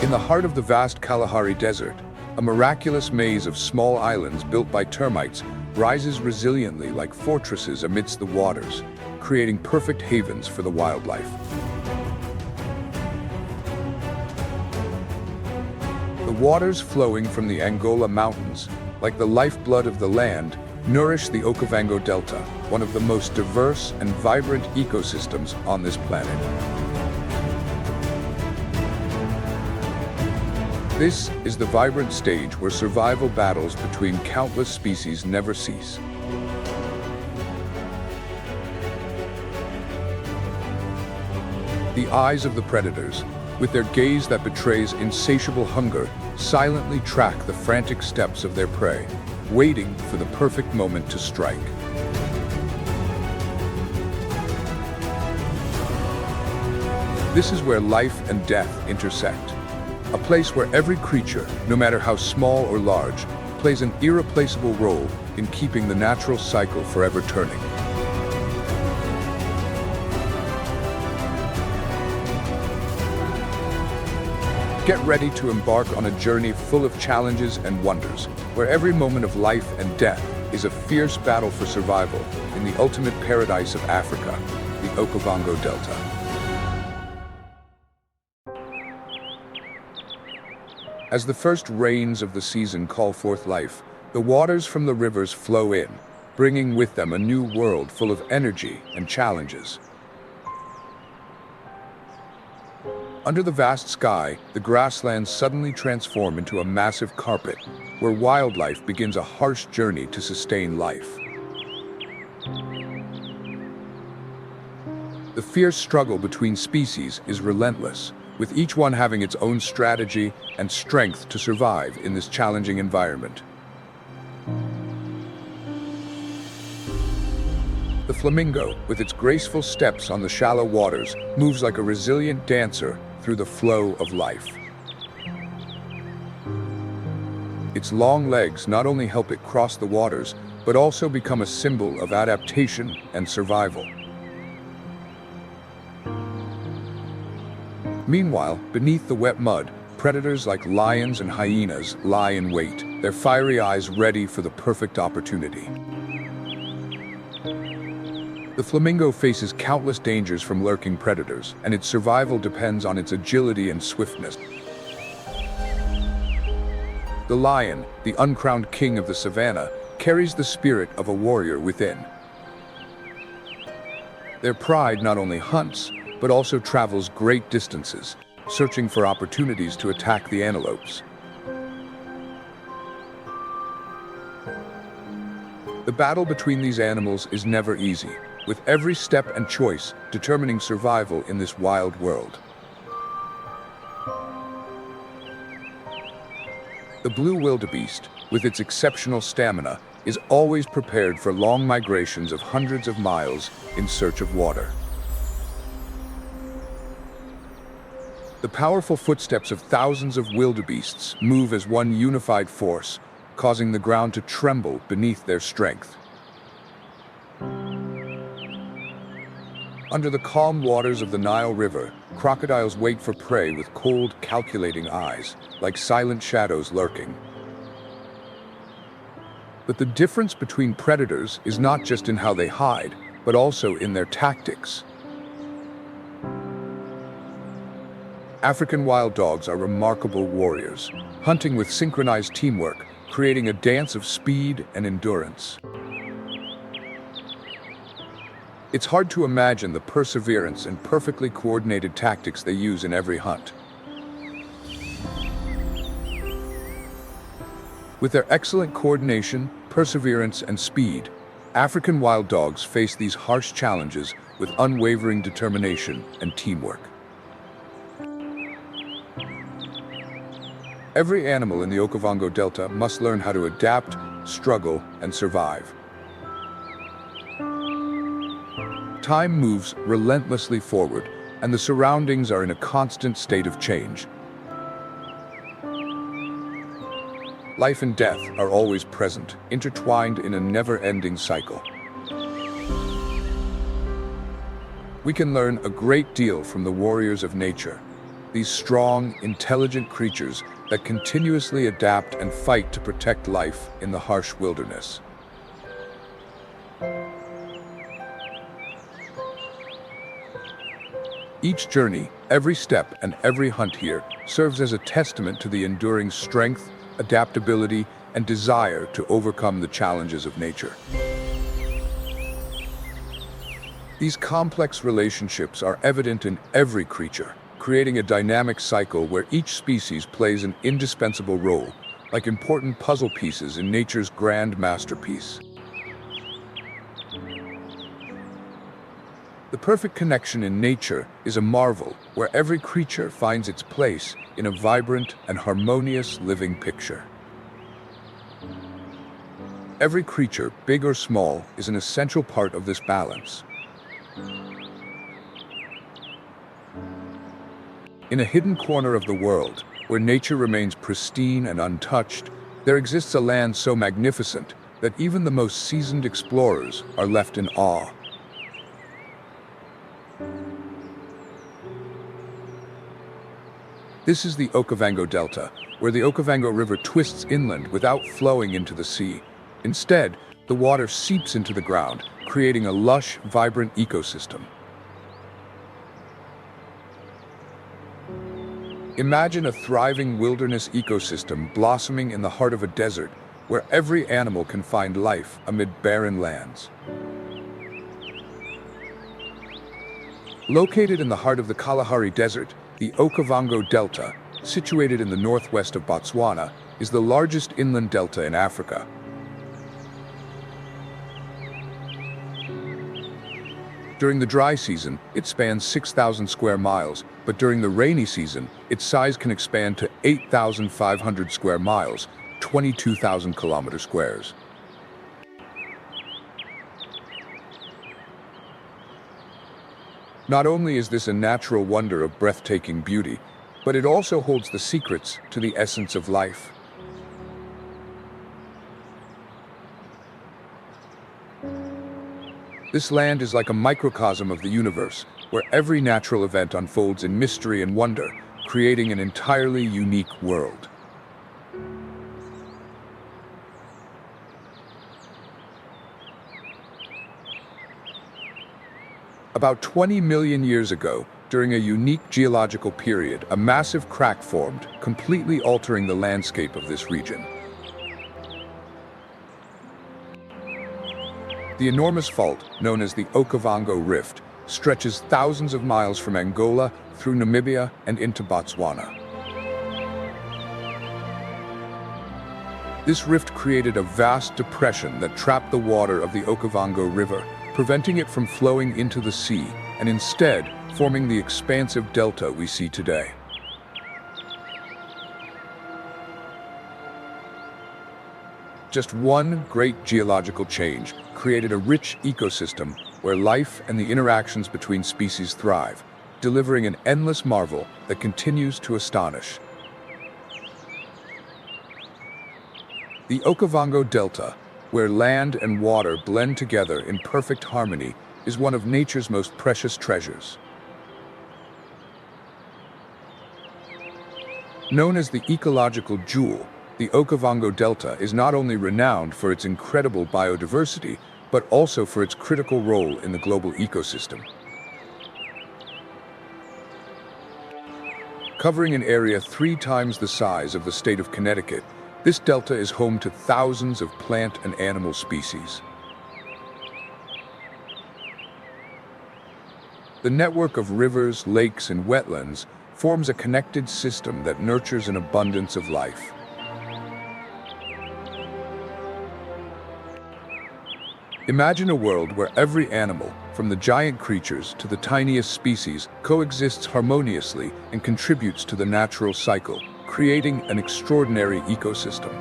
In the heart of the vast Kalahari Desert, a miraculous maze of small islands built by termites rises resiliently like fortresses amidst the waters, creating perfect havens for the wildlife. The waters flowing from the Angola Mountains, like the lifeblood of the land, nourish the Okavango Delta, one of the most diverse and vibrant ecosystems on this planet. This is the vibrant stage where survival battles between countless species never cease. The eyes of the predators, with their gaze that betrays insatiable hunger, silently track the frantic steps of their prey, waiting for the perfect moment to strike. This is where life and death intersect, a place where every creature, no matter how small or large, plays an irreplaceable role in keeping the natural cycle forever turning. Get ready to embark on a journey full of challenges and wonders, where every moment of life and death is a fierce battle for survival in the ultimate paradise of Africa, the Okavango Delta. As the first rains of the season call forth life, the waters from the rivers flow in, bringing with them a new world full of energy and challenges. Under the vast sky, the grasslands suddenly transform into a massive carpet, where wildlife begins a harsh journey to sustain life. The fierce struggle between species is relentless, with each one having its own strategy and strength to survive in this challenging environment. The flamingo, with its graceful steps on the shallow waters, moves like a resilient dancer through the flow of life. Its long legs not only help it cross the waters, but also become a symbol of adaptation and survival. Meanwhile, beneath the wet mud, predators like lions and hyenas lie in wait, their fiery eyes ready for the perfect opportunity. The flamingo faces countless dangers from lurking predators, and its survival depends on its agility and swiftness. The lion, the uncrowned king of the savannah, carries the spirit of a warrior within. Their pride not only hunts, but also travels great distances, searching for opportunities to attack the antelopes. The battle between these animals is never easy, with every step and choice determining survival in this wild world. The blue wildebeest, with its exceptional stamina, is always prepared for long migrations of hundreds of miles in search of water. The powerful footsteps of thousands of wildebeests move as one unified force, causing the ground to tremble beneath their strength. Under the calm waters of the Nile River, crocodiles wait for prey with cold, calculating eyes, like silent shadows lurking. But the difference between predators is not just in how they hide, but also in their tactics. African wild dogs are remarkable warriors, hunting with synchronized teamwork, creating a dance of speed and endurance. It's hard to imagine the perseverance and perfectly coordinated tactics they use in every hunt. With their excellent coordination, perseverance, and speed, African wild dogs face these harsh challenges with unwavering determination and teamwork. Every animal in the Okavango Delta must learn how to adapt, struggle, and survive. Time moves relentlessly forward, and the surroundings are in a constant state of change. Life and death are always present, intertwined in a never-ending cycle. We can learn a great deal from the warriors of nature, these strong, intelligent creatures that continuously adapt and fight to protect life in the harsh wilderness. Each journey, every step, and every hunt here serves as a testament to the enduring strength, adaptability, and desire to overcome the challenges of nature. These complex relationships are evident in every creature, creating a dynamic cycle where each species plays an indispensable role, like important puzzle pieces in nature's grand masterpiece. The perfect connection in nature is a marvel where every creature finds its place in a vibrant and harmonious living picture. Every creature, big or small, is an essential part of this balance. In a hidden corner of the world, where nature remains pristine and untouched, there exists a land so magnificent that even the most seasoned explorers are left in awe. This is the Okavango Delta, where the Okavango River twists inland without flowing into the sea. Instead, the water seeps into the ground, creating a lush, vibrant ecosystem. Imagine a thriving wilderness ecosystem blossoming in the heart of a desert, where every animal can find life amid barren lands. Located in the heart of the Kalahari Desert, the Okavango Delta, situated in the northwest of Botswana, is the largest inland delta in Africa. During the dry season, it spans 6,000 square miles, but during the rainy season, its size can expand to 8,500 square miles, 22,000 kilometer squares. Not only is this a natural wonder of breathtaking beauty, but it also holds the secrets to the essence of life. This land is like a microcosm of the universe, where every natural event unfolds in mystery and wonder, creating an entirely unique world. About 20 million years ago, during a unique geological period, a massive crack formed, completely altering the landscape of this region. The enormous fault, known as the Okavango Rift, stretches thousands of miles from Angola through Namibia and into Botswana. This rift created a vast depression that trapped the water of the Okavango River, preventing it from flowing into the sea, and instead forming the expansive delta we see today. Just one great geological change created a rich ecosystem where life and the interactions between species thrive, delivering an endless marvel that continues to astonish. The Okavango Delta, where land and water blend together in perfect harmony, is one of nature's most precious treasures. Known as the ecological jewel, the Okavango Delta is not only renowned for its incredible biodiversity, but also for its critical role in the global ecosystem. Covering an area 3 times the size of the state of Connecticut, this delta is home to thousands of plant and animal species. The network of rivers, lakes, and wetlands forms a connected system that nurtures an abundance of life. Imagine a world where every animal, from the giant creatures to the tiniest species, coexists harmoniously and contributes to the natural cycle, creating an extraordinary ecosystem.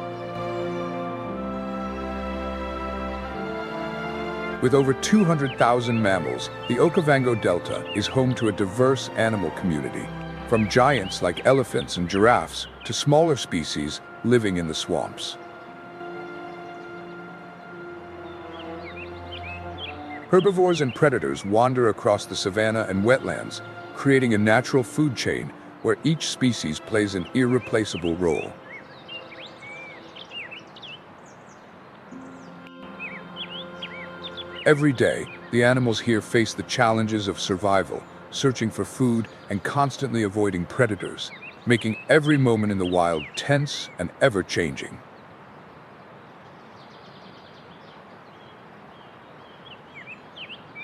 With over 200,000 mammals, the Okavango Delta is home to a diverse animal community, from giants like elephants and giraffes to smaller species living in the swamps. Herbivores and predators wander across the savanna and wetlands, creating a natural food chain where each species plays an irreplaceable role. Every day, the animals here face the challenges of survival, searching for food and constantly avoiding predators, making every moment in the wild tense and ever-changing.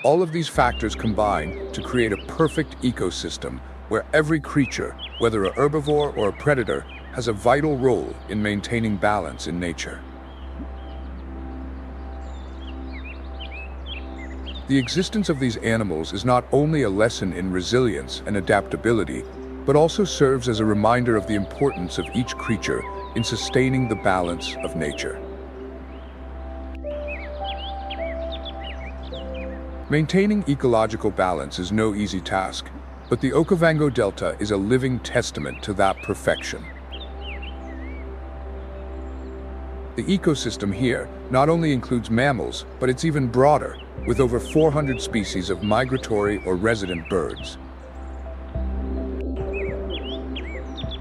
All of these factors combine to create a perfect ecosystem where every creature, whether a herbivore or a predator, has a vital role in maintaining balance in nature. The existence of these animals is not only a lesson in resilience and adaptability, but also serves as a reminder of the importance of each creature in sustaining the balance of nature. Maintaining ecological balance is no easy task, but the Okavango Delta is a living testament to that perfection. The ecosystem here not only includes mammals, but it's even broader, with over 400 species of migratory or resident birds.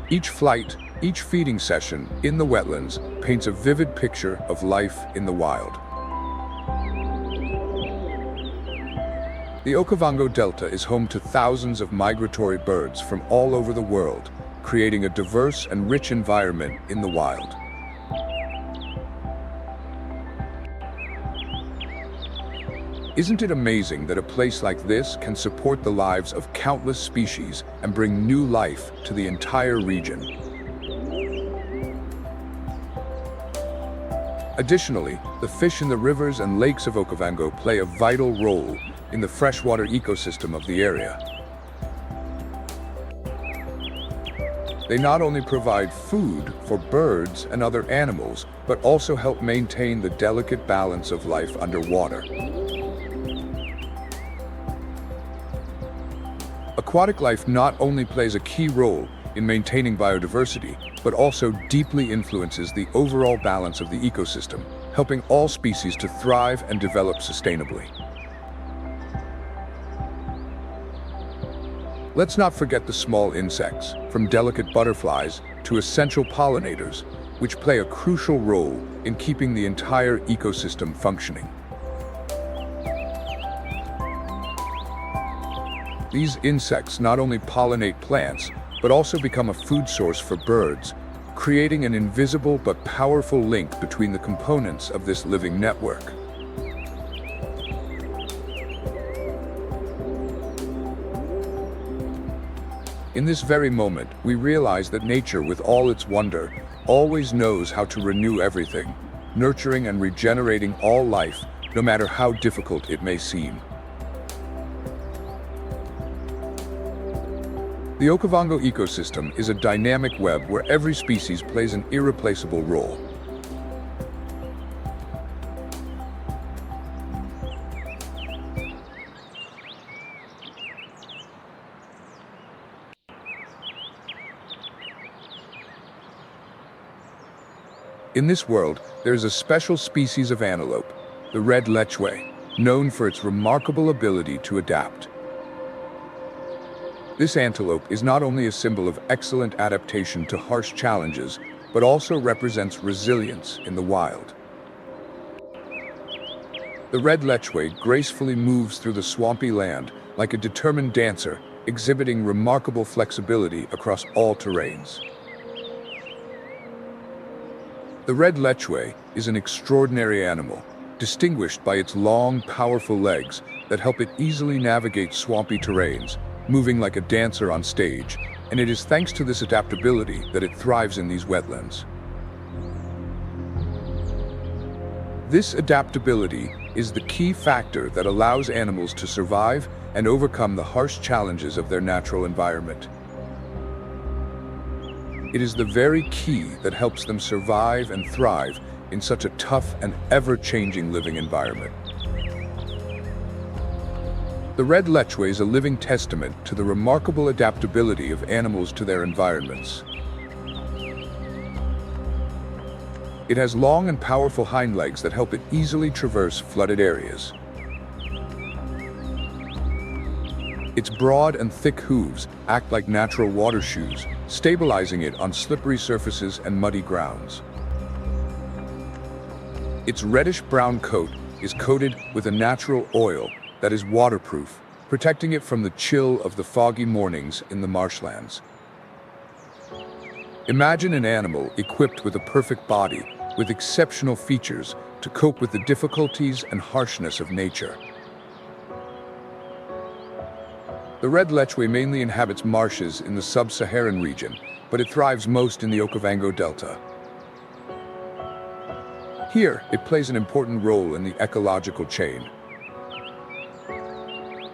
Each flight, each feeding session in the wetlands paints a vivid picture of life in the wild. The Okavango Delta is home to thousands of migratory birds from all over the world, creating a diverse and rich environment in the wild. Isn't it amazing that a place like this can support the lives of countless species and bring new life to the entire region? Additionally, the fish in the rivers and lakes of Okavango play a vital role in the freshwater ecosystem of the area. They not only provide food for birds and other animals, but also help maintain the delicate balance of life underwater. Aquatic life not only plays a key role in maintaining biodiversity, but also deeply influences the overall balance of the ecosystem, helping all species to thrive and develop sustainably. Let's not forget the small insects, from delicate butterflies to essential pollinators, which play a crucial role in keeping the entire ecosystem functioning. These insects not only pollinate plants, but also become a food source for birds, creating an invisible but powerful link between the components of this living network. In this very moment, we realize that nature, with all its wonder, always knows how to renew everything, nurturing and regenerating all life, no matter how difficult it may seem. The Okavango ecosystem is a dynamic web where every species plays an irreplaceable role. In this world, there is a special species of antelope, the red lechwe, known for its remarkable ability to adapt. This antelope is not only a symbol of excellent adaptation to harsh challenges, but also represents resilience in the wild. The red lechwe gracefully moves through the swampy land like a determined dancer, exhibiting remarkable flexibility across all terrains. The red lechwe is an extraordinary animal, distinguished by its long, powerful legs that help it easily navigate swampy terrains, moving like a dancer on stage, and it is thanks to this adaptability that it thrives in these wetlands. This adaptability is the key factor that allows animals to survive and overcome the harsh challenges of their natural environment. It is the very key that helps them survive and thrive in such a tough and ever-changing living environment. The red lechwe is a living testament to the remarkable adaptability of animals to their environments. It has long and powerful hind legs that help it easily traverse flooded areas. Its broad and thick hooves act like natural water shoes, stabilizing it on slippery surfaces and muddy grounds. Its reddish-brown coat is coated with a natural oil that is waterproof, protecting it from the chill of the foggy mornings in the marshlands. Imagine an animal equipped with a perfect body, with exceptional features to cope with the difficulties and harshness of nature. The red lechwe mainly inhabits marshes in the sub-Saharan region, but it thrives most in the Okavango Delta. Here, it plays an important role in the ecological chain.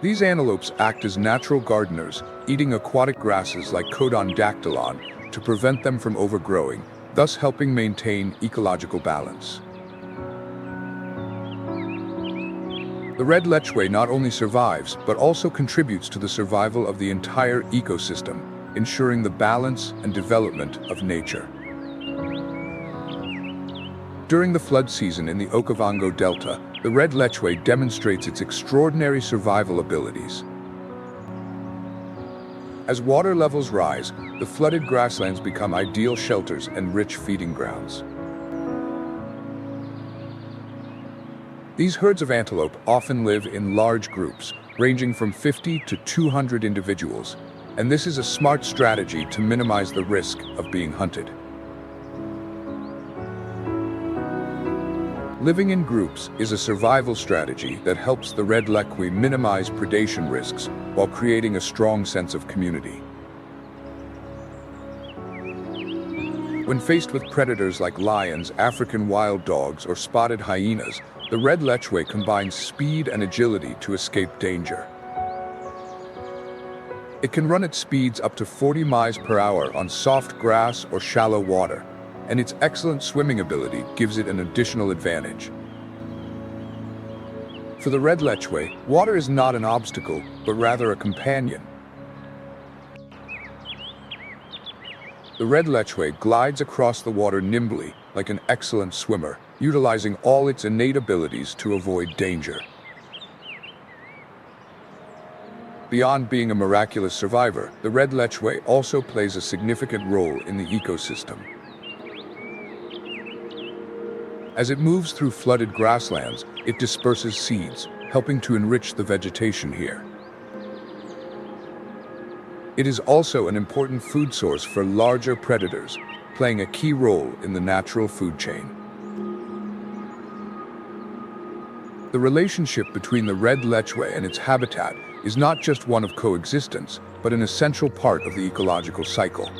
These antelopes act as natural gardeners, eating aquatic grasses like codon to prevent them from overgrowing, thus helping maintain ecological balance. The red lechwe not only survives, but also contributes to the survival of the entire ecosystem, ensuring the balance and development of nature. During the flood season in the Okavango Delta, the red lechwe demonstrates its extraordinary survival abilities. As water levels rise, the flooded grasslands become ideal shelters and rich feeding grounds. These herds of antelope often live in large groups, ranging from 50 to 200 individuals, and this is a smart strategy to minimize the risk of being hunted. Living in groups is a survival strategy that helps the red lechwe minimize predation risks while creating a strong sense of community. When faced with predators like lions, African wild dogs, or spotted hyenas, the red lechwe combines speed and agility to escape danger. It can run at speeds up to 40 miles per hour on soft grass or shallow water, and its excellent swimming ability gives it an additional advantage. For the red lechwe, water is not an obstacle, but rather a companion. The red lechwe glides across the water nimbly, like an excellent swimmer, utilizing all its innate abilities to avoid danger. Beyond being a miraculous survivor, the red lechwe also plays a significant role in the ecosystem. As it moves through flooded grasslands, it disperses seeds, helping to enrich the vegetation here. It is also an important food source for larger predators, playing a key role in the natural food chain. The relationship between the red lechwe and its habitat is not just one of coexistence, but an essential part of the ecological cycle.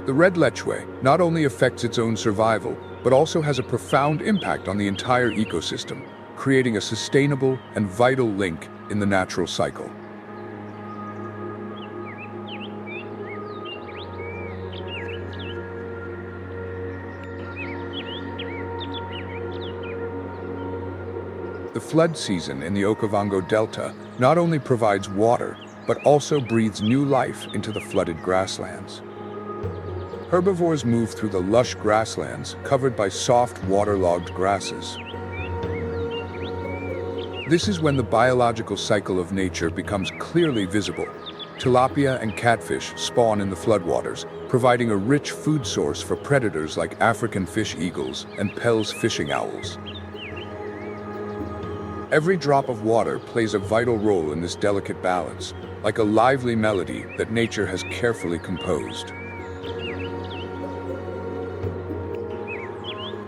The red lechwe not only affects its own survival, but also has a profound impact on the entire ecosystem, creating a sustainable and vital link in the natural cycle. The flood season in the Okavango Delta not only provides water, but also breathes new life into the flooded grasslands. Herbivores move through the lush grasslands covered by soft, waterlogged grasses. This is when the biological cycle of nature becomes clearly visible. Tilapia and catfish spawn in the floodwaters, providing a rich food source for predators like African fish eagles and Pell's fishing owls. Every drop of water plays a vital role in this delicate balance, like a lively melody that nature has carefully composed.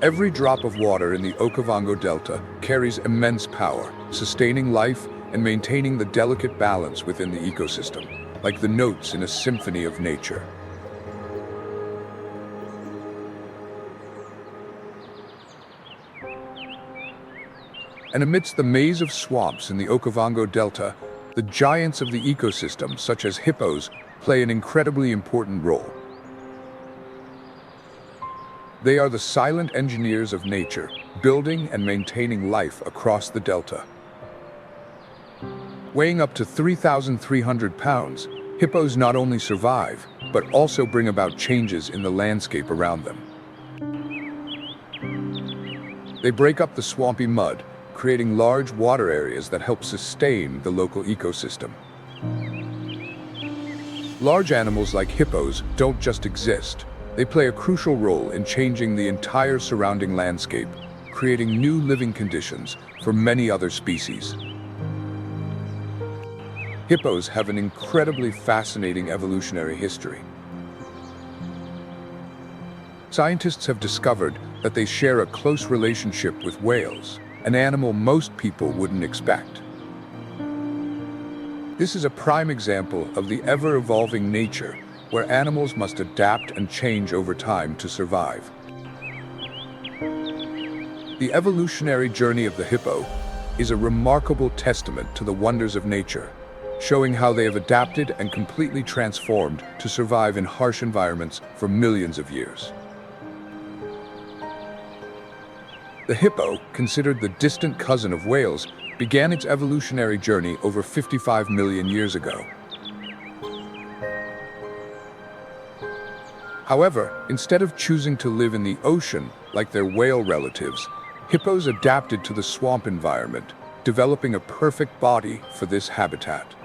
Every drop of water in the Okavango Delta carries immense power, sustaining life and maintaining the delicate balance within the ecosystem, like the notes in a symphony of nature. And amidst the maze of swamps in the Okavango Delta, the giants of the ecosystem, such as hippos, play an incredibly important role. They are the silent engineers of nature, building and maintaining life across the delta. Weighing up to 3,300 pounds, hippos not only survive, but also bring about changes in the landscape around them. They break up the swampy mud, creating large water areas that help sustain the local ecosystem. Large animals like hippos don't just exist. They play a crucial role in changing the entire surrounding landscape, creating new living conditions for many other species. Hippos have an incredibly fascinating evolutionary history. Scientists have discovered that they share a close relationship with whales, an animal most people wouldn't expect. This is a prime example of the ever-evolving nature where animals must adapt and change over time to survive. The evolutionary journey of the hippo is a remarkable testament to the wonders of nature, showing how they have adapted and completely transformed to survive in harsh environments for millions of years. The hippo, considered the distant cousin of whales, began its evolutionary journey over 55 million years ago. However, instead of choosing to live in the ocean like their whale relatives, hippos adapted to the swamp environment, developing a perfect body for this habitat.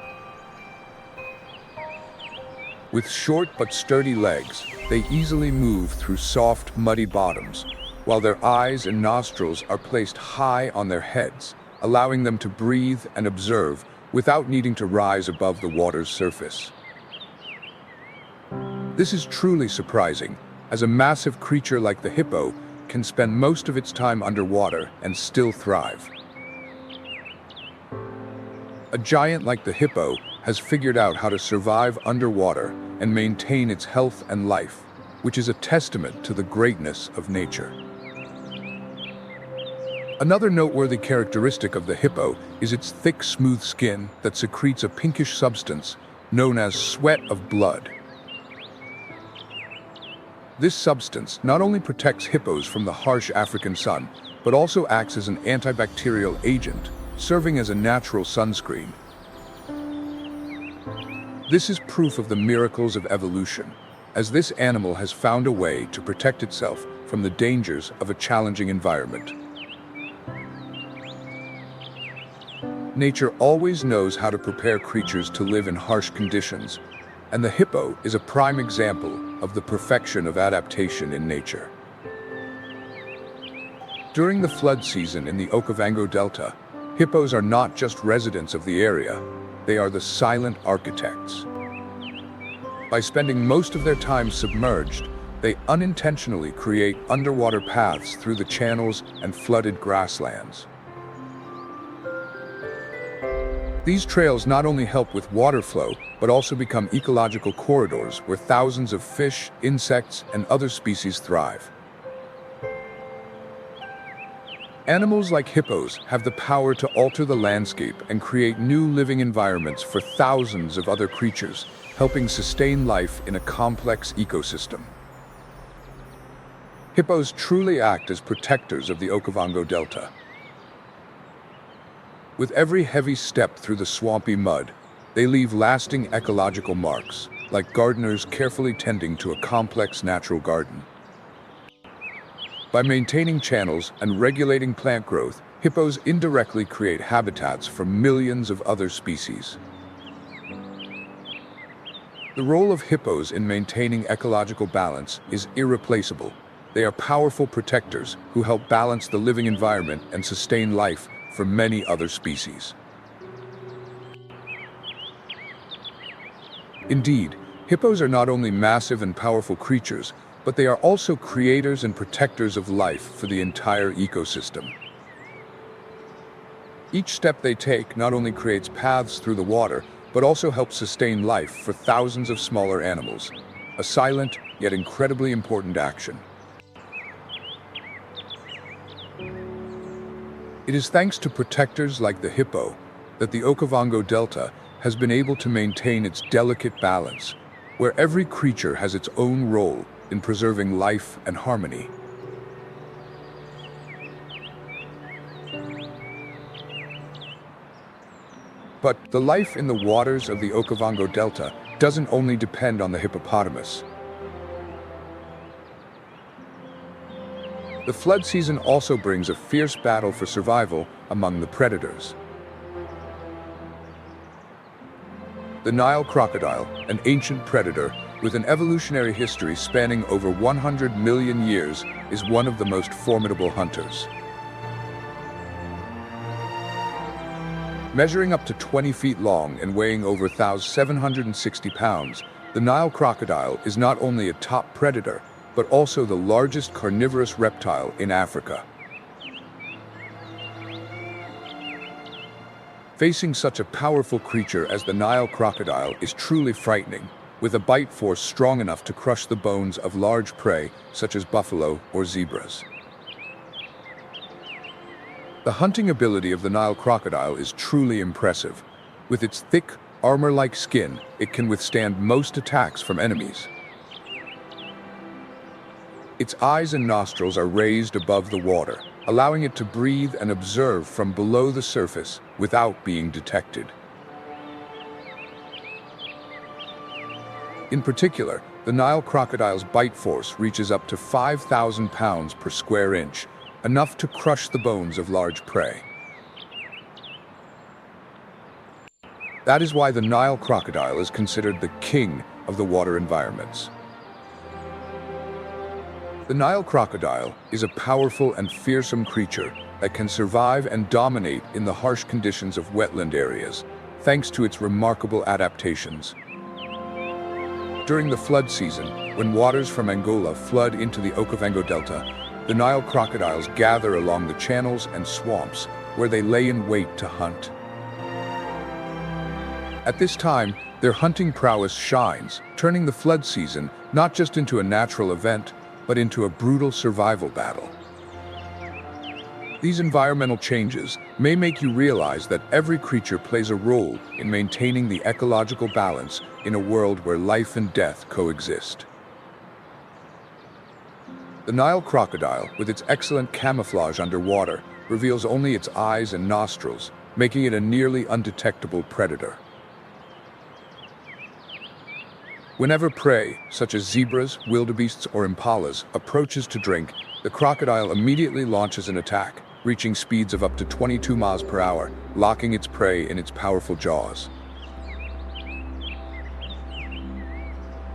With short but sturdy legs, they easily move through soft, muddy bottoms, while their eyes and nostrils are placed high on their heads, allowing them to breathe and observe without needing to rise above the water's surface. This is truly surprising, as a massive creature like the hippo can spend most of its time underwater and still thrive. A giant like the hippo has figured out how to survive underwater and maintain its health and life, which is a testament to the greatness of nature. Another noteworthy characteristic of the hippo is its thick, smooth skin that secretes a pinkish substance known as sweat of blood. This substance not only protects hippos from the harsh African sun, but also acts as an antibacterial agent, serving as a natural sunscreen. This is proof of the miracles of evolution, as this animal has found a way to protect itself from the dangers of a challenging environment. Nature always knows how to prepare creatures to live in harsh conditions, and the hippo is a prime example of the perfection of adaptation in nature. During the flood season in the Okavango Delta, hippos are not just residents of the area, they are the silent architects. By spending most of their time submerged, they unintentionally create underwater paths through the channels and flooded grasslands. These trails not only help with water flow, but also become ecological corridors where thousands of fish, insects, and other species thrive. Animals like hippos have the power to alter the landscape and create new living environments for thousands of other creatures, helping sustain life in a complex ecosystem. Hippos truly act as protectors of the Okavango Delta. With every heavy step through the swampy mud, they leave lasting ecological marks, like gardeners carefully tending to a complex natural garden. By maintaining channels and regulating plant growth, hippos indirectly create habitats for millions of other species. The role of hippos in maintaining ecological balance is irreplaceable. They are powerful protectors who help balance the living environment and sustain life for many other species. Indeed, hippos are not only massive and powerful creatures, but they are also creators and protectors of life for the entire ecosystem. Each step they take not only creates paths through the water, but also helps sustain life for thousands of smaller animals, a silent yet incredibly important action. It is thanks to protectors like the hippo that the Okavango Delta has been able to maintain its delicate balance, where every creature has its own role in preserving life and harmony. But the life in the waters of the Okavango Delta doesn't only depend on the hippopotamus. The flood season also brings a fierce battle for survival among the predators. The Nile crocodile, an ancient predator with an evolutionary history spanning over 100 million years, is one of the most formidable hunters. Measuring up to 20 feet long and weighing over 760 pounds, the Nile crocodile is not only a top predator, but also the largest carnivorous reptile in Africa. Facing such a powerful creature as the Nile crocodile is truly frightening, with a bite force strong enough to crush the bones of large prey such as buffalo or zebras. The hunting ability of the Nile crocodile is truly impressive. With its thick, armor-like skin, it can withstand most attacks from enemies. Its eyes and nostrils are raised above the water, allowing it to breathe and observe from below the surface without being detected. In particular, the Nile crocodile's bite force reaches up to 5,000 pounds per square inch, enough to crush the bones of large prey. That is why the Nile crocodile is considered the king of the water environments. The Nile crocodile is a powerful and fearsome creature that can survive and dominate in the harsh conditions of wetland areas, thanks to its remarkable adaptations. During the flood season, when waters from Angola flood into the Okavango Delta, the Nile crocodiles gather along the channels and swamps, where they lay in wait to hunt. At this time, their hunting prowess shines, turning the flood season not just into a natural event, but into a brutal survival battle. These environmental changes may make you realize that every creature plays a role in maintaining the ecological balance in a world where life and death coexist. The Nile crocodile, with its excellent camouflage underwater, reveals only its eyes and nostrils, making it a nearly undetectable predator. Whenever prey, such as zebras, wildebeests, or impalas, approaches to drink, the crocodile immediately launches an attack, reaching speeds of up to 22 miles per hour, locking its prey in its powerful jaws.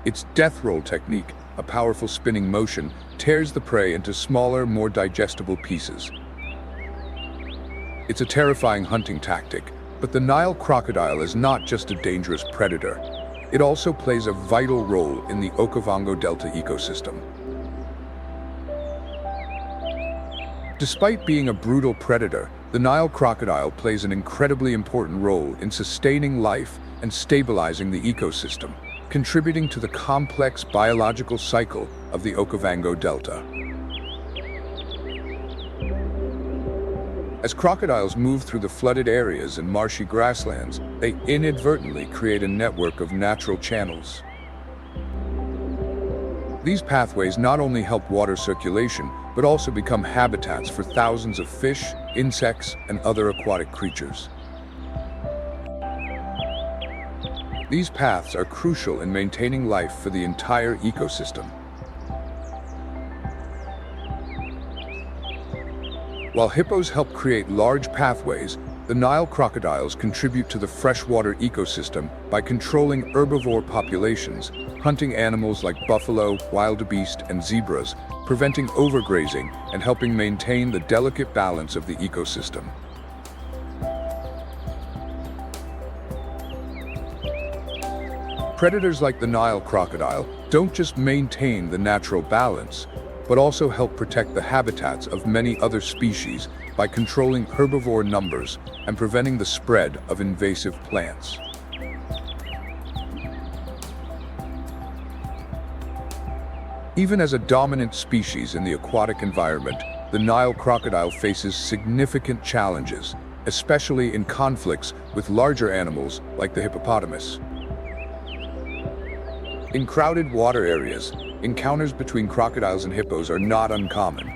Its death roll technique, a powerful spinning motion, tears the prey into smaller, more digestible pieces. It's a terrifying hunting tactic, but the Nile crocodile is not just a dangerous predator. It also plays a vital role in the Okavango Delta ecosystem. Despite being a brutal predator, the Nile crocodile plays an incredibly important role in sustaining life and stabilizing the ecosystem, contributing to the complex biological cycle of the Okavango Delta. As crocodiles move through the flooded areas and marshy grasslands, they inadvertently create a network of natural channels. These pathways not only help water circulation, but also become habitats for thousands of fish, insects, and other aquatic creatures. These paths are crucial in maintaining life for the entire ecosystem. While hippos help create large pathways, the Nile crocodiles contribute to the freshwater ecosystem by controlling herbivore populations, hunting animals like buffalo, wildebeest, and zebras, preventing overgrazing and helping maintain the delicate balance of the ecosystem. Predators like the Nile crocodile don't just maintain the natural balance, but also help protect the habitats of many other species by controlling herbivore numbers and preventing the spread of invasive plants. Even as a dominant species in the aquatic environment, the Nile crocodile faces significant challenges, especially in conflicts with larger animals like the hippopotamus. In crowded water areas, encounters between crocodiles and hippos are not uncommon.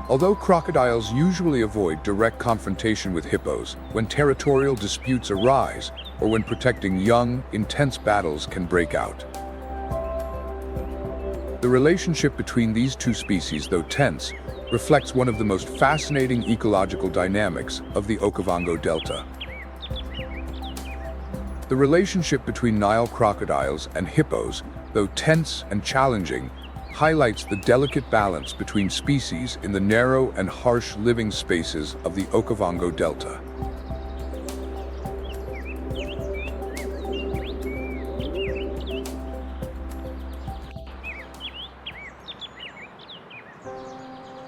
Although crocodiles usually avoid direct confrontation with hippos, when territorial disputes arise or when protecting young, intense battles can break out. The relationship between these two species, though tense, reflects one of the most fascinating ecological dynamics of the Okavango Delta. The relationship between Nile crocodiles and hippos, though tense and challenging, highlights the delicate balance between species in the narrow and harsh living spaces of the Okavango Delta.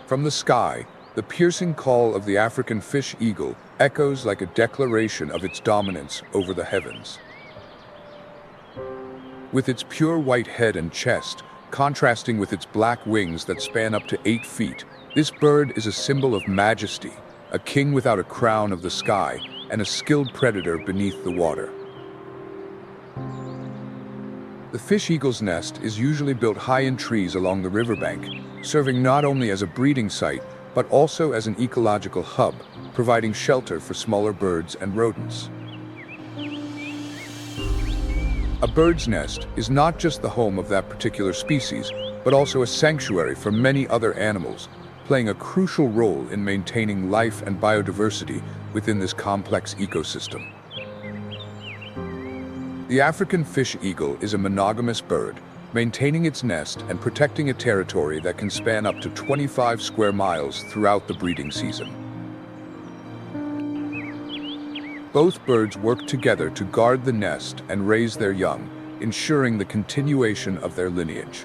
From the sky, the piercing call of the African fish eagle echoes like a declaration of its dominance over the heavens. With its pure white head and chest, contrasting with its black wings that span up to 8 feet, this bird is a symbol of majesty, a king without a crown of the sky, and a skilled predator beneath the water. The fish eagle's nest is usually built high in trees along the riverbank, serving not only as a breeding site, but also as an ecological hub, providing shelter for smaller birds and rodents. A bird's nest is not just the home of that particular species, but also a sanctuary for many other animals, playing a crucial role in maintaining life and biodiversity within this complex ecosystem. The African fish eagle is a monogamous bird, maintaining its nest and protecting a territory that can span up to 25 square miles throughout the breeding season. Both birds work together to guard the nest and raise their young, ensuring the continuation of their lineage.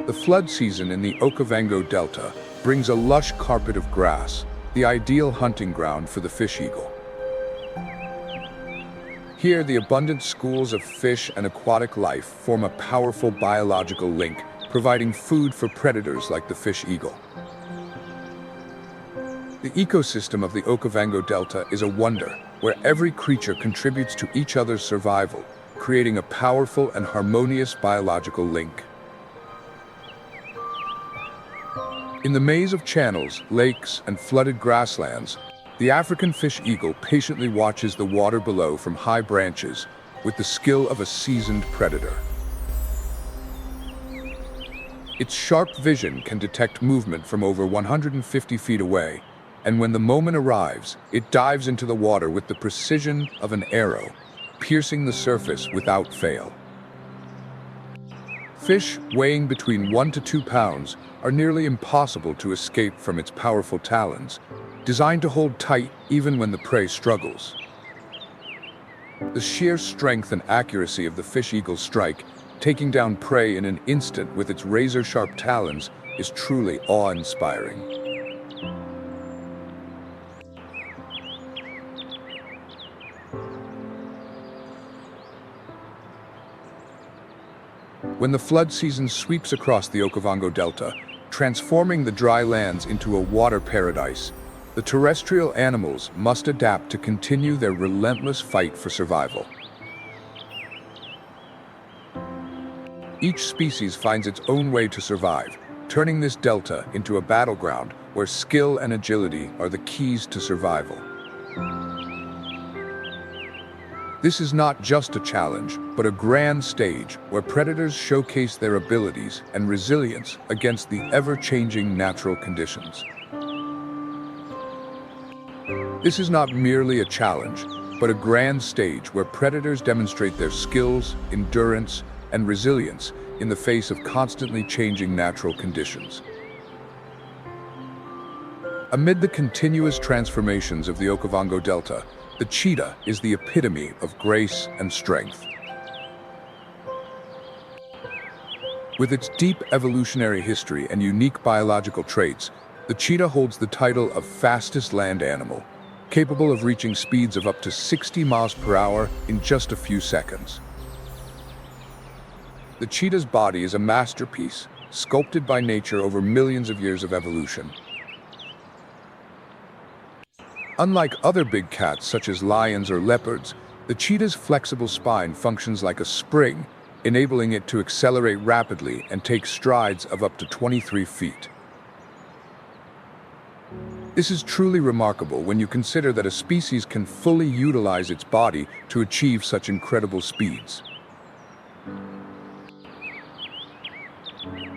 The flood season in the Okavango Delta brings a lush carpet of grass, the ideal hunting ground for the fish eagle. Here, the abundant schools of fish and aquatic life form a powerful biological link, providing food for predators like the fish eagle. The ecosystem of the Okavango Delta is a wonder, where every creature contributes to each other's survival, creating a powerful and harmonious biological link. In the maze of channels, lakes, and flooded grasslands, the African fish eagle patiently watches the water below from high branches with the skill of a seasoned predator. Its sharp vision can detect movement from over 150 feet away, and when the moment arrives, it dives into the water with the precision of an arrow, piercing the surface without fail. Fish weighing between 1 to 2 pounds are nearly impossible to escape from its powerful talons, designed to hold tight even when the prey struggles. The sheer strength and accuracy of the fish eagle's strike, taking down prey in an instant with its razor-sharp talons, is truly awe-inspiring. When the flood season sweeps across the Okavango Delta, transforming the dry lands into a water paradise, the terrestrial animals must adapt to continue their relentless fight for survival. Each species finds its own way to survive, turning this delta into a battleground where skill and agility are the keys to survival. This is not just a challenge, but a grand stage where predators showcase their abilities and resilience against the ever-changing natural conditions. This is not merely a challenge, but a grand stage where predators demonstrate their skills, endurance, and resilience in the face of constantly changing natural conditions. Amid the continuous transformations of the Okavango Delta, the cheetah is the epitome of grace and strength. With its deep evolutionary history and unique biological traits, the cheetah holds the title of fastest land animal, capable of reaching speeds of up to 60 miles per hour in just a few seconds. The cheetah's body is a masterpiece, sculpted by nature over millions of years of evolution. Unlike other big cats such as lions or leopards, the cheetah's flexible spine functions like a spring, enabling it to accelerate rapidly and take strides of up to 23 feet. This is truly remarkable when you consider that a species can fully utilize its body to achieve such incredible speeds.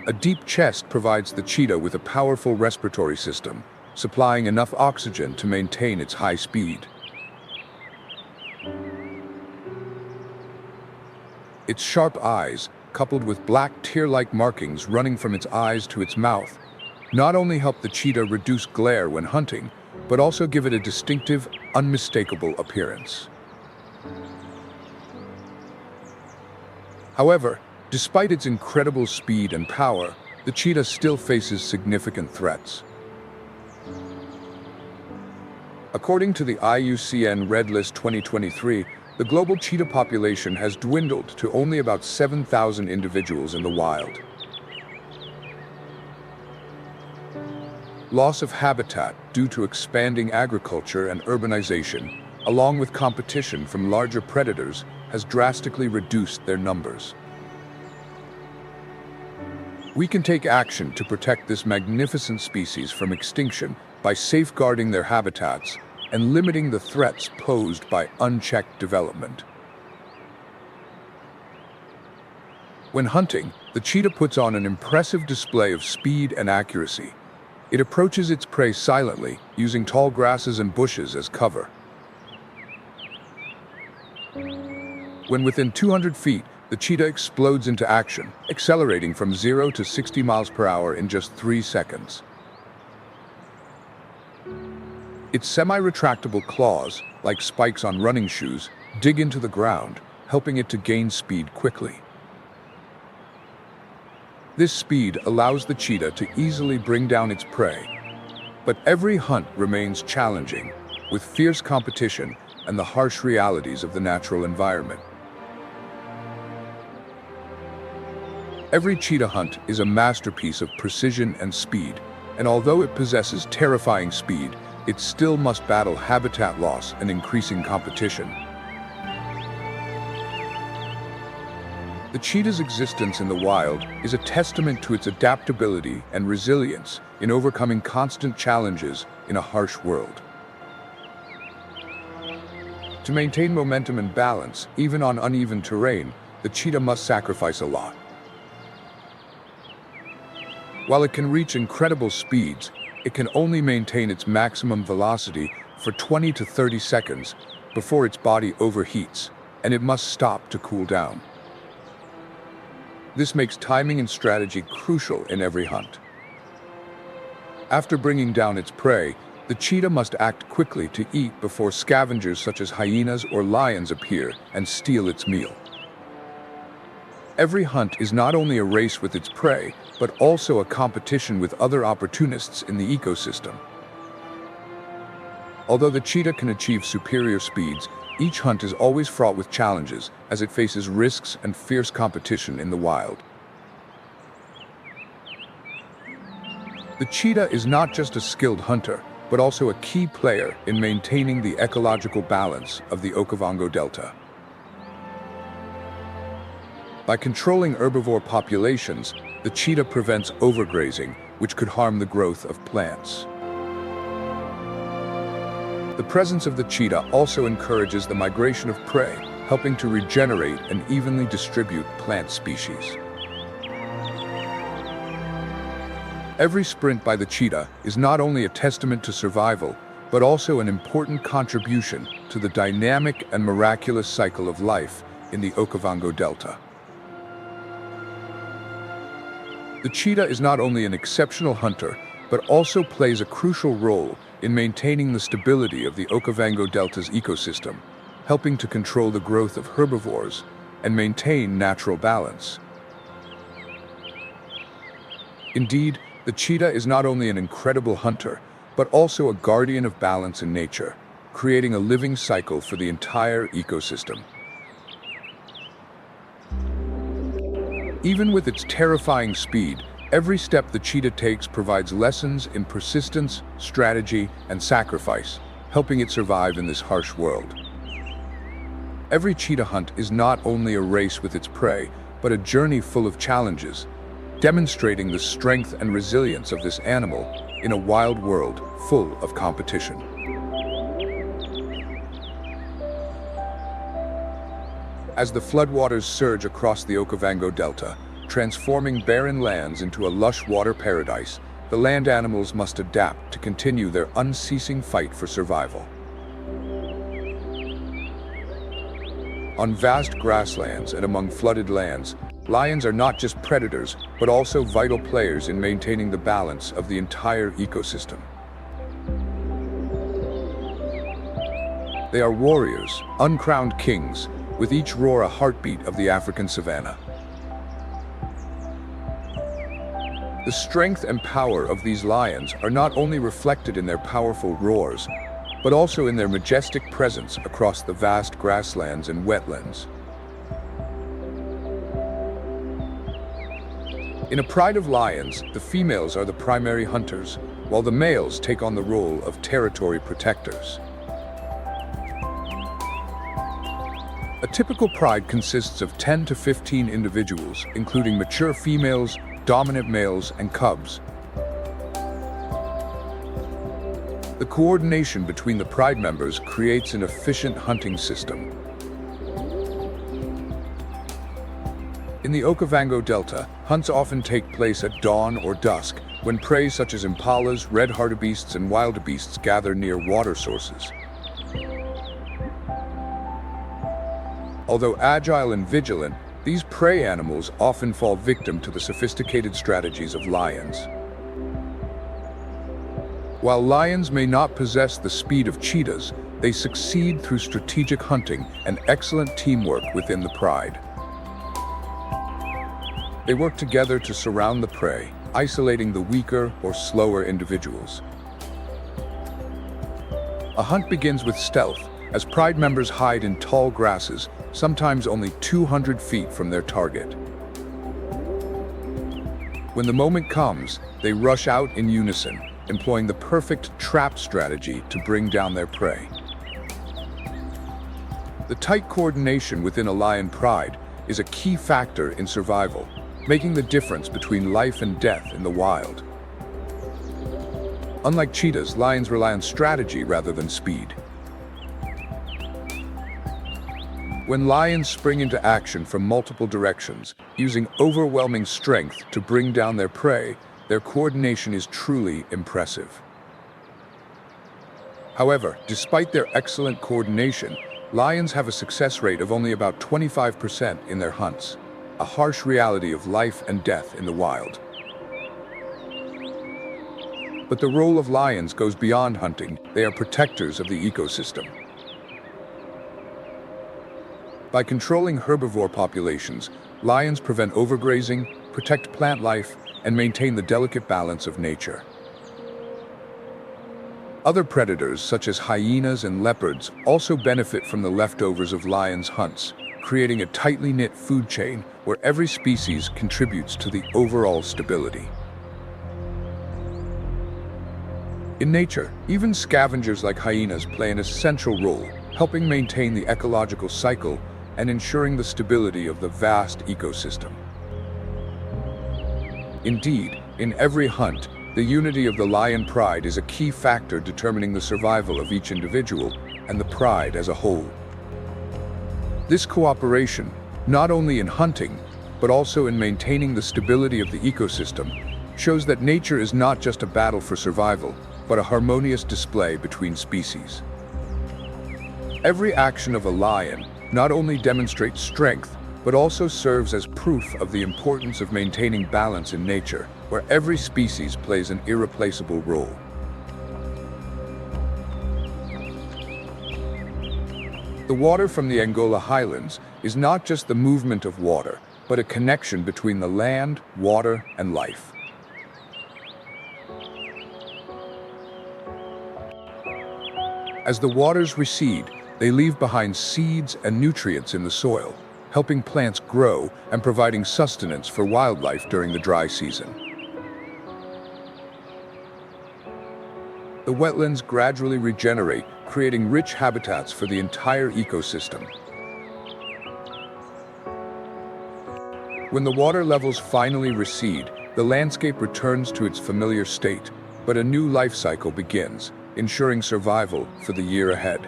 A deep chest provides the cheetah with a powerful respiratory system, supplying enough oxygen to maintain its high speed. Its sharp eyes, coupled with black tear-like markings running from its eyes to its mouth, not only help the cheetah reduce glare when hunting, but also give it a distinctive, unmistakable appearance. However, despite its incredible speed and power, the cheetah still faces significant threats. According to the IUCN Red List 2023, the global cheetah population has dwindled to only about 7,000 individuals in the wild. Loss of habitat due to expanding agriculture and urbanization, along with competition from larger predators, has drastically reduced their numbers. We can take action to protect this magnificent species from extinction by safeguarding their habitats and limiting the threats posed by unchecked development. When hunting, the cheetah puts on an impressive display of speed and accuracy. It approaches its prey silently, using tall grasses and bushes as cover. When within 200 feet, the cheetah explodes into action, accelerating from 0 to 60 miles per hour in just 3 seconds. Its semi-retractable claws, like spikes on running shoes, dig into the ground, helping it to gain speed quickly. This speed allows the cheetah to easily bring down its prey. But every hunt remains challenging, with fierce competition and the harsh realities of the natural environment. Every cheetah hunt is a masterpiece of precision and speed, and although it possesses terrifying speed, it still must battle habitat loss and increasing competition. The cheetah's existence in the wild is a testament to its adaptability and resilience in overcoming constant challenges in a harsh world. To maintain momentum and balance, even on uneven terrain, the cheetah must sacrifice a lot. While it can reach incredible speeds, it can only maintain its maximum velocity for 20 to 30 seconds before its body overheats, and it must stop to cool down. This makes timing and strategy crucial in every hunt. After bringing down its prey, the cheetah must act quickly to eat before scavengers such as hyenas or lions appear and steal its meal. Every hunt is not only a race with its prey, but also a competition with other opportunists in the ecosystem. Although the cheetah can achieve superior speeds, each hunt is always fraught with challenges as it faces risks and fierce competition in the wild. The cheetah is not just a skilled hunter, but also a key player in maintaining the ecological balance of the Okavango Delta. By controlling herbivore populations, the cheetah prevents overgrazing, which could harm the growth of plants. The presence of the cheetah also encourages the migration of prey, helping to regenerate and evenly distribute plant species. Every sprint by the cheetah is not only a testament to survival, but also an important contribution to the dynamic and miraculous cycle of life in the Okavango Delta. The cheetah is not only an exceptional hunter, but also plays a crucial role in maintaining the stability of the Okavango Delta's ecosystem, helping to control the growth of herbivores and maintain natural balance. Indeed, the cheetah is not only an incredible hunter, but also a guardian of balance in nature, creating a living cycle for the entire ecosystem. Even with its terrifying speed, every step the cheetah takes provides lessons in persistence, strategy, and sacrifice, helping it survive in this harsh world. Every cheetah hunt is not only a race with its prey, but a journey full of challenges, demonstrating the strength and resilience of this animal in a wild world full of competition. As the floodwaters surge across the Okavango Delta, transforming barren lands into a lush water paradise, the land animals must adapt to continue their unceasing fight for survival. On vast grasslands and among flooded lands, lions are not just predators, but also vital players in maintaining the balance of the entire ecosystem. They are warriors, uncrowned kings, with each roar a heartbeat of the African savanna. The strength and power of these lions are not only reflected in their powerful roars, but also in their majestic presence across the vast grasslands and wetlands. In a pride of lions, the females are the primary hunters, while the males take on the role of territory protectors. A typical pride consists of 10 to 15 individuals, including mature females, dominant males, and cubs. The coordination between the pride members creates an efficient hunting system. In the Okavango Delta, hunts often take place at dawn or dusk, when prey such as impalas, red hartebeests, and wildebeests gather near water sources. Although agile and vigilant, these prey animals often fall victim to the sophisticated strategies of lions. While lions may not possess the speed of cheetahs, they succeed through strategic hunting and excellent teamwork within the pride. They work together to surround the prey, isolating the weaker or slower individuals. A hunt begins with stealth, as pride members hide in tall grasses, sometimes only 200 feet from their target. When the moment comes, they rush out in unison, employing the perfect trap strategy to bring down their prey. The tight coordination within a lion pride is a key factor in survival, making the difference between life and death in the wild. Unlike cheetahs, lions rely on strategy rather than speed. When lions spring into action from multiple directions, using overwhelming strength to bring down their prey, their coordination is truly impressive. However, despite their excellent coordination, lions have a success rate of only about 25% in their hunts, a harsh reality of life and death in the wild. But the role of lions goes beyond hunting. They are protectors of the ecosystem. By controlling herbivore populations, lions prevent overgrazing, protect plant life, and maintain the delicate balance of nature. Other predators, such as hyenas and leopards, also benefit from the leftovers of lions' hunts, creating a tightly knit food chain where every species contributes to the overall stability. In nature, even scavengers like hyenas play an essential role, helping maintain the ecological cycle and ensuring the stability of the vast ecosystem. Indeed, in every hunt, the unity of the lion pride is a key factor determining the survival of each individual and the pride as a whole. This cooperation, not only in hunting, but also in maintaining the stability of the ecosystem, shows that nature is not just a battle for survival, but a harmonious display between species. Every action of a lion not only demonstrates strength, but also serves as proof of the importance of maintaining balance in nature, where every species plays an irreplaceable role. The water from the Angola highlands is not just the movement of water, but a connection between the land, water, and life. As the waters recede, they leave behind seeds and nutrients in the soil, helping plants grow and providing sustenance for wildlife during the dry season. The wetlands gradually regenerate, creating rich habitats for the entire ecosystem. When the water levels finally recede, the landscape returns to its familiar state, but a new life cycle begins, ensuring survival for the year ahead.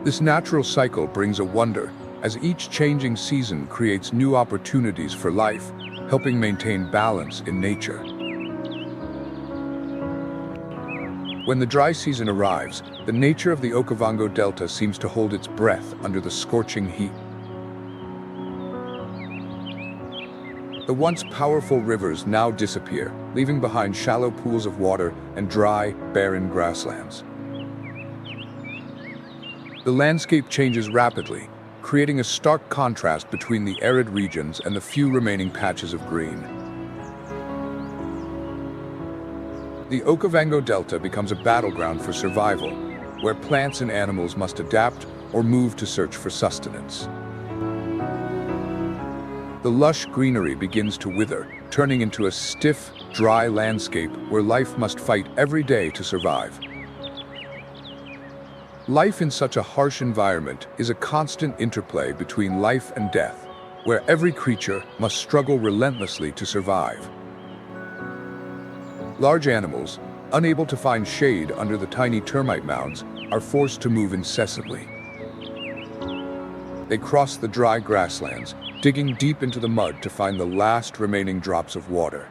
This natural cycle brings a wonder, as each changing season creates new opportunities for life, helping maintain balance in nature. When the dry season arrives, the nature of the Okavango Delta seems to hold its breath under the scorching heat. The once powerful rivers now disappear, leaving behind shallow pools of water and dry, barren grasslands. The landscape changes rapidly, creating a stark contrast between the arid regions and the few remaining patches of green. The Okavango Delta becomes a battleground for survival, where plants and animals must adapt or move to search for sustenance. The lush greenery begins to wither, turning into a stiff, dry landscape where life must fight every day to survive. Life in such a harsh environment is a constant interplay between life and death, where every creature must struggle relentlessly to survive. Large animals, unable to find shade under the tiny termite mounds, are forced to move incessantly. They cross the dry grasslands, digging deep into the mud to find the last remaining drops of water.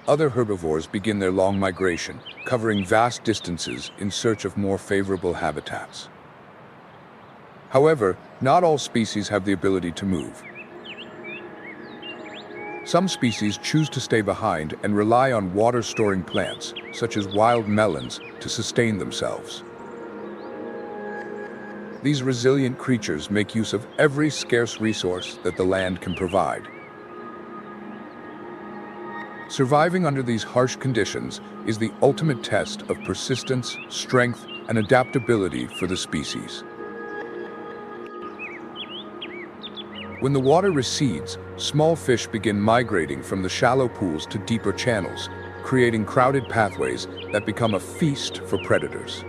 Other herbivores begin their long migration, covering vast distances in search of more favorable habitats. However, not all species have the ability to move. Some species choose to stay behind and rely on water-storing plants, such as wild melons, to sustain themselves. These resilient creatures make use of every scarce resource that the land can provide. Surviving under these harsh conditions is the ultimate test of persistence, strength, and adaptability for the species. When the water recedes, small fish begin migrating from the shallow pools to deeper channels, creating crowded pathways that become a feast for predators.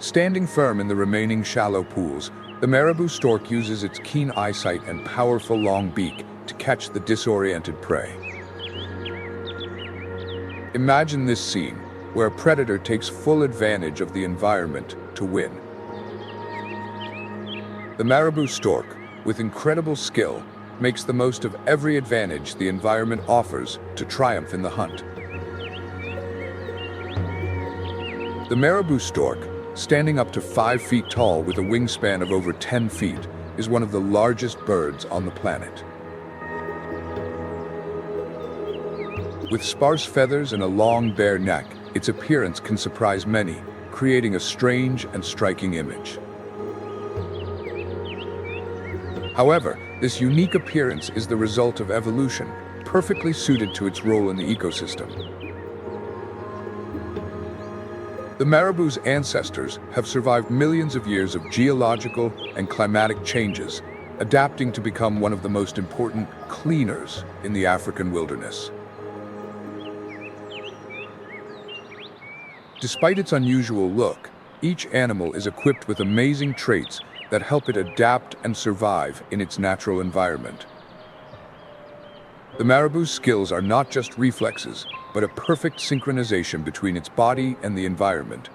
Standing firm in the remaining shallow pools, the marabou stork uses its keen eyesight and powerful long beak to catch the disoriented prey. Imagine this scene, where a predator takes full advantage of the environment to win. The marabou stork, with incredible skill, makes the most of every advantage the environment offers to triumph in the hunt. The marabou stork, standing up to 5 feet tall with a wingspan of over 10 feet, is one of the largest birds on the planet. With sparse feathers and a long, bare neck, its appearance can surprise many, creating a strange and striking image. However, this unique appearance is the result of evolution, perfectly suited to its role in the ecosystem. The marabou's ancestors have survived millions of years of geological and climatic changes, adapting to become one of the most important cleaners in the African wilderness. Despite its unusual look, each animal is equipped with amazing traits that help it adapt and survive in its natural environment. The marabou's skills are not just reflexes, but a perfect synchronization between its body and the environment.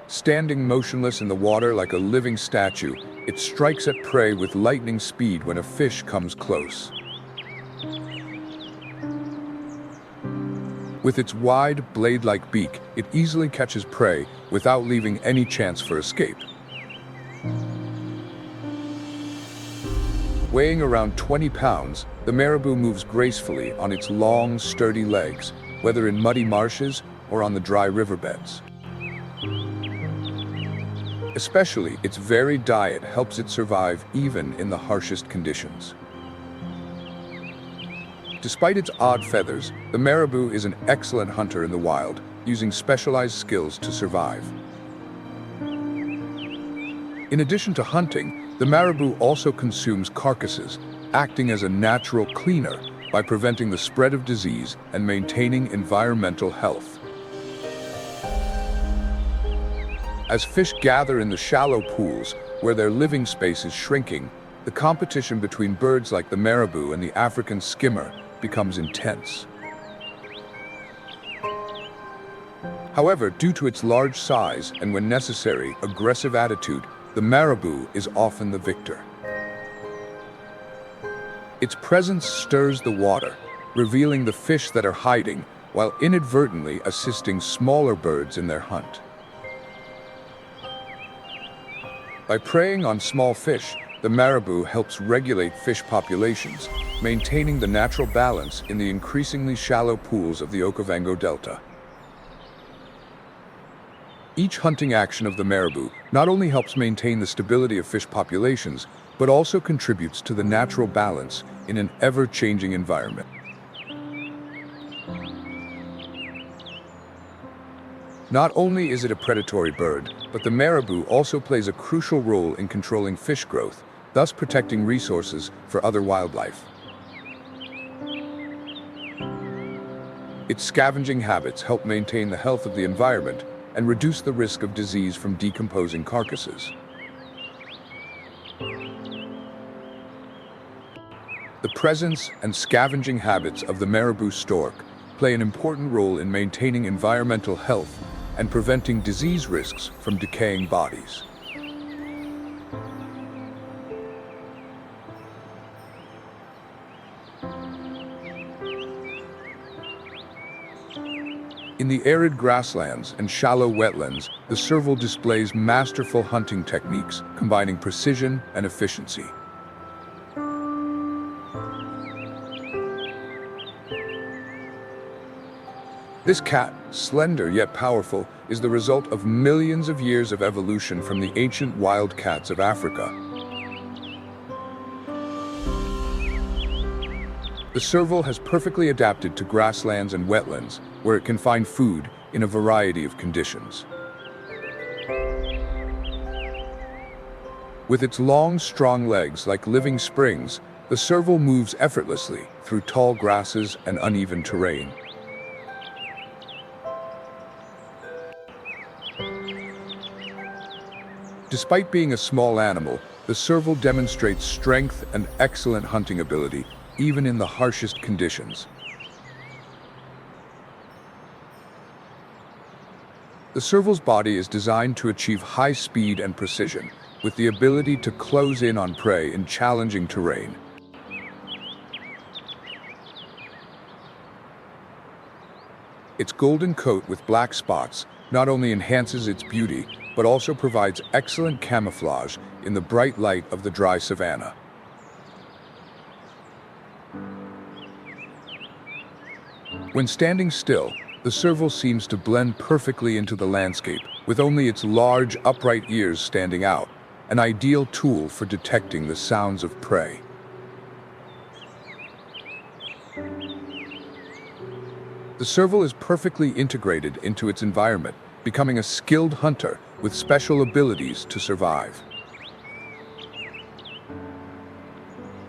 Standing motionless in the water like a living statue, it strikes at prey with lightning speed when a fish comes close. With its wide, blade-like beak, it easily catches prey without leaving any chance for escape. Weighing around 20 pounds, the marabou moves gracefully on its long, sturdy legs, whether in muddy marshes or on the dry riverbeds. Especially, its varied diet helps it survive even in the harshest conditions. Despite its odd feathers, the marabou is an excellent hunter in the wild, using specialized skills to survive. In addition to hunting, the marabou also consumes carcasses, acting as a natural cleaner by preventing the spread of disease and maintaining environmental health. As fish gather in the shallow pools, where their living space is shrinking, the competition between birds like the marabou and the African skimmer becomes intense. However, due to its large size and, when necessary, aggressive attitude, the marabou is often the victor. Its presence stirs the water, revealing the fish that are hiding, while inadvertently assisting smaller birds in their hunt. By preying on small fish, the marabou helps regulate fish populations, maintaining the natural balance in the increasingly shallow pools of the Okavango Delta. Each hunting action of the marabou not only helps maintain the stability of fish populations, but also contributes to the natural balance in an ever-changing environment. Not only is it a predatory bird, but the marabou also plays a crucial role in controlling fish growth, thus protecting resources for other wildlife. Its scavenging habits help maintain the health of the environment and reduce the risk of disease from decomposing carcasses. The presence and scavenging habits of the marabou stork play an important role in maintaining environmental health and preventing disease risks from decaying bodies. In the arid grasslands and shallow wetlands, the serval displays masterful hunting techniques, combining precision and efficiency. This cat, slender yet powerful, is the result of millions of years of evolution from the ancient wild cats of Africa. The serval has perfectly adapted to grasslands and wetlands, where it can find food in a variety of conditions. With its long, strong legs like living springs, the serval moves effortlessly through tall grasses and uneven terrain. Despite being a small animal, the serval demonstrates strength and excellent hunting ability, even in the harshest conditions. The serval's body is designed to achieve high speed and precision, with the ability to close in on prey in challenging terrain. Its golden coat with black spots not only enhances its beauty, but also provides excellent camouflage in the bright light of the dry savanna. When standing still, the serval seems to blend perfectly into the landscape, with only its large, upright ears standing out, an ideal tool for detecting the sounds of prey. The serval is perfectly integrated into its environment, becoming a skilled hunter with special abilities to survive.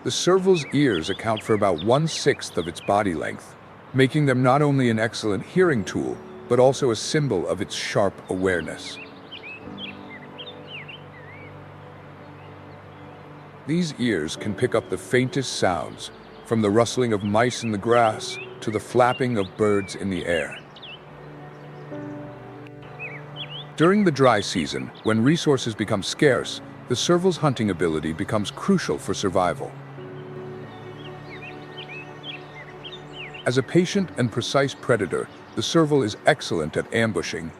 The serval's ears account for about 1/6 of its body length, making them not only an excellent hearing tool, but also a symbol of its sharp awareness. These ears can pick up the faintest sounds, from the rustling of mice in the grass to the flapping of birds in the air. During the dry season, when resources become scarce, the serval's hunting ability becomes crucial for survival. As a patient and precise predator, the serval is excellent at ambushing.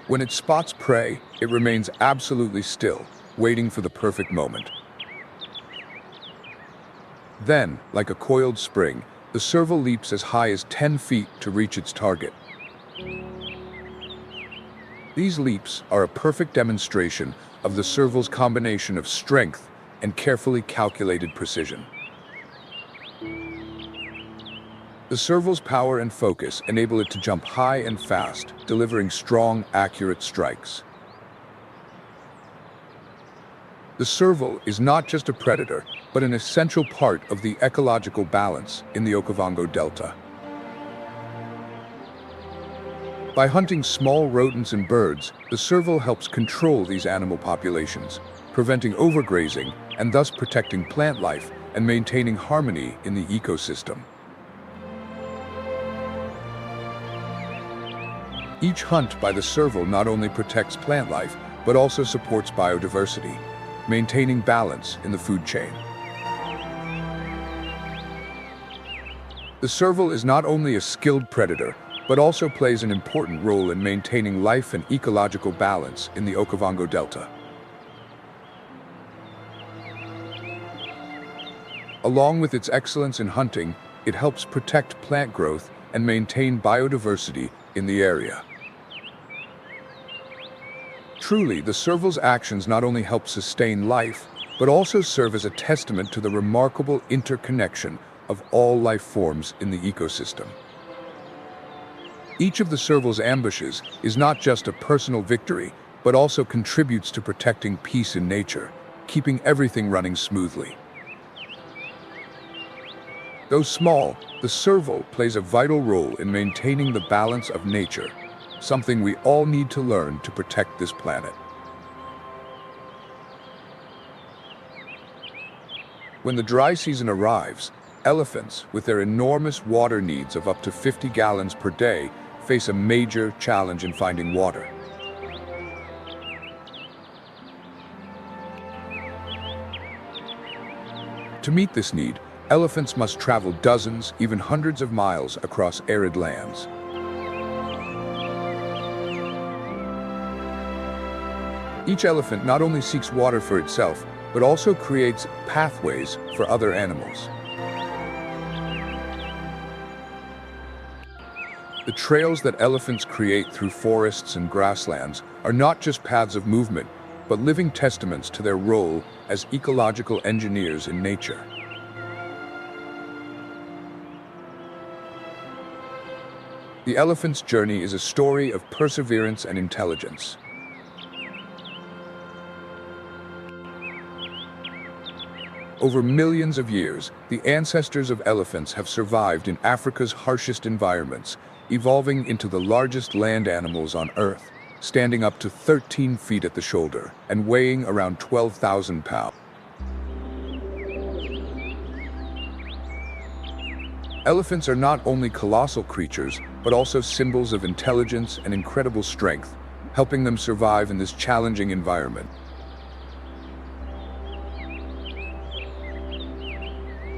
When it spots prey, it remains absolutely still, waiting for the perfect moment. Then, like a coiled spring, the serval leaps as high as 10 feet to reach its target. These leaps are a perfect demonstration of the serval's combination of strength and carefully calculated precision. The serval's power and focus enable it to jump high and fast, delivering strong, accurate strikes. The serval is not just a predator, but an essential part of the ecological balance in the Okavango Delta. By hunting small rodents and birds, the serval helps control these animal populations, preventing overgrazing and thus protecting plant life and maintaining harmony in the ecosystem. Each hunt by the serval not only protects plant life, but also supports biodiversity, maintaining balance in the food chain. The serval is not only a skilled predator, but also plays an important role in maintaining life and ecological balance in the Okavango Delta. Along with its excellence in hunting, it helps protect plant growth and maintain biodiversity in the area. Truly, the serval's actions not only help sustain life, but also serve as a testament to the remarkable interconnection of all life forms in the ecosystem. Each of the serval's ambushes is not just a personal victory, but also contributes to protecting peace in nature, keeping everything running smoothly. Though small, the serval plays a vital role in maintaining the balance of nature, something we all need to learn to protect this planet. When the dry season arrives, elephants, with their enormous water needs of up to 50 gallons per day, face a major challenge in finding water. To meet this need, elephants must travel dozens, even hundreds of miles across arid lands. Each elephant not only seeks water for itself, but also creates pathways for other animals. The trails that elephants create through forests and grasslands are not just paths of movement, but living testaments to their role as ecological engineers in nature. The elephant's journey is a story of perseverance and intelligence. Over millions of years, the ancestors of elephants have survived in Africa's harshest environments, evolving into the largest land animals on Earth, standing up to 13 feet at the shoulder and weighing around 12,000 pounds. Elephants are not only colossal creatures, but also symbols of intelligence and incredible strength, helping them survive in this challenging environment.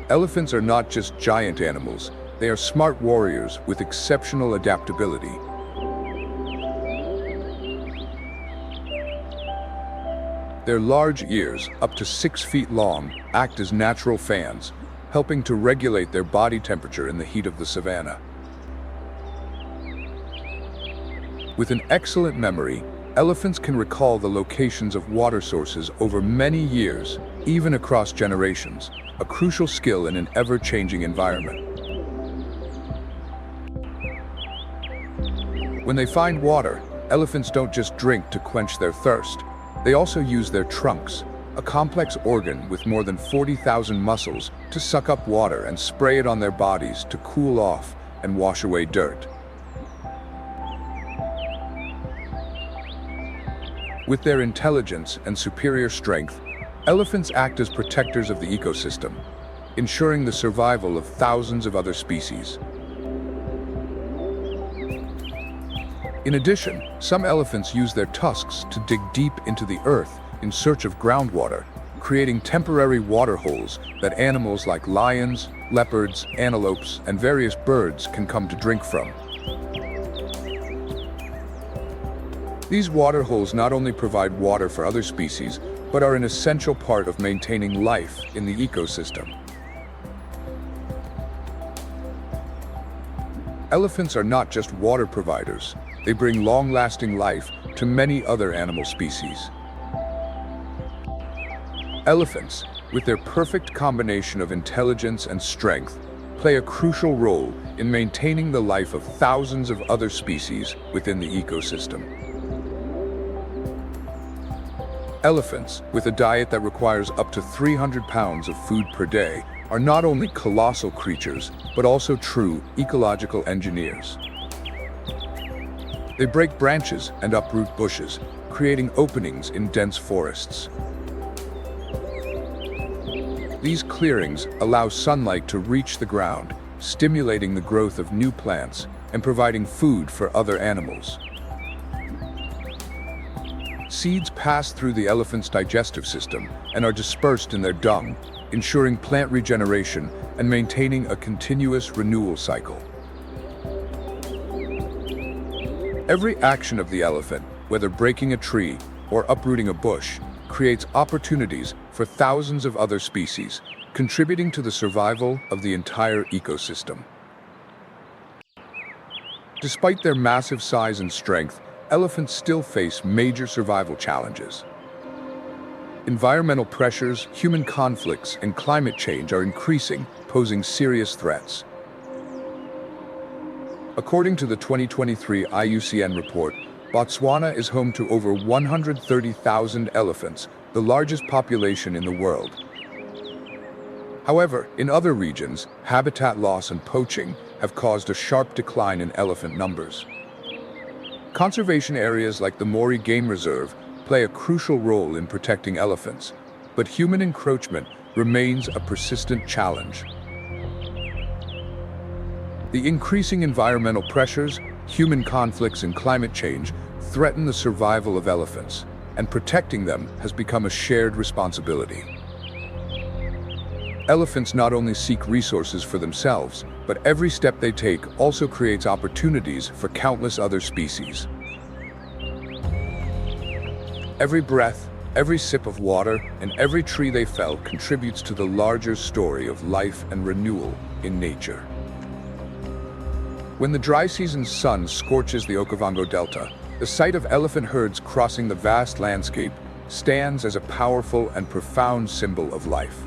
Elephants are not just giant animals, they are smart warriors with exceptional adaptability. Their large ears, up to 6 feet long, act as natural fans, helping to regulate their body temperature in the heat of the savanna. With an excellent memory, elephants can recall the locations of water sources over many years, even across generations, a crucial skill in an ever-changing environment. When they find water, elephants don't just drink to quench their thirst. They also use their trunks, a complex organ with more than 40,000 muscles, to suck up water and spray it on their bodies to cool off and wash away dirt. With their intelligence and superior strength, elephants act as protectors of the ecosystem, ensuring the survival of thousands of other species. In addition, some elephants use their tusks to dig deep into the earth in search of groundwater, creating temporary water holes that animals like lions, leopards, antelopes, and various birds can come to drink from. These water holes not only provide water for other species, but are an essential part of maintaining life in the ecosystem. Elephants are not just water providers, they bring long-lasting life to many other animal species. Elephants, with their perfect combination of intelligence and strength, play a crucial role in maintaining the life of thousands of other species within the ecosystem. Elephants, with a diet that requires up to 300 pounds of food per day, are not only colossal creatures, but also true ecological engineers. They break branches and uproot bushes, creating openings in dense forests. These clearings allow sunlight to reach the ground, stimulating the growth of new plants and providing food for other animals. Seeds pass through the elephant's digestive system and are dispersed in their dung, ensuring plant regeneration and maintaining a continuous renewal cycle. Every action of the elephant, whether breaking a tree or uprooting a bush, creates opportunities for thousands of other species, contributing to the survival of the entire ecosystem. Despite their massive size and strength, elephants still face major survival challenges. Environmental pressures, human conflicts, and climate change are increasing, posing serious threats. According to the 2023 IUCN report, Botswana is home to over 130,000 elephants, the largest population in the world. However, in other regions, habitat loss and poaching have caused a sharp decline in elephant numbers. Conservation areas like the Mori Game Reserve play a crucial role in protecting elephants, but human encroachment remains a persistent challenge. The increasing environmental pressures, human conflicts, and climate change threaten the survival of elephants, and protecting them has become a shared responsibility. Elephants not only seek resources for themselves, but every step they take also creates opportunities for countless other species. Every breath, every sip of water, and every tree they fell contributes to the larger story of life and renewal in nature. When the dry season's sun scorches the Okavango Delta, the sight of elephant herds crossing the vast landscape stands as a powerful and profound symbol of life.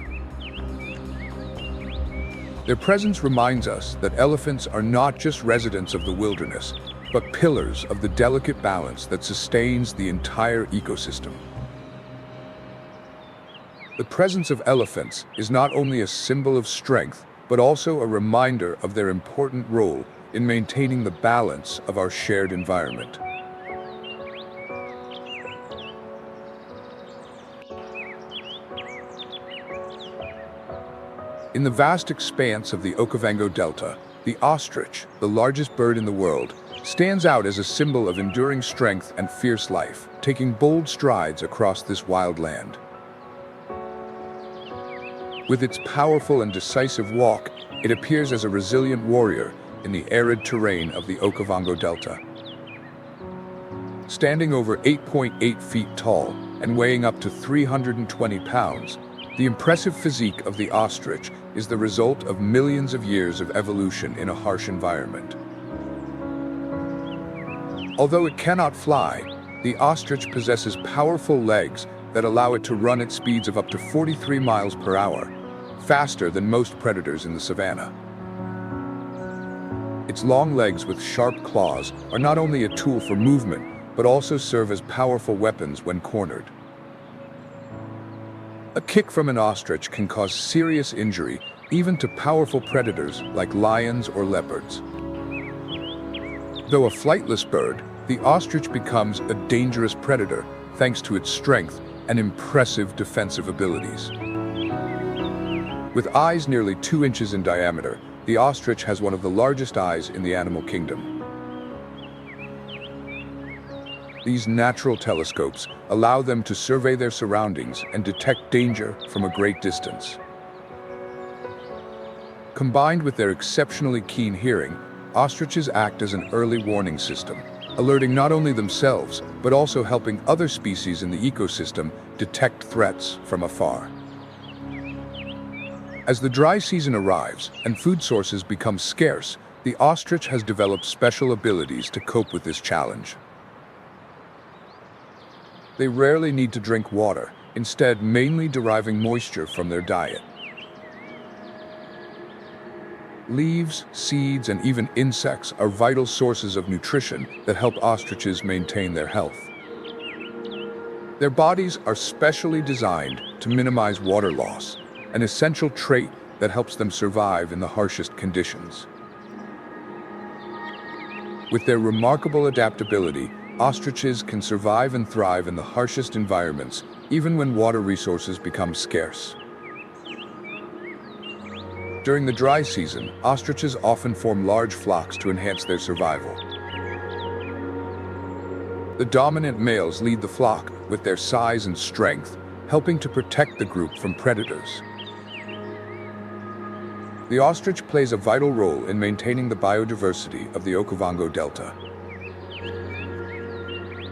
Their presence reminds us that elephants are not just residents of the wilderness, but pillars of the delicate balance that sustains the entire ecosystem. The presence of elephants is not only a symbol of strength, but also a reminder of their important role in maintaining the balance of our shared environment. In the vast expanse of the Okavango Delta, the ostrich, the largest bird in the world, stands out as a symbol of enduring strength and fierce life, taking bold strides across this wild land. With its powerful and decisive walk, it appears as a resilient warrior in the arid terrain of the Okavango Delta. Standing over 8.8 feet tall and weighing up to 320 pounds, the impressive physique of the ostrich is the result of millions of years of evolution in a harsh environment. Although it cannot fly, the ostrich possesses powerful legs that allow it to run at speeds of up to 43 miles per hour, faster than most predators in the savanna. Its long legs with sharp claws are not only a tool for movement, but also serve as powerful weapons when cornered. A kick from an ostrich can cause serious injury, even to powerful predators like lions or leopards. Though a flightless bird, the ostrich becomes a dangerous predator thanks to its strength and impressive defensive abilities. With eyes nearly 2 inches in diameter, the ostrich has one of the largest eyes in the animal kingdom. These natural telescopes allow them to survey their surroundings and detect danger from a great distance. Combined with their exceptionally keen hearing, ostriches act as an early warning system, alerting not only themselves, but also helping other species in the ecosystem detect threats from afar. As the dry season arrives and food sources become scarce, the ostrich has developed special abilities to cope with this challenge. They rarely need to drink water, instead mainly deriving moisture from their diet. Leaves, seeds, and even insects are vital sources of nutrition that help ostriches maintain their health. Their bodies are specially designed to minimize water loss, an essential trait that helps them survive in the harshest conditions. With their remarkable adaptability, ostriches can survive and thrive in the harshest environments, even when water resources become scarce. During the dry season, ostriches often form large flocks to enhance their survival. The dominant males lead the flock with their size and strength, helping to protect the group from predators. The ostrich plays a vital role in maintaining the biodiversity of the Okavango Delta.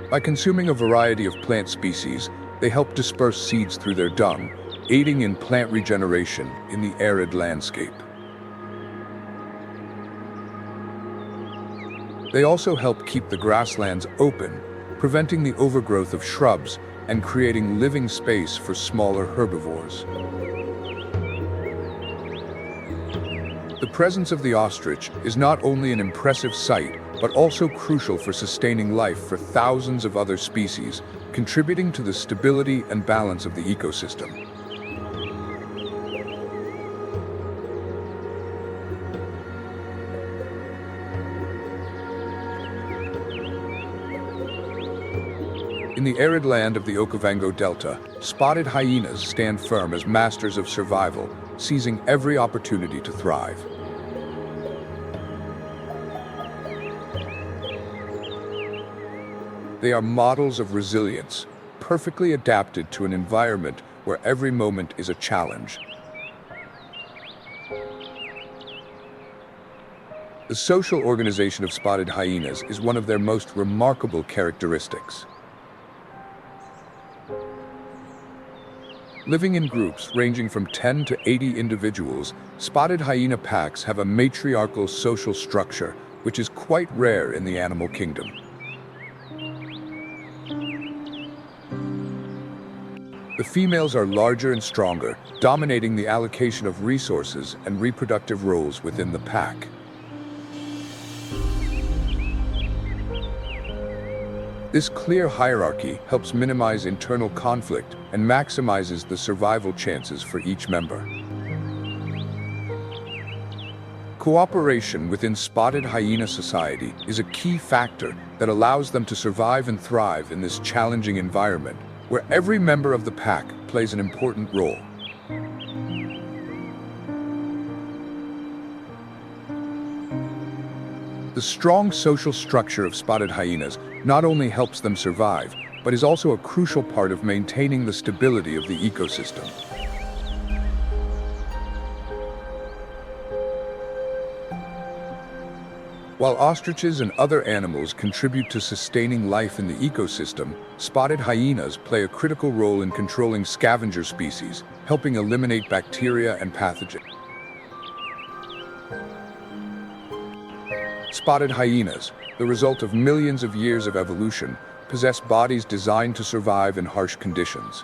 By consuming a variety of plant species, they help disperse seeds through their dung, aiding in plant regeneration in the arid landscape. They also help keep the grasslands open, preventing the overgrowth of shrubs and creating living space for smaller herbivores. The presence of the ostrich is not only an impressive sight, but also crucial for sustaining life for thousands of other species, contributing to the stability and balance of the ecosystem. In the arid land of the Okavango Delta, spotted hyenas stand firm as masters of survival, seizing every opportunity to thrive. They are models of resilience, perfectly adapted to an environment where every moment is a challenge. The social organization of spotted hyenas is one of their most remarkable characteristics. Living in groups ranging from 10 to 80 individuals, spotted hyena packs have a matriarchal social structure, which is quite rare in the animal kingdom. The females are larger and stronger, dominating the allocation of resources and reproductive roles within the pack. This clear hierarchy helps minimize internal conflict and maximizes the survival chances for each member. Cooperation within spotted hyena society is a key factor that allows them to survive and thrive in this challenging environment, where every member of the pack plays an important role. The strong social structure of spotted hyenas not only helps them survive, but is also a crucial part of maintaining the stability of the ecosystem. While ostriches and other animals contribute to sustaining life in the ecosystem, spotted hyenas play a critical role in controlling scavenger species, helping eliminate bacteria and pathogens. Spotted hyenas, the result of millions of years of evolution, possess bodies designed to survive in harsh conditions.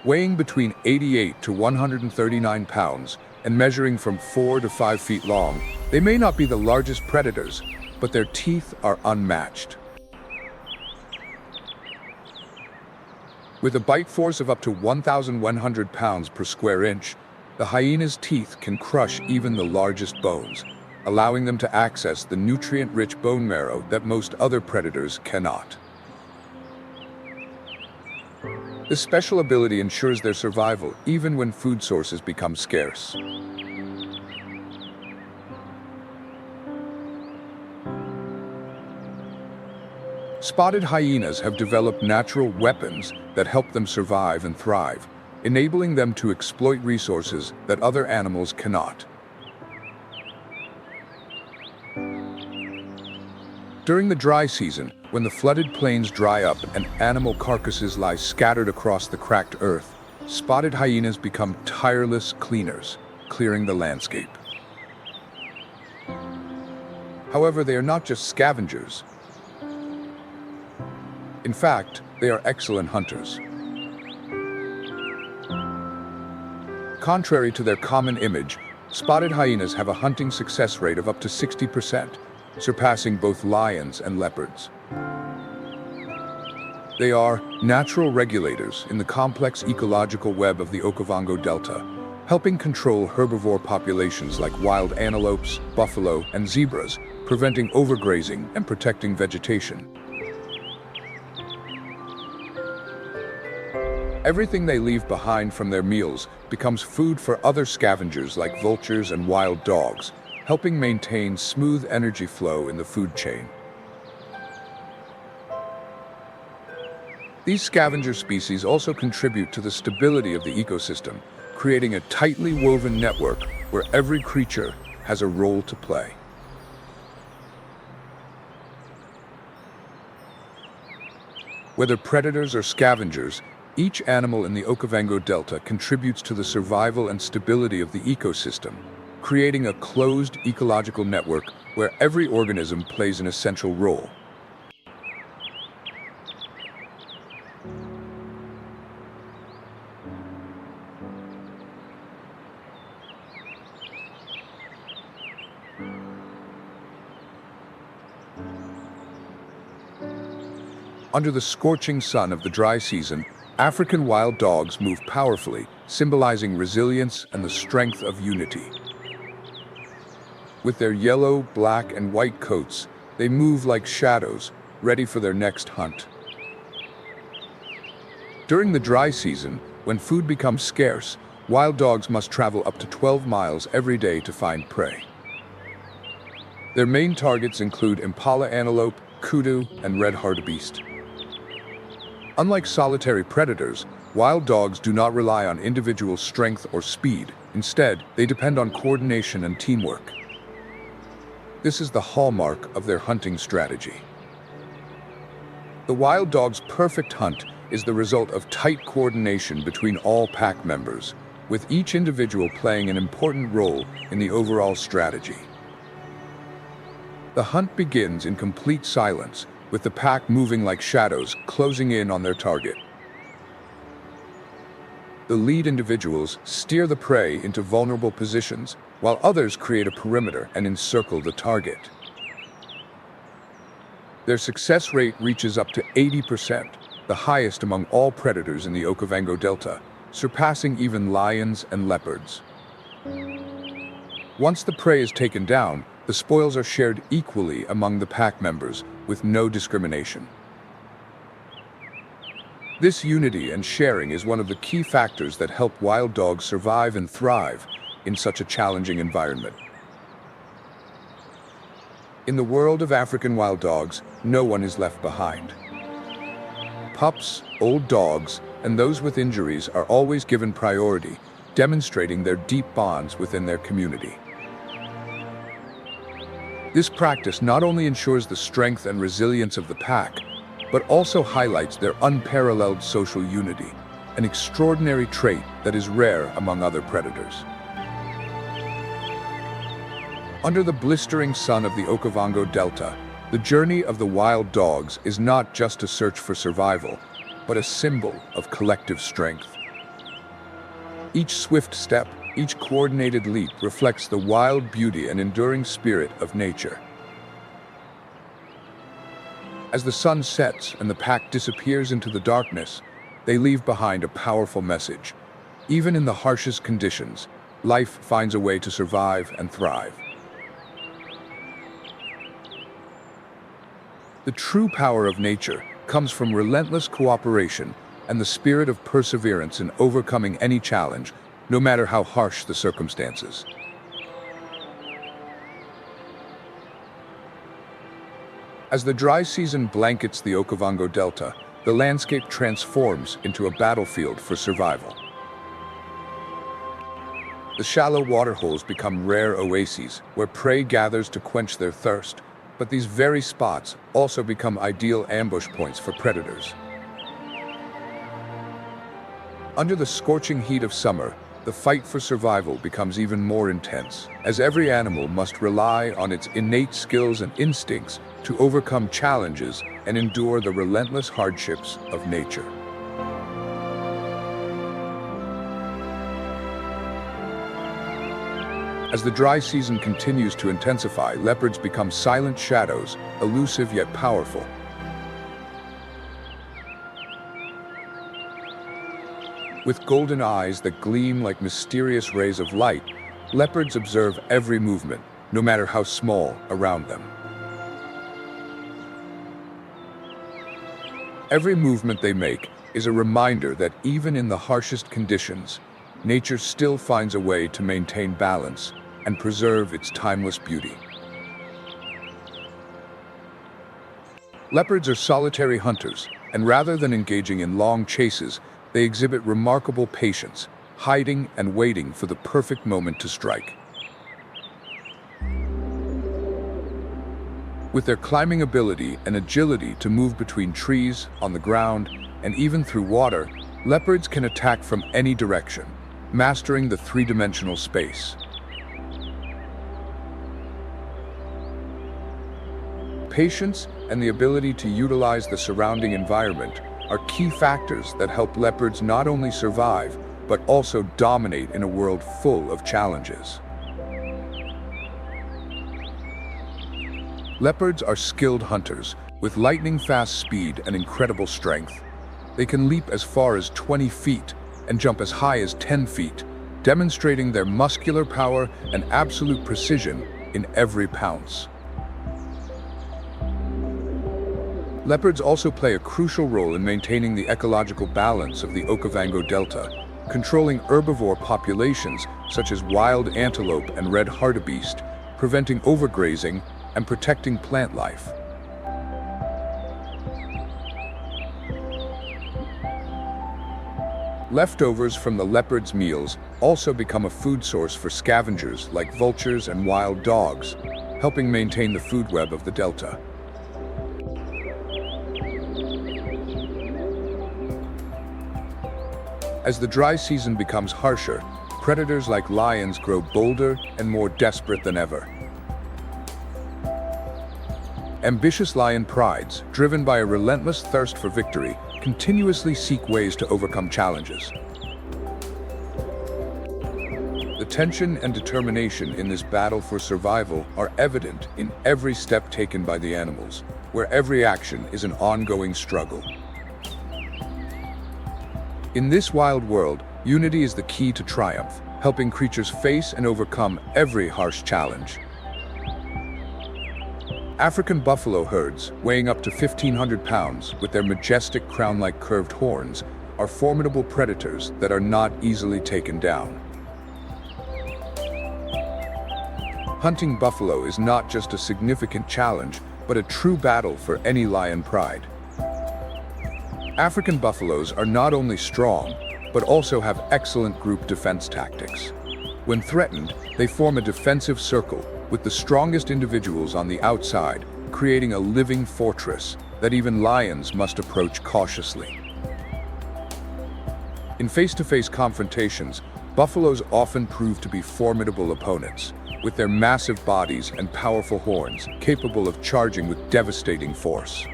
Weighing between 88 to 139 pounds and measuring from 4 to 5 feet long, they may not be the largest predators, but their teeth are unmatched. With a bite force of up to 1,100 pounds per square inch, the hyena's teeth can crush even the largest bones, allowing them to access the nutrient-rich bone marrow that most other predators cannot. This special ability ensures their survival even when food sources become scarce. Spotted hyenas have developed natural weapons that help them survive and thrive, enabling them to exploit resources that other animals cannot. During the dry season, when the flooded plains dry up and animal carcasses lie scattered across the cracked earth, spotted hyenas become tireless cleaners, clearing the landscape. However, they are not just scavengers. In fact, they are excellent hunters. Contrary to their common image, spotted hyenas have a hunting success rate of up to 60%, surpassing both lions and leopards. They are natural regulators in the complex ecological web of the Okavango Delta, helping control herbivore populations like wild antelopes, buffalo, and zebras, preventing overgrazing and protecting vegetation. Everything they leave behind from their meals becomes food for other scavengers like vultures and wild dogs, helping maintain smooth energy flow in the food chain. These scavenger species also contribute to the stability of the ecosystem, creating a tightly woven network where every creature has a role to play. Whether predators or scavengers, each animal in the Okavango Delta contributes to the survival and stability of the ecosystem, creating a closed ecological network where every organism plays an essential role. Under the scorching sun of the dry season, African wild dogs move powerfully, symbolizing resilience and the strength of unity. With their yellow, black, and white coats, they move like shadows, ready for their next hunt. During the dry season, when food becomes scarce, wild dogs must travel up to 12 miles every day to find prey. Their main targets include impala antelope, kudu, and red hartebeest. Unlike solitary predators, wild dogs do not rely on individual strength or speed. Instead, they depend on coordination and teamwork. This is the hallmark of their hunting strategy. The wild dog's perfect hunt is the result of tight coordination between all pack members, with each individual playing an important role in the overall strategy. The hunt begins in complete silence, with the pack moving like shadows, closing in on their target. The lead individuals steer the prey into vulnerable positions, while others create a perimeter and encircle the target. Their success rate reaches up to 80%, the highest among all predators in the Okavango Delta, surpassing even lions and leopards. Once the prey is taken down, the spoils are shared equally among the pack members, with no discrimination. This unity and sharing is one of the key factors that help wild dogs survive and thrive in such a challenging environment. In the world of African wild dogs, no one is left behind. Pups, old dogs, and those with injuries are always given priority, demonstrating their deep bonds within their community. This practice not only ensures the strength and resilience of the pack, but also highlights their unparalleled social unity, an extraordinary trait that is rare among other predators. Under the blistering sun of the Okavango Delta, the journey of the wild dogs is not just a search for survival, but a symbol of collective strength. Each swift step, each coordinated leap reflects the wild beauty and enduring spirit of nature. As the sun sets and the pack disappears into the darkness, they leave behind a powerful message. Even in the harshest conditions, life finds a way to survive and thrive. The true power of nature comes from relentless cooperation and the spirit of perseverance in overcoming any challenge, no matter how harsh the circumstances. As the dry season blankets the Okavango Delta, the landscape transforms into a battlefield for survival. The shallow waterholes become rare oases where prey gathers to quench their thirst, but these very spots also become ideal ambush points for predators. Under the scorching heat of summer, the fight for survival becomes even more intense, as every animal must rely on its innate skills and instincts to overcome challenges and endure the relentless hardships of nature. As the dry season continues to intensify, leopards become silent shadows, elusive yet powerful. With golden eyes that gleam like mysterious rays of light, leopards observe every movement, no matter how small, around them. Every movement they make is a reminder that even in the harshest conditions, nature still finds a way to maintain balance and preserve its timeless beauty. Leopards are solitary hunters, and rather than engaging in long chases, they exhibit remarkable patience, hiding and waiting for the perfect moment to strike. With their climbing ability and agility to move between trees, on the ground, and even through water, leopards can attack from any direction, mastering the three-dimensional space. Patience and the ability to utilize the surrounding environment are key factors that help leopards not only survive, but also dominate in a world full of challenges. Leopards are skilled hunters with lightning-fast speed and incredible strength. They can leap as far as 20 feet and jump as high as 10 feet, demonstrating their muscular power and absolute precision in every pounce. Leopards also play a crucial role in maintaining the ecological balance of the Okavango Delta, controlling herbivore populations such as wild antelope and red hartebeest, preventing overgrazing and protecting plant life. Leftovers from the leopard's meals also become a food source for scavengers like vultures and wild dogs, helping maintain the food web of the delta. As the dry season becomes harsher, predators like lions grow bolder and more desperate than ever. Ambitious lion prides, driven by a relentless thirst for victory, continuously seek ways to overcome challenges. The tension and determination in this battle for survival are evident in every step taken by the animals, where every action is an ongoing struggle. In this wild world, unity is the key to triumph, helping creatures face and overcome every harsh challenge. African buffalo herds, weighing up to 1,500 pounds with their majestic crown-like curved horns, are formidable predators that are not easily taken down. Hunting buffalo is not just a significant challenge, but a true battle for any lion pride. African buffaloes are not only strong, but also have excellent group defense tactics. When threatened, they form a defensive circle, with the strongest individuals on the outside, creating a living fortress that even lions must approach cautiously. In face-to-face confrontations, buffaloes often prove to be formidable opponents, with their massive bodies and powerful horns capable of charging with devastating force.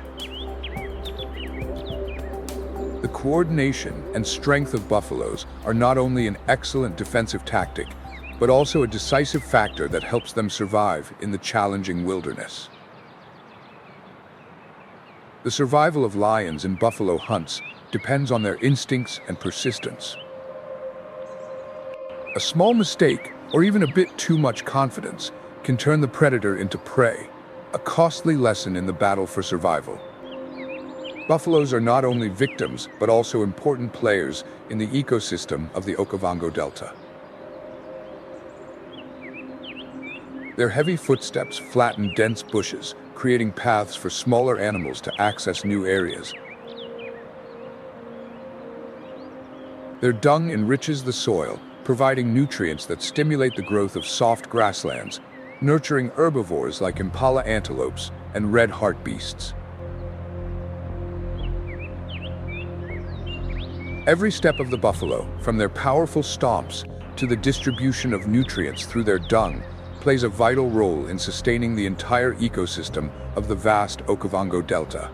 The coordination and strength of buffaloes are not only an excellent defensive tactic, but also a decisive factor that helps them survive in the challenging wilderness. The survival of lions in buffalo hunts depends on their instincts and persistence. A small mistake, or even a bit too much confidence, can turn the predator into prey, a costly lesson in the battle for survival. Buffaloes are not only victims, but also important players in the ecosystem of the Okavango Delta. Their heavy footsteps flatten dense bushes, creating paths for smaller animals to access new areas. Their dung enriches the soil, providing nutrients that stimulate the growth of soft grasslands, nurturing herbivores like impala antelopes and red hartebeests. Every step of the buffalo, from their powerful stomps to the distribution of nutrients through their dung, plays a vital role in sustaining the entire ecosystem of the vast Okavango Delta.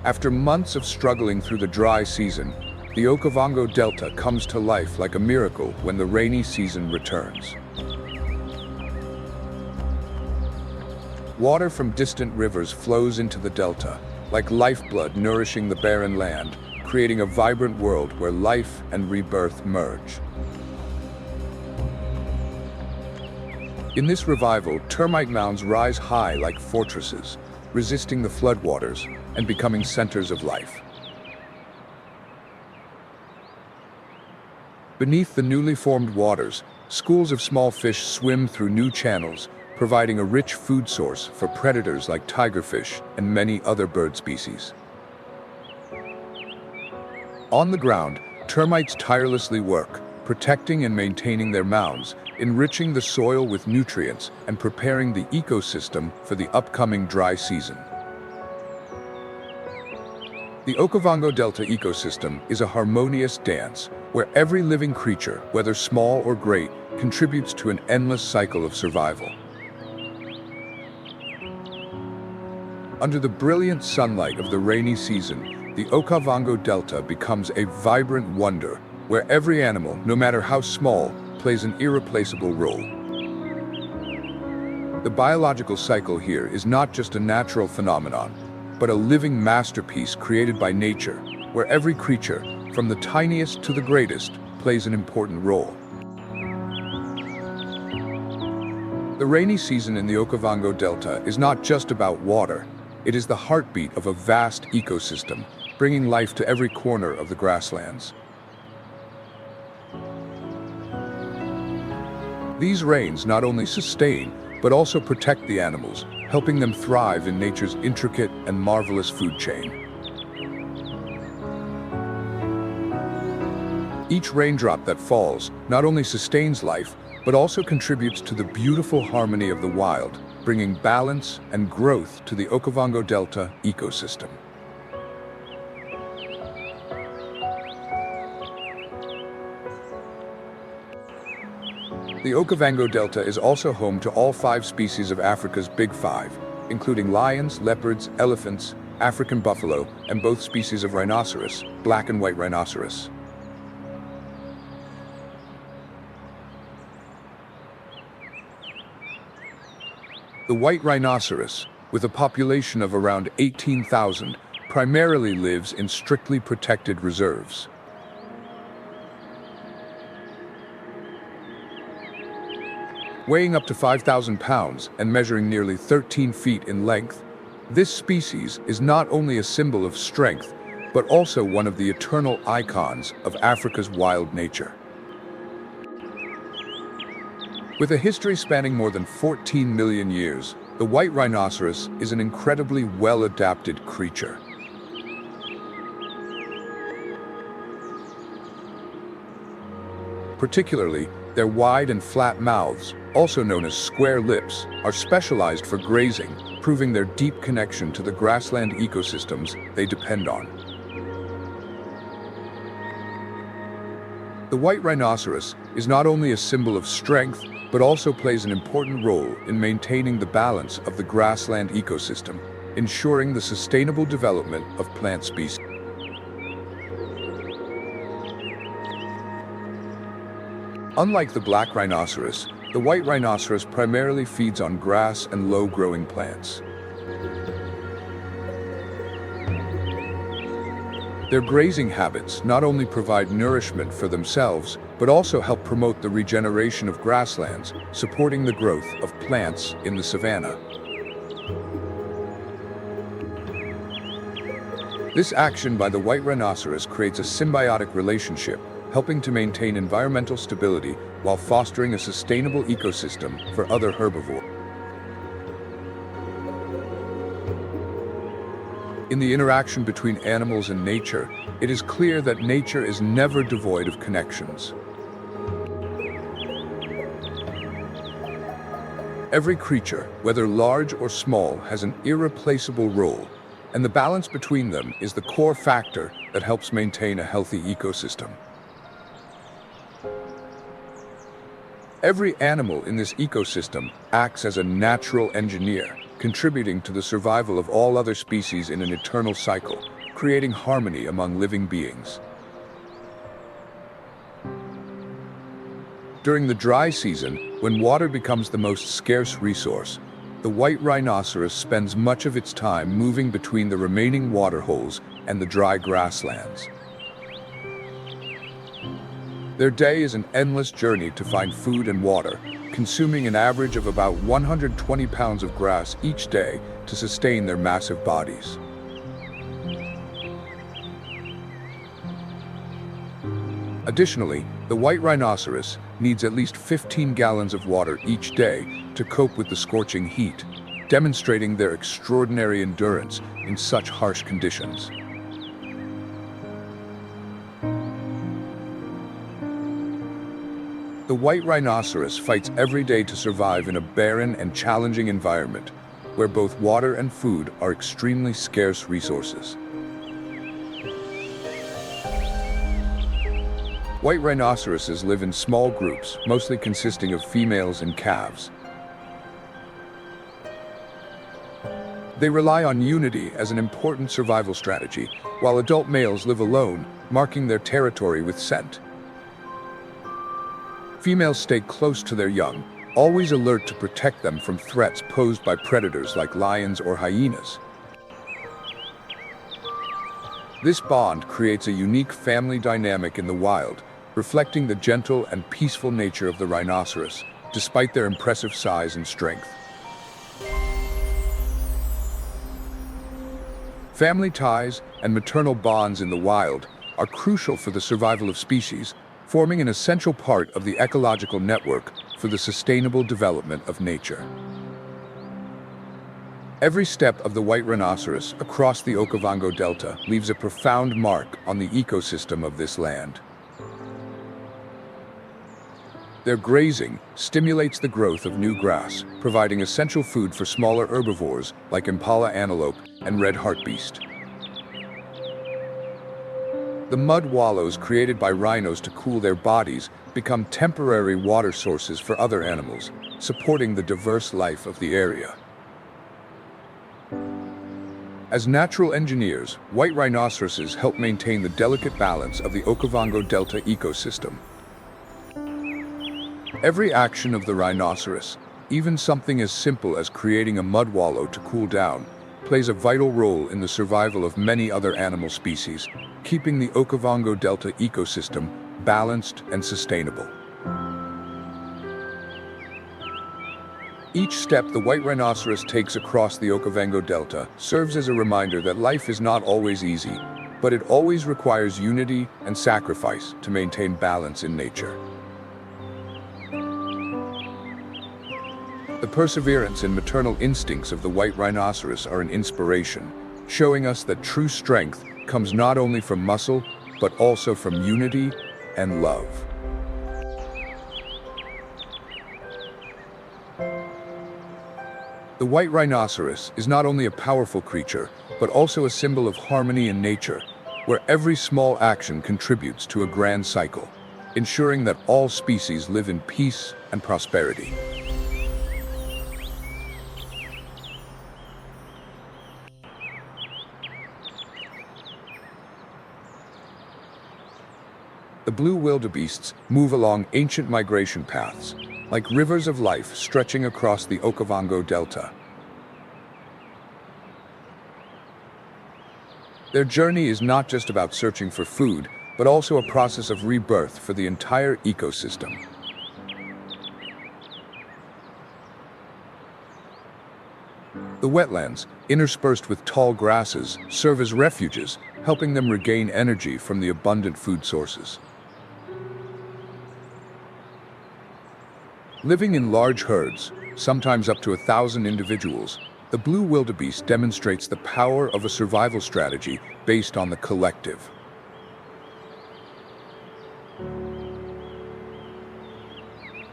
After months of struggling through the dry season, the Okavango Delta comes to life like a miracle when the rainy season returns. Water from distant rivers flows into the delta, like lifeblood nourishing the barren land, creating a vibrant world where life and rebirth merge. In this revival, termite mounds rise high like fortresses, resisting the floodwaters and becoming centers of life. Beneath the newly formed waters, schools of small fish swim through new channels, providing a rich food source for predators like tigerfish and many other bird species. On the ground, termites tirelessly work, protecting and maintaining their mounds, enriching the soil with nutrients and preparing the ecosystem for the upcoming dry season. The Okavango Delta ecosystem is a harmonious dance where every living creature, whether small or great, contributes to an endless cycle of survival. Under the brilliant sunlight of the rainy season, the Okavango Delta becomes a vibrant wonder where every animal, no matter how small, plays an irreplaceable role. The biological cycle here is not just a natural phenomenon, but a living masterpiece created by nature, where every creature, from the tiniest to the greatest, plays an important role. The rainy season in the Okavango Delta is not just about water. It is the heartbeat of a vast ecosystem, bringing life to every corner of the grasslands. These rains not only sustain, but also protect the animals, helping them thrive in nature's intricate and marvelous food chain. Each raindrop that falls not only sustains life, but also contributes to the beautiful harmony of the wild, bringing balance and growth to the Okavango Delta ecosystem. The Okavango Delta is also home to all 5 species of Africa's Big Five, including lions, leopards, elephants, African buffalo, and both species of rhinoceros, black and white rhinoceros. The white rhinoceros, with a population of around 18,000, primarily lives in strictly protected reserves. Weighing up to 5,000 pounds and measuring nearly 13 feet in length, this species is not only a symbol of strength, but also one of the eternal icons of Africa's wild nature. With a history spanning more than 14 million years, the white rhinoceros is an incredibly well-adapted creature. Particularly, their wide and flat mouths, also known as square lips, are specialized for grazing, proving their deep connection to the grassland ecosystems they depend on. The white rhinoceros is not only a symbol of strength, but also plays an important role in maintaining the balance of the grassland ecosystem, ensuring the sustainable development of plant species. Unlike the black rhinoceros, the white rhinoceros primarily feeds on grass and low-growing plants. Their grazing habits not only provide nourishment for themselves, but also help promote the regeneration of grasslands, supporting the growth of plants in the savanna. This action by the white rhinoceros creates a symbiotic relationship, helping to maintain environmental stability while fostering a sustainable ecosystem for other herbivores. In the interaction between animals and nature, it is clear that nature is never devoid of connections. Every creature, whether large or small, has an irreplaceable role, and the balance between them is the core factor that helps maintain a healthy ecosystem. Every animal in this ecosystem acts as a natural engineer, contributing to the survival of all other species in an eternal cycle, creating harmony among living beings. During the dry season, when water becomes the most scarce resource, the white rhinoceros spends much of its time moving between the remaining water holes and the dry grasslands. Their day is an endless journey to find food and water, consuming an average of about 120 pounds of grass each day to sustain their massive bodies. Additionally, the white rhinoceros needs at least 15 gallons of water each day to cope with the scorching heat, demonstrating their extraordinary endurance in such harsh conditions. The white rhinoceros fights every day to survive in a barren and challenging environment, where both water and food are extremely scarce resources. White rhinoceroses live in small groups, mostly consisting of females and calves. They rely on unity as an important survival strategy, while adult males live alone, marking their territory with scent. Females stay close to their young, always alert to protect them from threats posed by predators like lions or hyenas. This bond creates a unique family dynamic in the wild, reflecting the gentle and peaceful nature of the rhinoceros, despite their impressive size and strength. Family ties and maternal bonds in the wild are crucial for the survival of species, forming an essential part of the ecological network for the sustainable development of nature. Every step of the white rhinoceros across the Okavango Delta leaves a profound mark on the ecosystem of this land. Their grazing stimulates the growth of new grass, providing essential food for smaller herbivores like impala antelope and red hartebeest. The mud wallows created by rhinos to cool their bodies become temporary water sources for other animals, supporting the diverse life of the area. As natural engineers, white rhinoceroses help maintain the delicate balance of the Okavango Delta ecosystem. Every action of the rhinoceros, even something as simple as creating a mud wallow to cool down, plays a vital role in the survival of many other animal species, keeping the Okavango Delta ecosystem balanced and sustainable. Each step the white rhinoceros takes across the Okavango Delta serves as a reminder that life is not always easy, but it always requires unity and sacrifice to maintain balance in nature. The perseverance and maternal instincts of the white rhinoceros are an inspiration, showing us that true strength comes not only from muscle, but also from unity and love. The white rhinoceros is not only a powerful creature, but also a symbol of harmony in nature, where every small action contributes to a grand cycle, ensuring that all species live in peace and prosperity. The blue wildebeests move along ancient migration paths, like rivers of life stretching across the Okavango Delta. Their journey is not just about searching for food, but also a process of rebirth for the entire ecosystem. The wetlands, interspersed with tall grasses, serve as refuges, helping them regain energy from the abundant food sources. Living in large herds, sometimes up to 1,000 individuals, the blue wildebeest demonstrates the power of a survival strategy based on the collective.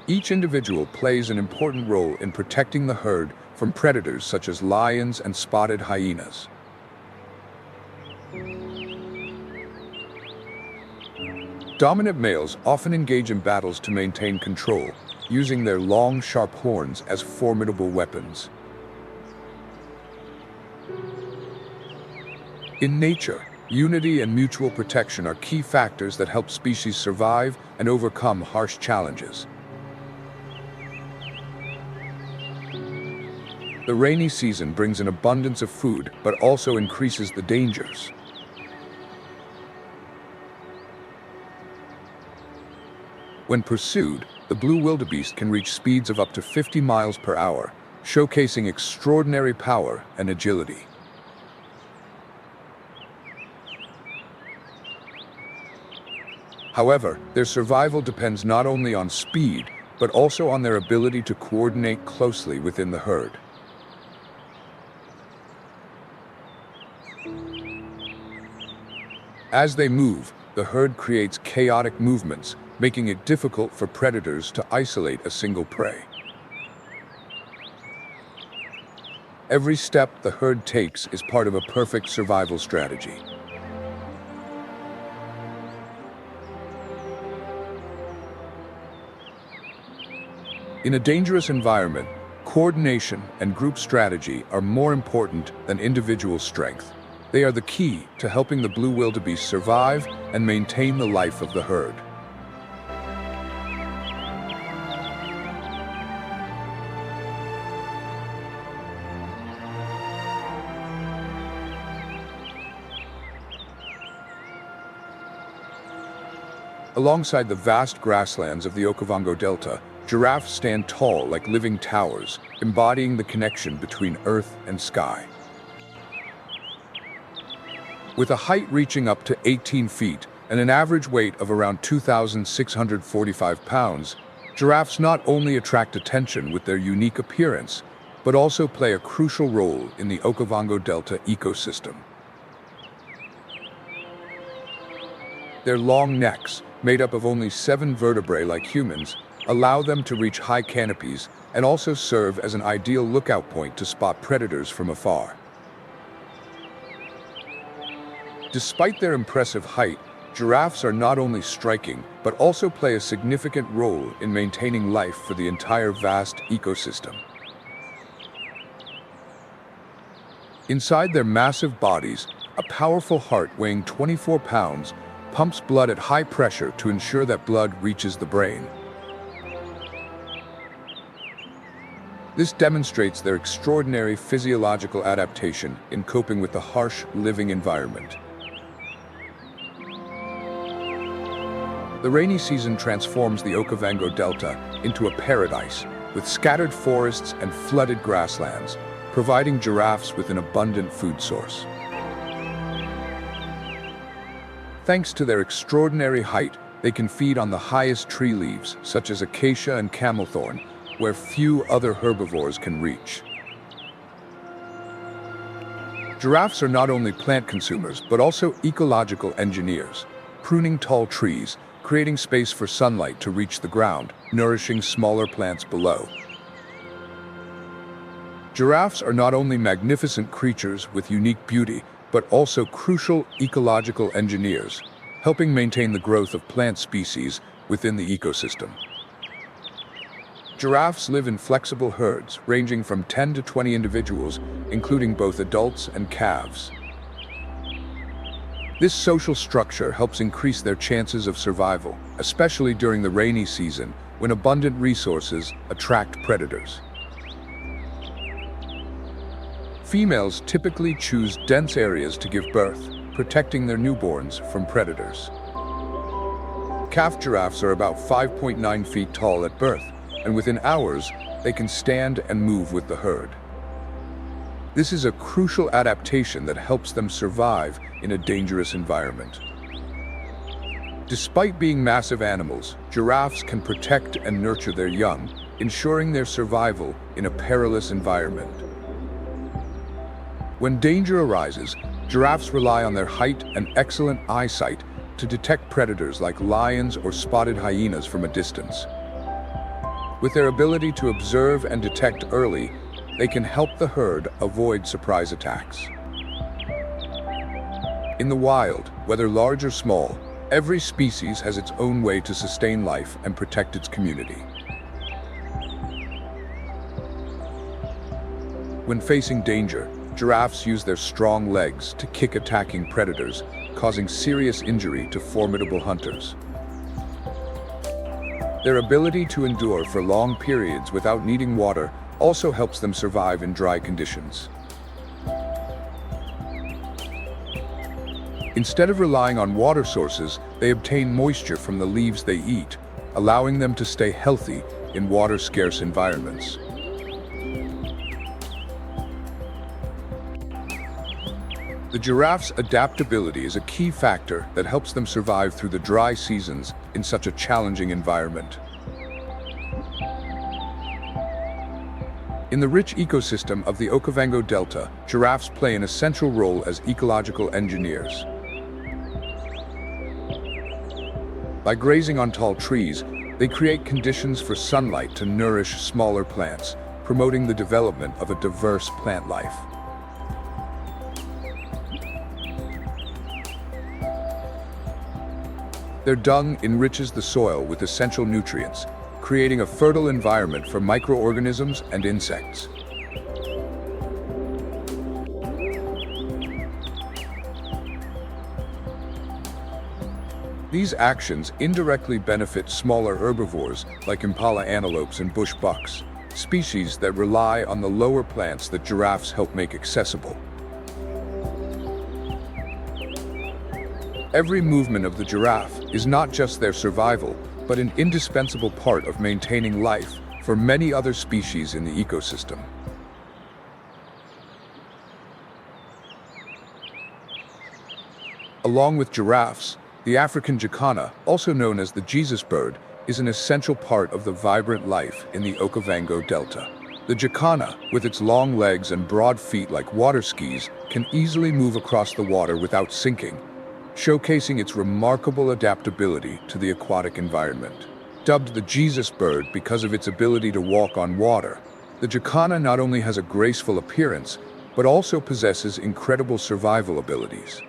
Each individual plays an important role in protecting the herd from predators such as lions and spotted hyenas. Dominant males often engage in battles to maintain control, using their long, sharp horns as formidable weapons. In nature, unity and mutual protection are key factors that help species survive and overcome harsh challenges. The rainy season brings an abundance of food, but also increases the dangers. When pursued, the blue wildebeest can reach speeds of up to 50 miles per hour, showcasing extraordinary power and agility. However, their survival depends not only on speed, but also on their ability to coordinate closely within the herd. As they move, the herd creates chaotic movements, making it difficult for predators to isolate a single prey. Every step the herd takes is part of a perfect survival strategy. In a dangerous environment, coordination and group strategy are more important than individual strength. They are the key to helping the blue wildebeest survive and maintain the life of the herd. Alongside the vast grasslands of the Okavango Delta, giraffes stand tall like living towers, embodying the connection between earth and sky. With a height reaching up to 18 feet and an average weight of around 2,645 pounds, giraffes not only attract attention with their unique appearance, but also play a crucial role in the Okavango Delta ecosystem. Their long necks, made up of only 7 vertebrae like humans, allow them to reach high canopies and also serve as an ideal lookout point to spot predators from afar. Despite their impressive height, giraffes are not only striking, but also play a significant role in maintaining life for the entire vast ecosystem. Inside their massive bodies, a powerful heart weighing 24 pounds pumps blood at high pressure to ensure that blood reaches the brain. This demonstrates their extraordinary physiological adaptation in coping with the harsh living environment. The rainy season transforms the Okavango Delta into a paradise, with scattered forests and flooded grasslands, providing giraffes with an abundant food source. Thanks to their extraordinary height, they can feed on the highest tree leaves, such as acacia and camelthorn, where few other herbivores can reach. Giraffes are not only plant consumers, but also ecological engineers, pruning tall trees, creating space for sunlight to reach the ground, nourishing smaller plants below. Giraffes are not only magnificent creatures with unique beauty, but also crucial ecological engineers, helping maintain the growth of plant species within the ecosystem. Giraffes live in flexible herds, ranging from 10 to 20 individuals, including both adults and calves. This social structure helps increase their chances of survival, especially during the rainy season, when abundant resources attract predators. Females typically choose dense areas to give birth, protecting their newborns from predators. Calf giraffes are about 5.9 feet tall at birth, and within hours, they can stand and move with the herd. This is a crucial adaptation that helps them survive in a dangerous environment. Despite being massive animals, giraffes can protect and nurture their young, ensuring their survival in a perilous environment. When danger arises, giraffes rely on their height and excellent eyesight to detect predators like lions or spotted hyenas from a distance. With their ability to observe and detect early, they can help the herd avoid surprise attacks. In the wild, whether large or small, every species has its own way to sustain life and protect its community. When facing danger, giraffes use their strong legs to kick attacking predators, causing serious injury to formidable hunters. Their ability to endure for long periods without needing water also helps them survive in dry conditions. Instead of relying on water sources, they obtain moisture from the leaves they eat, allowing them to stay healthy in water-scarce environments. The giraffe's adaptability is a key factor that helps them survive through the dry seasons in such a challenging environment. In the rich ecosystem of the Okavango Delta, giraffes play an essential role as ecological engineers. By grazing on tall trees, they create conditions for sunlight to nourish smaller plants, promoting the development of a diverse plant life. Their dung enriches the soil with essential nutrients, creating a fertile environment for microorganisms and insects. These actions indirectly benefit smaller herbivores like impala antelopes and bush bucks, species that rely on the lower plants that giraffes help make accessible. Every movement of the giraffe is not just their survival, but an indispensable part of maintaining life for many other species in the ecosystem. Along with giraffes, the African jacana, also known as the Jesus bird, is an essential part of the vibrant life in the Okavango Delta. The jacana, with its long legs and broad feet like water skis, can easily move across the water without sinking, showcasing its remarkable adaptability to the aquatic environment. Dubbed the Jesus bird because of its ability to walk on water, the jacana not only has a graceful appearance, but also possesses incredible survival abilities.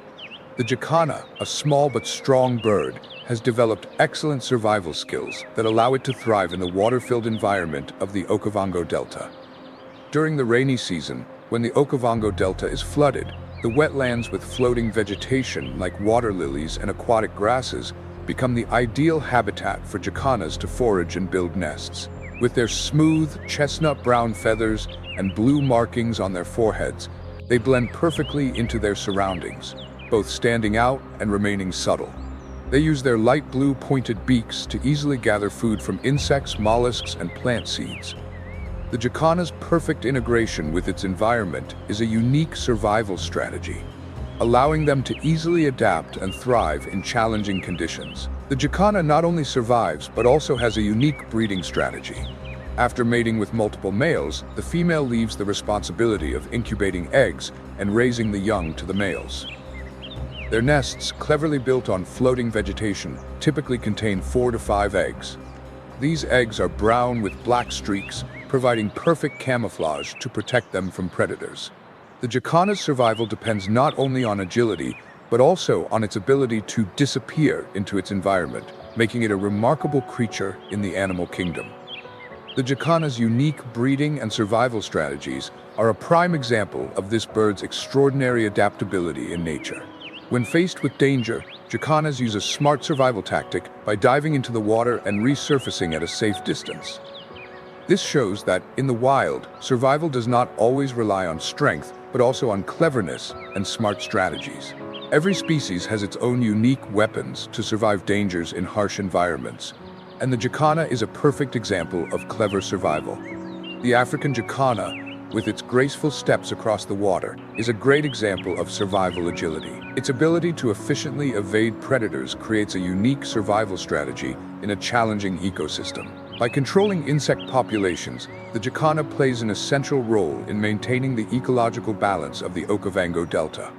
The jacana, a small but strong bird, has developed excellent survival skills that allow it to thrive in the water-filled environment of the Okavango Delta. During the rainy season, when the Okavango Delta is flooded, the wetlands with floating vegetation like water lilies and aquatic grasses become the ideal habitat for jacanas to forage and build nests. With their smooth, chestnut-brown feathers and blue markings on their foreheads, they blend perfectly into their surroundings, both standing out and remaining subtle. They use their light blue pointed beaks to easily gather food from insects, mollusks, and plant seeds. The jacana's perfect integration with its environment is a unique survival strategy, allowing them to easily adapt and thrive in challenging conditions. The jacana not only survives, but also has a unique breeding strategy. After mating with multiple males, the female leaves the responsibility of incubating eggs and raising the young to the males. Their nests, cleverly built on floating vegetation, typically contain 4 to 5 eggs. These eggs are brown with black streaks, providing perfect camouflage to protect them from predators. The jacana's survival depends not only on agility, but also on its ability to disappear into its environment, making it a remarkable creature in the animal kingdom. The jacana's unique breeding and survival strategies are a prime example of this bird's extraordinary adaptability in nature. When faced with danger, jacanas use a smart survival tactic by diving into the water and resurfacing at a safe distance. This shows that, in the wild, survival does not always rely on strength, but also on cleverness and smart strategies. Every species has its own unique weapons to survive dangers in harsh environments, and the jacana is a perfect example of clever survival. The African jacana, with its graceful steps across the water, is a great example of survival agility. Its ability to efficiently evade predators creates a unique survival strategy in a challenging ecosystem. By controlling insect populations, the jacana plays an essential role in maintaining the ecological balance of the Okavango Delta.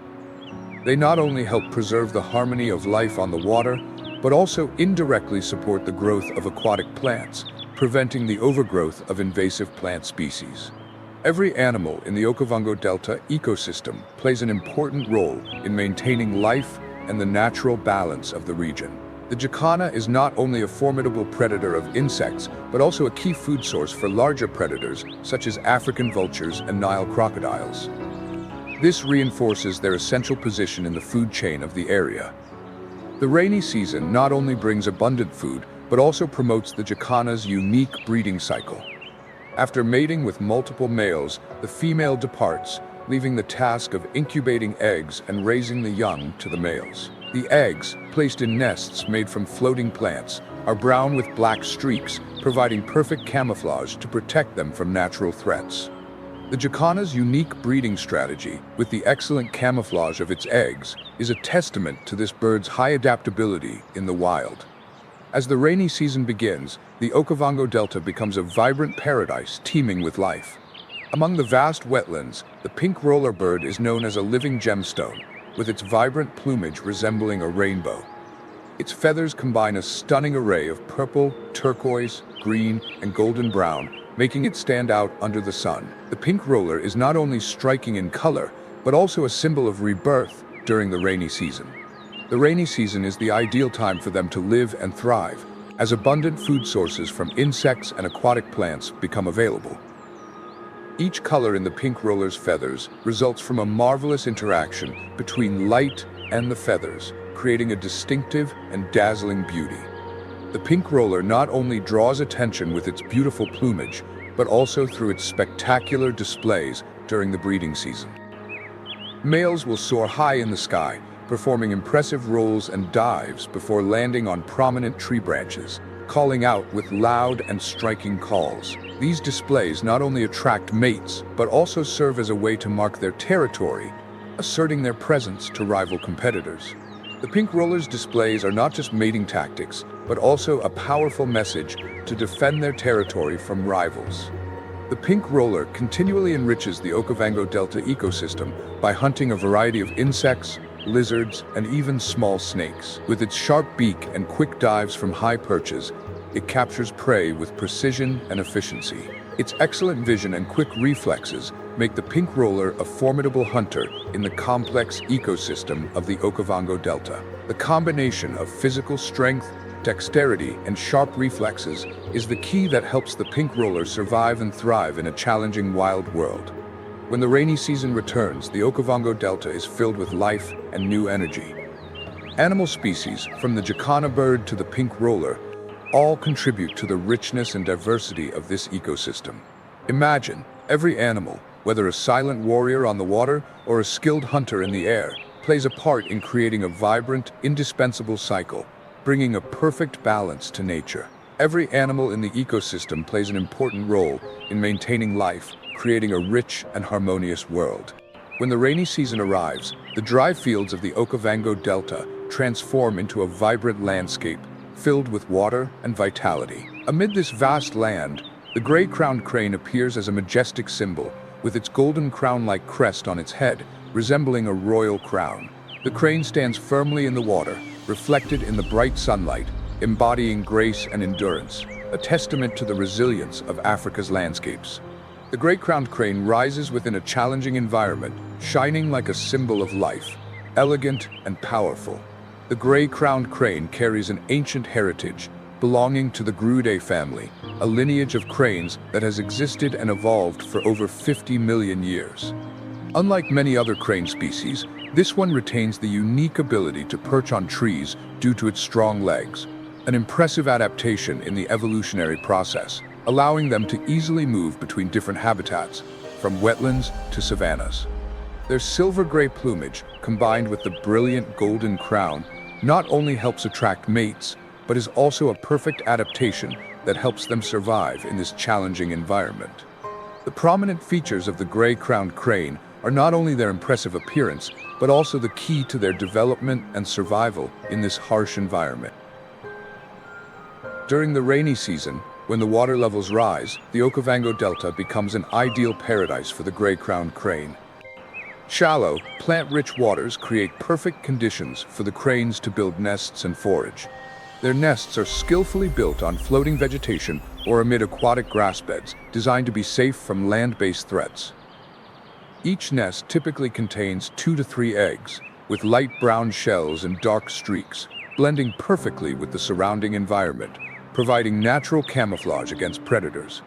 They not only help preserve the harmony of life on the water, but also indirectly support the growth of aquatic plants, preventing the overgrowth of invasive plant species. Every animal in the Okavango Delta ecosystem plays an important role in maintaining life and the natural balance of the region. The jacana is not only a formidable predator of insects, but also a key food source for larger predators such as African vultures and Nile crocodiles. This reinforces their essential position in the food chain of the area. The rainy season not only brings abundant food, but also promotes the jacana's unique breeding cycle. After mating with multiple males, the female departs, leaving the task of incubating eggs and raising the young to the males. The eggs, placed in nests made from floating plants, are brown with black streaks, providing perfect camouflage to protect them from natural threats. The jacana's unique breeding strategy, with the excellent camouflage of its eggs, is a testament to this bird's high adaptability in the wild. As the rainy season begins, the Okavango Delta becomes a vibrant paradise teeming with life. Among the vast wetlands, the pink roller bird is known as a living gemstone, with its vibrant plumage resembling a rainbow. Its feathers combine a stunning array of purple, turquoise, green, and golden brown, making it stand out under the sun. The pink roller is not only striking in color, but also a symbol of rebirth during the rainy season. The rainy season is the ideal time for them to live and thrive, as abundant food sources from insects and aquatic plants become available. Each color in the pink roller's feathers results from a marvelous interaction between light and the feathers, creating a distinctive and dazzling beauty. The pink roller not only draws attention with its beautiful plumage, but also through its spectacular displays during the breeding season. Males will soar high in the sky, performing impressive rolls and dives before landing on prominent tree branches, calling out with loud and striking calls. These displays not only attract mates, but also serve as a way to mark their territory, asserting their presence to rival competitors. The pink roller's displays are not just mating tactics, but also a powerful message to defend their territory from rivals. The pink roller continually enriches the Okavango Delta ecosystem by hunting a variety of insects, lizards, and even small snakes. With its sharp beak and quick dives from high perches, it captures prey with precision and efficiency. Its excellent vision and quick reflexes make the pink roller a formidable hunter in the complex ecosystem of the Okavango Delta. The combination of physical strength, dexterity, and sharp reflexes is the key that helps the pink roller survive and thrive in a challenging wild world. When the rainy season returns, the Okavango Delta is filled with life and new energy. Animal species, from the jacana bird to the pink roller, all contribute to the richness and diversity of this ecosystem. Imagine, every animal, whether a silent warrior on the water or a skilled hunter in the air, plays a part in creating a vibrant, indispensable cycle, bringing a perfect balance to nature. Every animal in the ecosystem plays an important role in maintaining life, creating a rich and harmonious world. When the rainy season arrives, the dry fields of the Okavango Delta transform into a vibrant landscape filled with water and vitality. Amid this vast land, the gray-crowned crane appears as a majestic symbol, with its golden crown-like crest on its head, resembling a royal crown. The crane stands firmly in the water, reflected in the bright sunlight, embodying grace and endurance, a testament to the resilience of Africa's landscapes. The gray-crowned crane rises within a challenging environment, shining like a symbol of life, elegant and powerful. The gray-crowned crane carries an ancient heritage, belonging to the Giraffe family, a lineage of cranes that has existed and evolved for over 50 million years. Unlike many other crane species, this one retains the unique ability to perch on trees due to its strong legs, an impressive adaptation in the evolutionary process, allowing them to easily move between different habitats, from wetlands to savannas. Their silver-gray plumage, combined with the brilliant golden crown, not only helps attract mates, but is also a perfect adaptation that helps them survive in this challenging environment. The prominent features of the gray-crowned crane are not only their impressive appearance, but also the key to their development and survival in this harsh environment. During the rainy season, when the water levels rise, the Okavango Delta becomes an ideal paradise for the gray-crowned crane. Shallow, plant-rich waters create perfect conditions for the cranes to build nests and forage. Their nests are skillfully built on floating vegetation or amid aquatic grass beds, designed to be safe from land-based threats. Each nest typically contains 2 to 3 eggs, with light brown shells and dark streaks, blending perfectly with the surrounding environment, providing natural camouflage against predators.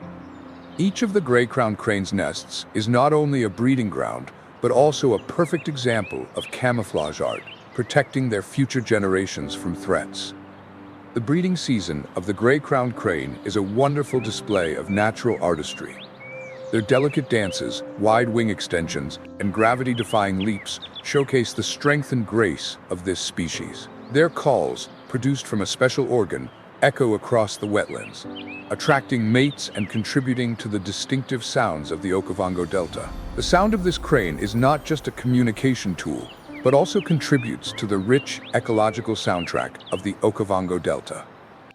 Each of the gray-crowned crane's nests is not only a breeding ground, but also a perfect example of camouflage art, protecting their future generations from threats. The breeding season of the gray-crowned crane is a wonderful display of natural artistry. Their delicate dances, wide wing extensions, and gravity-defying leaps showcase the strength and grace of this species. Their calls, produced from a special organ, echo across the wetlands, attracting mates and contributing to the distinctive sounds of the Okavango Delta. The sound of this crane is not just a communication tool, but also contributes to the rich ecological soundtrack of the Okavango Delta.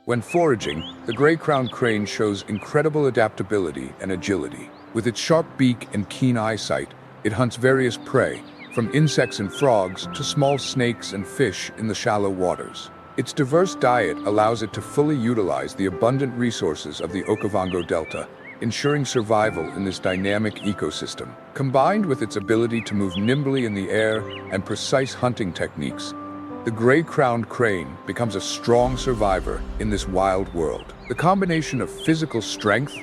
When foraging, the gray-crowned crane shows incredible adaptability and agility. With its sharp beak and keen eyesight, it hunts various prey, from insects and frogs to small snakes and fish in the shallow waters. Its diverse diet allows it to fully utilize the abundant resources of the Okavango Delta, ensuring survival in this dynamic ecosystem. Combined with its ability to move nimbly in the air and precise hunting techniques, the gray-crowned crane becomes a strong survivor in this wild world. The combination of physical strength,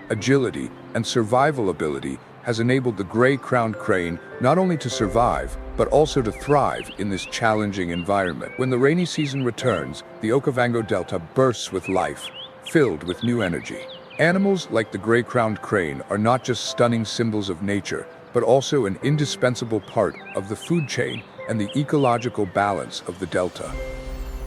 agility, and survival ability has enabled the gray-crowned crane not only to survive, but also to thrive in this challenging environment. When the rainy season returns, the Okavango Delta bursts with life, filled with new energy. Animals like the gray-crowned crane are not just stunning symbols of nature, but also an indispensable part of the food chain and the ecological balance of the delta.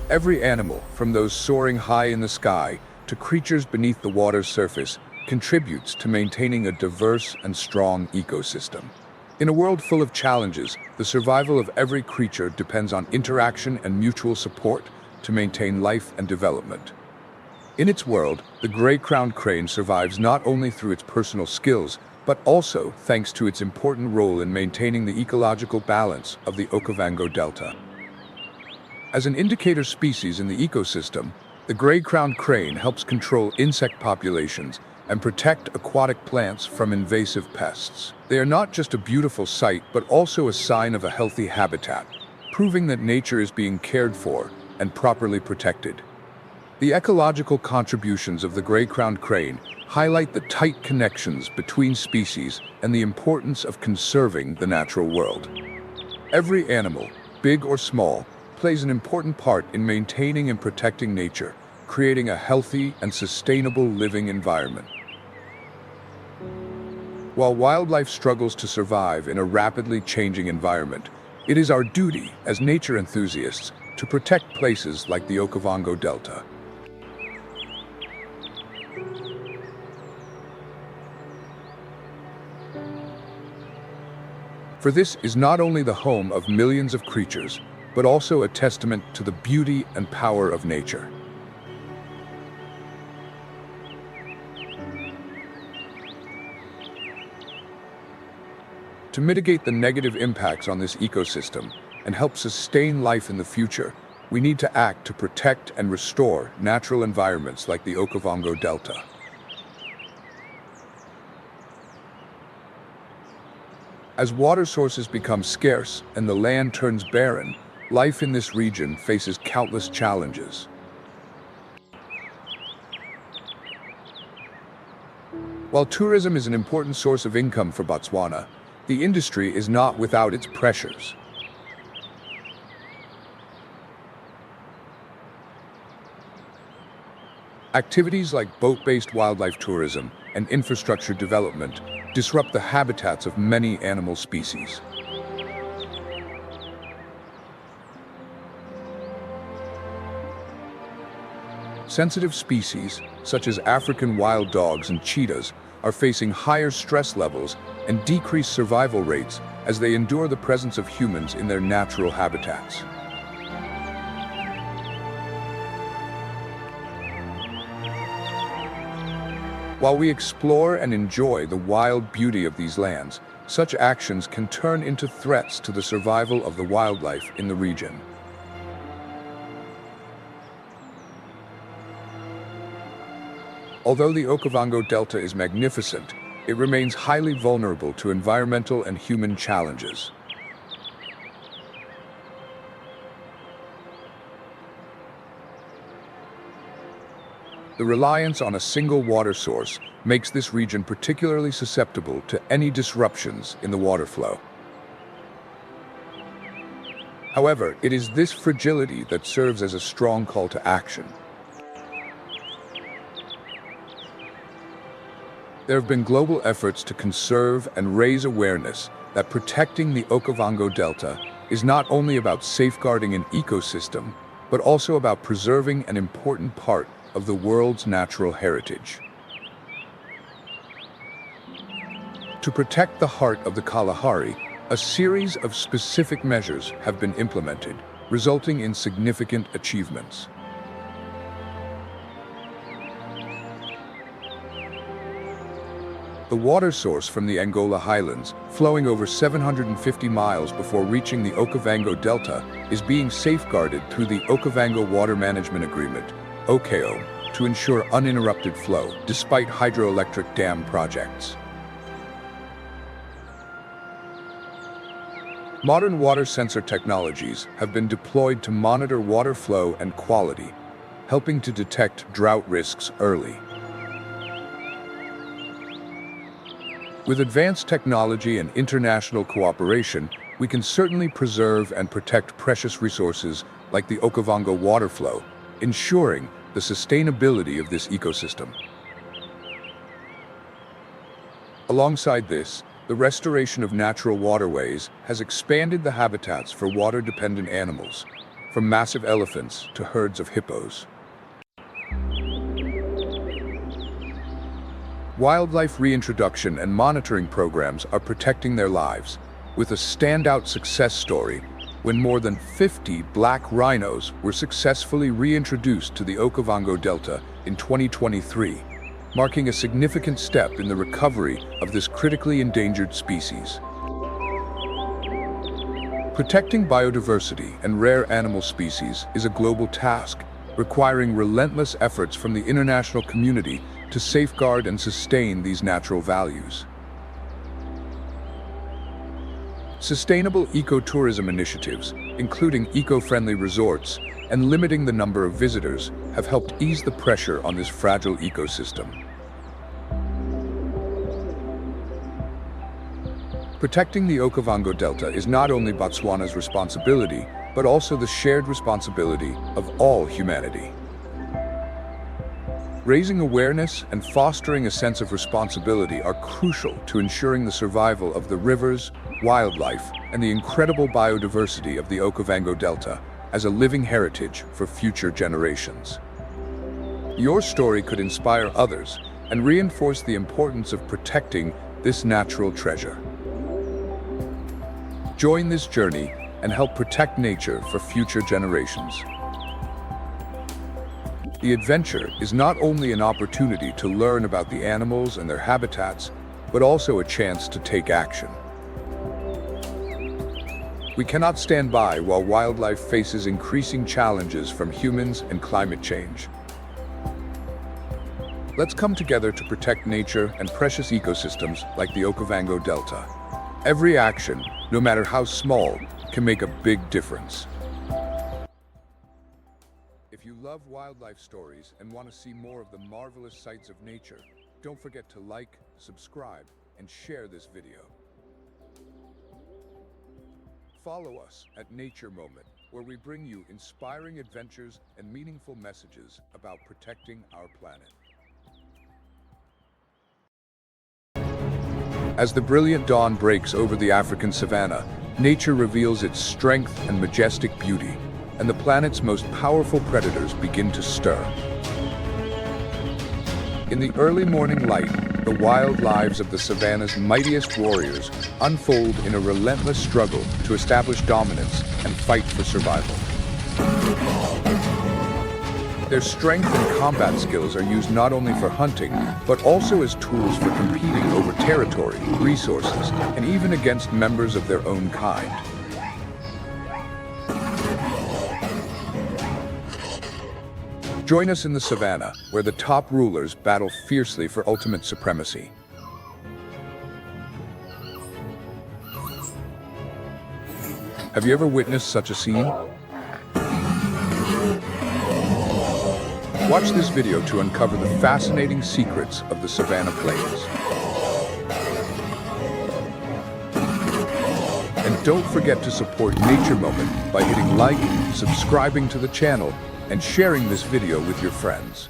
Every animal, from those soaring high in the sky to creatures beneath the water's surface, contributes to maintaining a diverse and strong ecosystem. In a world full of challenges, the survival of every creature depends on interaction and mutual support to maintain life and development. In its world, the gray-crowned crane survives not only through its personal skills, but also thanks to its important role in maintaining the ecological balance of the Okavango Delta. As an indicator species in the ecosystem, the gray-crowned crane helps control insect populations and protect aquatic plants from invasive pests. They are not just a beautiful sight, but also a sign of a healthy habitat, proving that nature is being cared for and properly protected. The ecological contributions of the gray-crowned crane highlight the tight connections between species and the importance of conserving the natural world. Every animal, big or small, plays an important part in maintaining and protecting nature, creating a healthy and sustainable living environment. While wildlife struggles to survive in a rapidly changing environment, it is our duty as nature enthusiasts to protect places like the Okavango Delta. For this is not only the home of millions of creatures, but also a testament to the beauty and power of nature. To mitigate the negative impacts on this ecosystem and help sustain life in the future, we need to act to protect and restore natural environments like the Okavango Delta. As water sources become scarce and the land turns barren, life in this region faces countless challenges. While tourism is an important source of income for Botswana, the industry is not without its pressures. Activities like boat-based wildlife tourism and infrastructure development disrupt the habitats of many animal species. Sensitive species, such as African wild dogs and cheetahs, are facing higher stress levels and decreased survival rates as they endure the presence of humans in their natural habitats. While we explore and enjoy the wild beauty of these lands, such actions can turn into threats to the survival of the wildlife in the region. Although the Okavango Delta is magnificent, it remains highly vulnerable to environmental and human challenges. The reliance on a single water source makes this region particularly susceptible to any disruptions in the water flow. However, it is this fragility that serves as a strong call to action. There have been global efforts to conserve and raise awareness that protecting the Okavango Delta is not only about safeguarding an ecosystem, but also about preserving an important part of the world's natural heritage. To protect the heart of the Kalahari, a series of specific measures have been implemented, resulting in significant achievements. The water source from the Angola highlands, flowing over 750 miles before reaching the Okavango Delta, is being safeguarded through the Okavango Water Management Agreement, OKO, to ensure uninterrupted flow, despite hydroelectric dam projects. Modern water sensor technologies have been deployed to monitor water flow and quality, helping to detect drought risks early. With advanced technology and international cooperation, we can certainly preserve and protect precious resources like the Okavango water flow, ensuring the sustainability of this ecosystem. Alongside this, the restoration of natural waterways has expanded the habitats for water-dependent animals, from massive elephants to herds of hippos. Wildlife reintroduction and monitoring programs are protecting their lives, with a standout success story when more than 50 black rhinos were successfully reintroduced to the Okavango Delta in 2023, marking a significant step in the recovery of this critically endangered species. Protecting biodiversity and rare animal species is a global task, requiring relentless efforts from the international community to safeguard and sustain these natural values. Sustainable ecotourism initiatives, including eco-friendly resorts and limiting the number of visitors, have helped ease the pressure on this fragile ecosystem. Protecting the Okavango Delta is not only Botswana's responsibility, but also the shared responsibility of all humanity. Raising awareness and fostering a sense of responsibility are crucial to ensuring the survival of the rivers, wildlife, and the incredible biodiversity of the Okavango Delta as a living heritage for future generations. Your story could inspire others and reinforce the importance of protecting this natural treasure. Join this journey and help protect nature for future generations. The adventure is not only an opportunity to learn about the animals and their habitats, but also a chance to take action. We cannot stand by while wildlife faces increasing challenges from humans and climate change. Let's come together to protect nature and precious ecosystems like the Okavango Delta. Every action, no matter how small, can make a big difference. If you love wildlife stories and want to see more of the marvelous sights of nature, don't forget to like, subscribe, and share this video. Follow us at Nature Moment, where we bring you inspiring adventures and meaningful messages about protecting our planet. As the brilliant dawn breaks over the African savanna, nature reveals its strength and majestic beauty, and the planet's most powerful predators begin to stir. In the early morning light, the wild lives of the savanna's mightiest warriors unfold in a relentless struggle to establish dominance and fight for survival. Their strength and combat skills are used not only for hunting, but also as tools for competing over territory, resources, and even against members of their own kind. Join us in the savannah, where the top rulers battle fiercely for ultimate supremacy. Have you ever witnessed such a scene? Watch this video to uncover the fascinating secrets of the savanna plains. And don't forget to support Nature Moment by hitting like, subscribing to the channel, and sharing this video with your friends.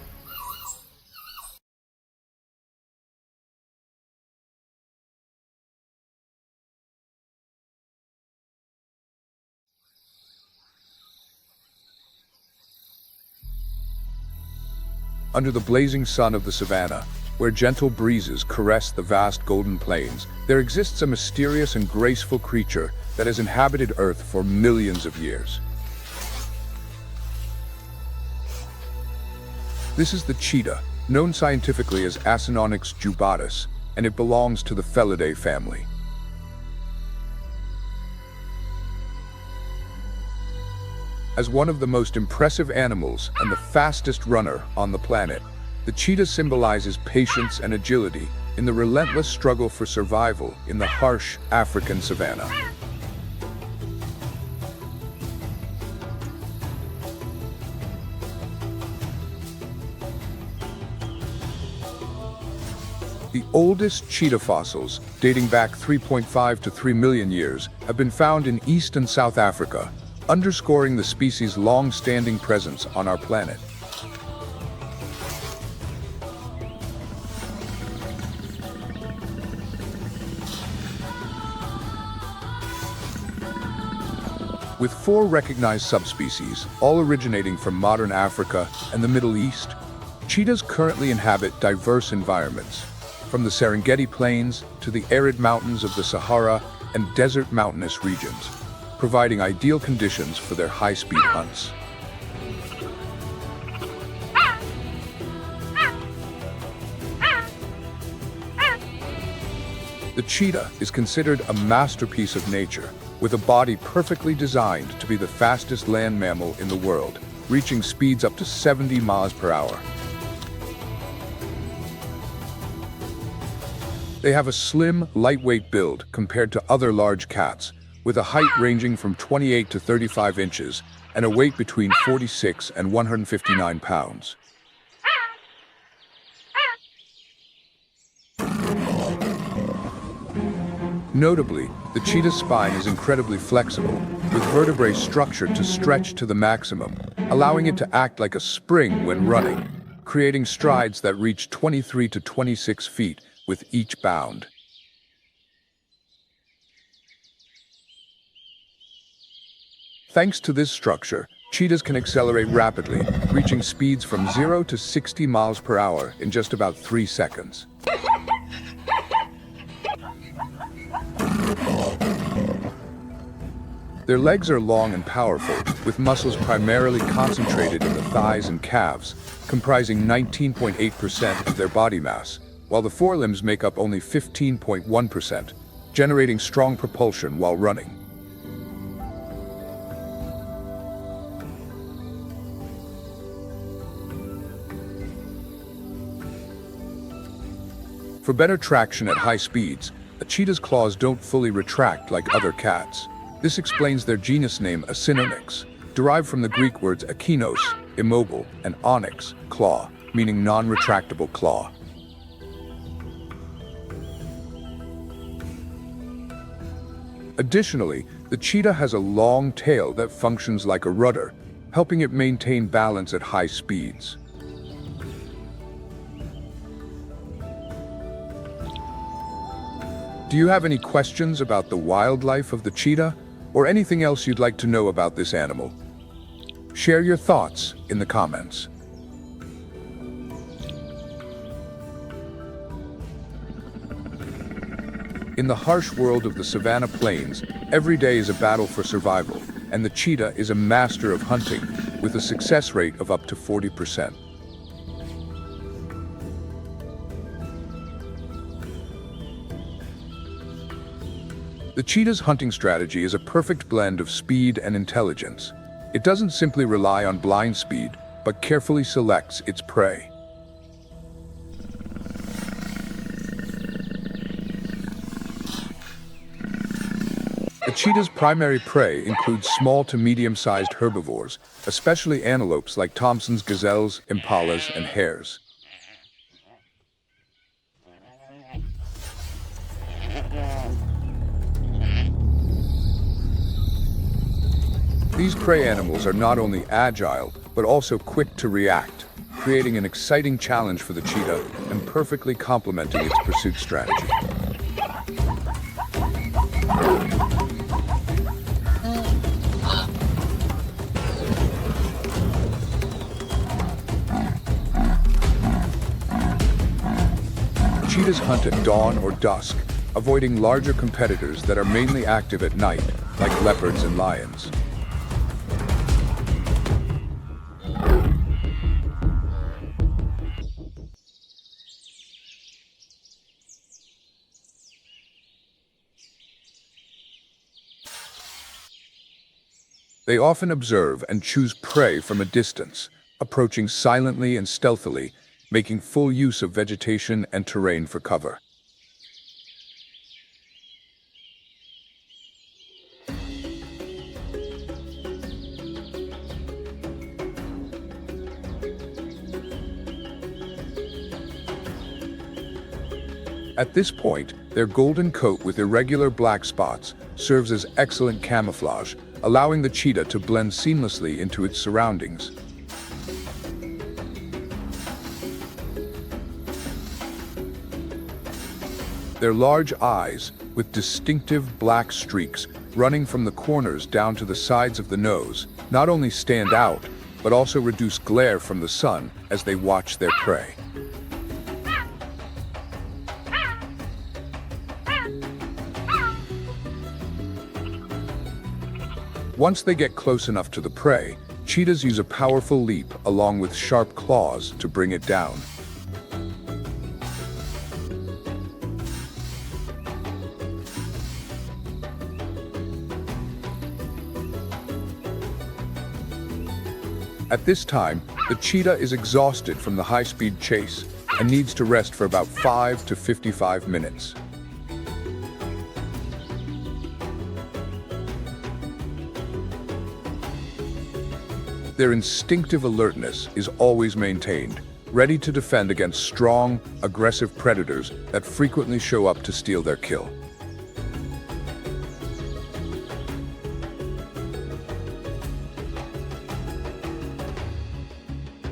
Under the blazing sun of the savannah, where gentle breezes caress the vast golden plains, there exists a mysterious and graceful creature that has inhabited Earth for millions of years. This is the cheetah, known scientifically as Acinonyx jubatus, and it belongs to the Felidae family. As one of the most impressive animals and the fastest runner on the planet, the cheetah symbolizes patience and agility in the relentless struggle for survival in the harsh African savanna. The oldest cheetah fossils, dating back 3.5 to 3 million years, have been found in East and South Africa, underscoring the species' long-standing presence on our planet. With 4 recognized subspecies, all originating from modern Africa and the Middle East, cheetahs currently inhabit diverse environments, from the Serengeti Plains to the arid mountains of the Sahara and desert mountainous regions, providing ideal conditions for their high-speed hunts. The cheetah is considered a masterpiece of nature, with a body perfectly designed to be the fastest land mammal in the world, reaching speeds up to 70 miles per hour. They have a slim, lightweight build compared to other large cats, with a height ranging from 28 to 35 inches and a weight between 46 and 159 pounds. Notably, the cheetah's spine is incredibly flexible, with vertebrae structured to stretch to the maximum, allowing it to act like a spring when running, creating strides that reach 23 to 26 feet with each bound. Thanks to this structure, cheetahs can accelerate rapidly, reaching speeds from 0 to 60 miles per hour in just about 3 seconds. Their legs are long and powerful, with muscles primarily concentrated in the thighs and calves, comprising 19.8% of their body mass, while the forelimbs make up only 15.1%, generating strong propulsion while running. For better traction at high speeds, a cheetah's claws don't fully retract like other cats. This explains their genus name Acinonyx, derived from the Greek words akinos, immobile, and onyx, claw, meaning non-retractable claw. Additionally, the cheetah has a long tail that functions like a rudder, helping it maintain balance at high speeds. Do you have any questions about the wildlife of the cheetah, or anything else you'd like to know about this animal? Share your thoughts in the comments. In the harsh world of the savanna plains, every day is a battle for survival, and the cheetah is a master of hunting, with a success rate of up to 40%. The cheetah's hunting strategy is a perfect blend of speed and intelligence. It doesn't simply rely on blind speed, but carefully selects its prey. The cheetah's primary prey includes small to medium-sized herbivores, especially antelopes like Thompson's gazelles, impalas, and hares. These prey animals are not only agile, but also quick to react, creating an exciting challenge for the cheetah and perfectly complementing its pursuit strategy. Cheetahs hunt at dawn or dusk, avoiding larger competitors that are mainly active at night, like leopards and lions. They often observe and choose prey from a distance, approaching silently and stealthily, making full use of vegetation and terrain for cover. At this point, their golden coat with irregular black spots serves as excellent camouflage, allowing the cheetah to blend seamlessly into its surroundings. Their large eyes, with distinctive black streaks running from the corners down to the sides of the nose, not only stand out, but also reduce glare from the sun as they watch their prey. Once they get close enough to the prey, cheetahs use a powerful leap along with sharp claws to bring it down. At this time, the cheetah is exhausted from the high-speed chase and needs to rest for about 5 to 55 minutes. Their instinctive alertness is always maintained, ready to defend against strong, aggressive predators that frequently show up to steal their kill.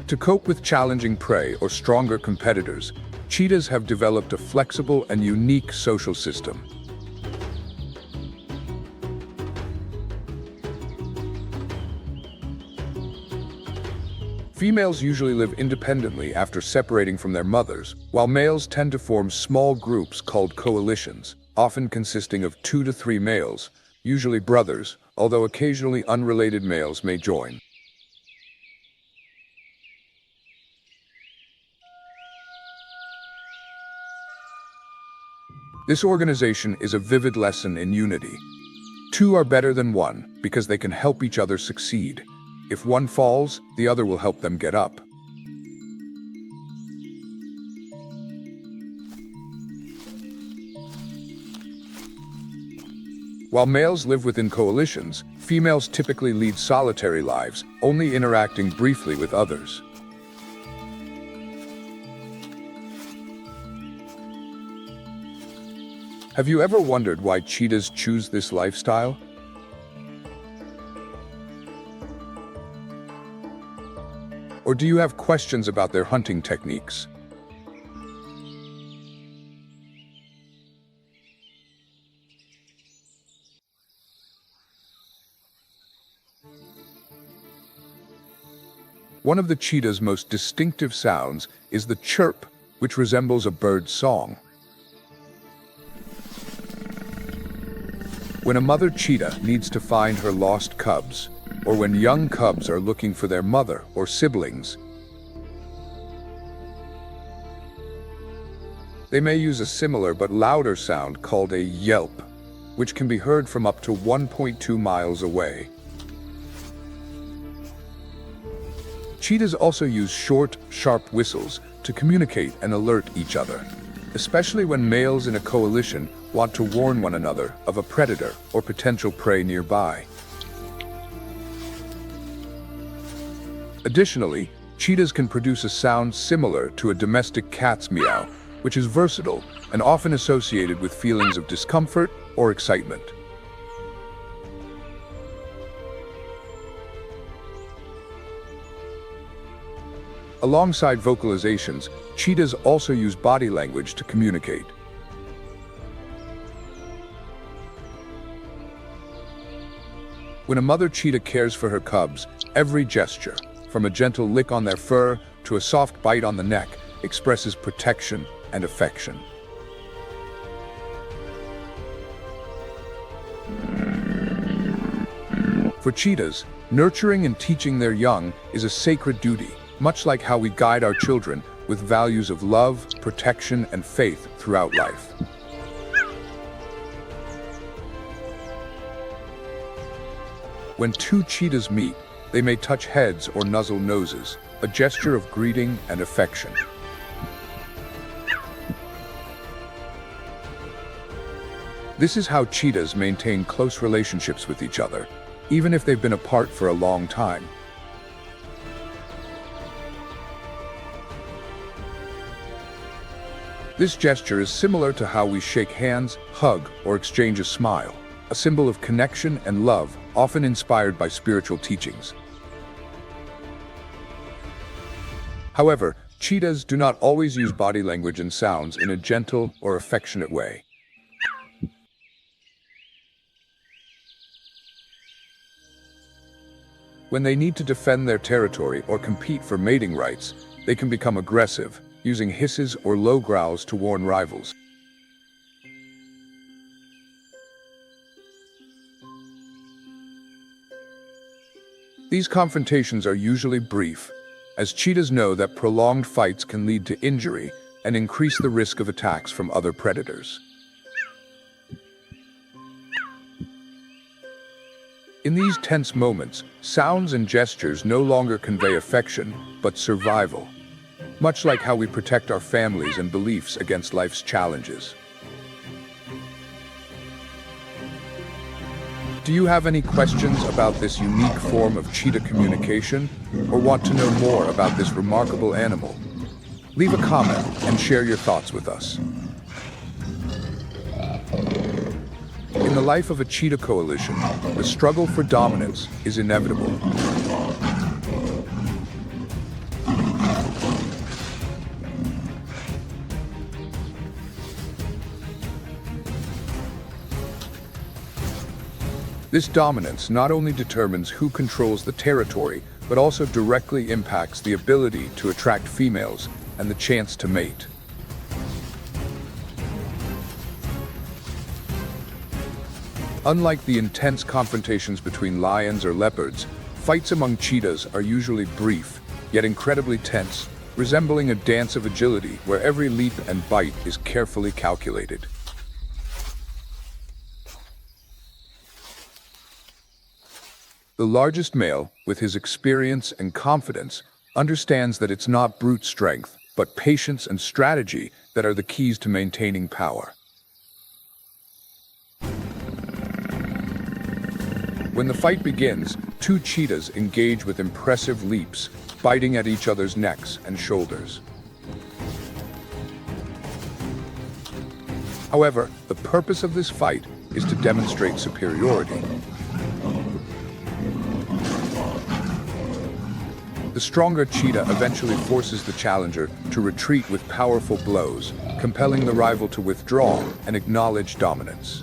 To cope with challenging prey or stronger competitors, cheetahs have developed a flexible and unique social system. Females usually live independently after separating from their mothers, while males tend to form small groups called coalitions, often consisting of 2 to 3 males, usually brothers, although occasionally unrelated males may join. This organization is a vivid lesson in unity. 2 are better than 1 because they can help each other succeed. If one falls, the other will help them get up. While males live within coalitions, females typically lead solitary lives, only interacting briefly with others. Have you ever wondered why cheetahs choose this lifestyle? Or do you have questions about their hunting techniques? One of the cheetah's most distinctive sounds is the chirp, which resembles a bird's song. When a mother cheetah needs to find her lost cubs, or when young cubs are looking for their mother or siblings, they may use a similar but louder sound called a yelp, which can be heard from up to 1.2 miles away. Cheetahs also use short, sharp whistles to communicate and alert each other, especially when males in a coalition want to warn one another of a predator or potential prey nearby. Additionally, cheetahs can produce a sound similar to a domestic cat's meow, which is versatile and often associated with feelings of discomfort or excitement. Alongside vocalizations, cheetahs also use body language to communicate. When a mother cheetah cares for her cubs, every gesture, from a gentle lick on their fur to a soft bite on the neck, expresses protection and affection. For cheetahs, nurturing and teaching their young is a sacred duty, much like how we guide our children with values of love, protection, and faith throughout life. When two cheetahs meet, they may touch heads or nuzzle noses, a gesture of greeting and affection. This is how cheetahs maintain close relationships with each other, even if they've been apart for a long time. This gesture is similar to how we shake hands, hug, or exchange a smile, a symbol of connection and love, often inspired by spiritual teachings. However, cheetahs do not always use body language and sounds in a gentle or affectionate way. When they need to defend their territory or compete for mating rights, they can become aggressive, using hisses or low growls to warn rivals. These confrontations are usually brief, as cheetahs know that prolonged fights can lead to injury and increase the risk of attacks from other predators. In these tense moments, sounds and gestures no longer convey affection, but survival, much like how we protect our families and beliefs against life's challenges. Do you have any questions about this unique form of cheetah communication, or want to know more about this remarkable animal? Leave a comment and share your thoughts with us. In the life of a cheetah coalition, the struggle for dominance is inevitable. This dominance not only determines who controls the territory, but also directly impacts the ability to attract females and the chance to mate. Unlike the intense confrontations between lions or leopards, fights among cheetahs are usually brief, yet incredibly tense, resembling a dance of agility where every leap and bite is carefully calculated. The largest male, with his experience and confidence, understands that it's not brute strength, but patience and strategy that are the keys to maintaining power. When the fight begins, two cheetahs engage with impressive leaps, biting at each other's necks and shoulders. However, the purpose of this fight is to demonstrate superiority. The stronger cheetah eventually forces the challenger to retreat with powerful blows, compelling the rival to withdraw and acknowledge dominance.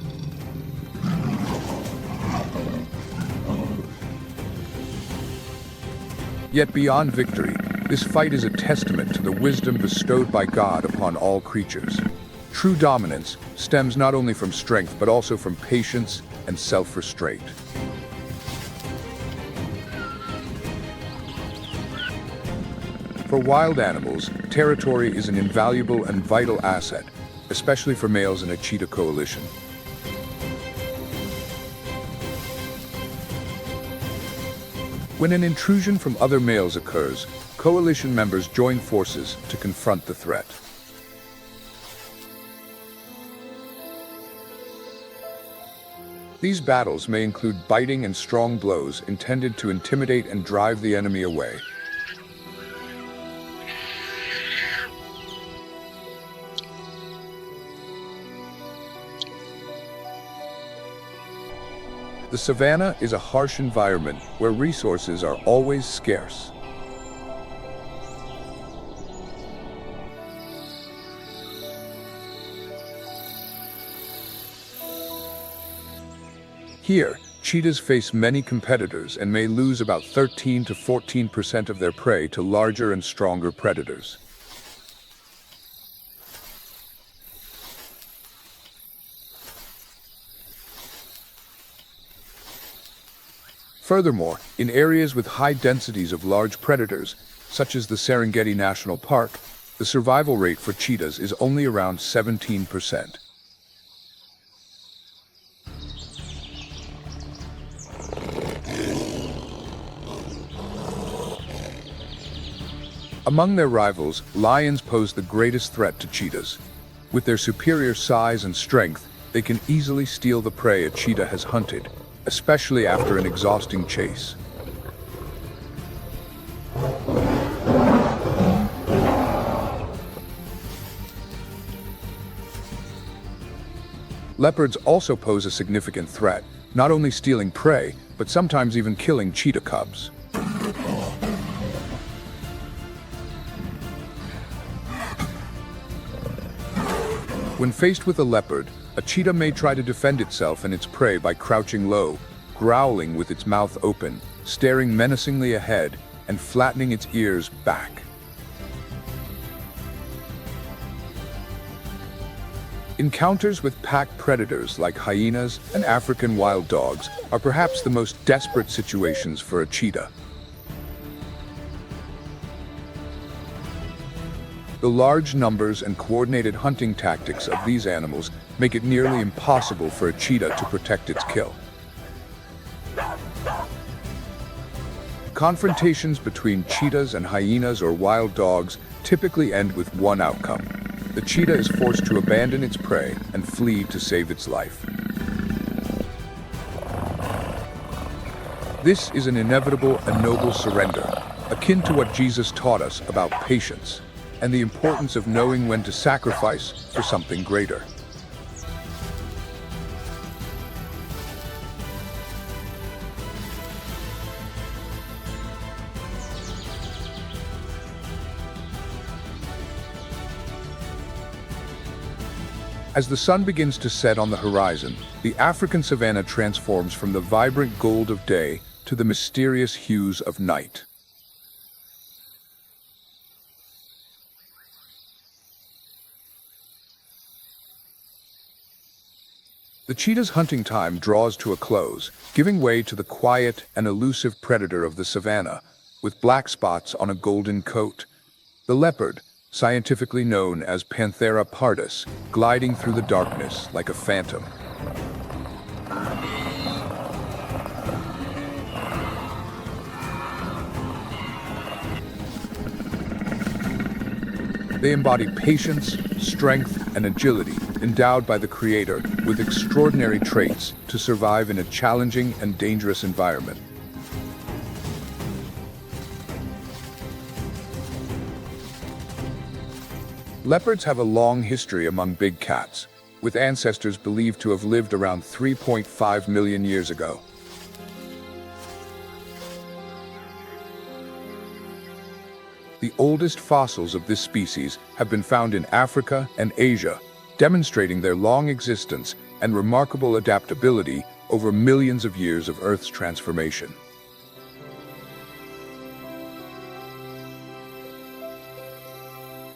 Yet beyond victory, this fight is a testament to the wisdom bestowed by God upon all creatures. True dominance stems not only from strength, but also from patience and self-restraint. For wild animals, territory is an invaluable and vital asset, especially for males in a cheetah coalition. When an intrusion from other males occurs, coalition members join forces to confront the threat. These battles may include biting and strong blows intended to intimidate and drive the enemy away. The savanna is a harsh environment where resources are always scarce. Here, cheetahs face many competitors and may lose about 13 to 14% of their prey to larger and stronger predators. Furthermore, in areas with high densities of large predators, such as the Serengeti National Park, the survival rate for cheetahs is only around 17%. Among their rivals, lions pose the greatest threat to cheetahs. With their superior size and strength, they can easily steal the prey a cheetah has hunted, especially after an exhausting chase. Leopards also pose a significant threat, not only stealing prey, but sometimes even killing cheetah cubs. When faced with a leopard, a cheetah may try to defend itself and its prey by crouching low, growling with its mouth open, staring menacingly ahead, and flattening its ears back. Encounters with pack predators like hyenas and African wild dogs are perhaps the most desperate situations for a cheetah. The large numbers and coordinated hunting tactics of these animals make it nearly impossible for a cheetah to protect its kill. Confrontations between cheetahs and hyenas or wild dogs typically end with one outcome. The cheetah is forced to abandon its prey and flee to save its life. This is an inevitable and noble surrender, akin to what Jesus taught us about patience and the importance of knowing when to sacrifice for something greater. As the sun begins to set on the horizon, the African savanna transforms from the vibrant gold of day to the mysterious hues of night. The cheetah's hunting time draws to a close, giving way to the quiet and elusive predator of the savanna, with black spots on a golden coat. The leopard, scientifically known as Panthera pardus, gliding through the darkness like a phantom. They embody patience, strength, and agility, endowed by the Creator with extraordinary traits to survive in a challenging and dangerous environment. Leopards have a long history among big cats, with ancestors believed to have lived around 3.5 million years ago. The oldest fossils of this species have been found in Africa and Asia, demonstrating their long existence and remarkable adaptability over millions of years of Earth's transformation.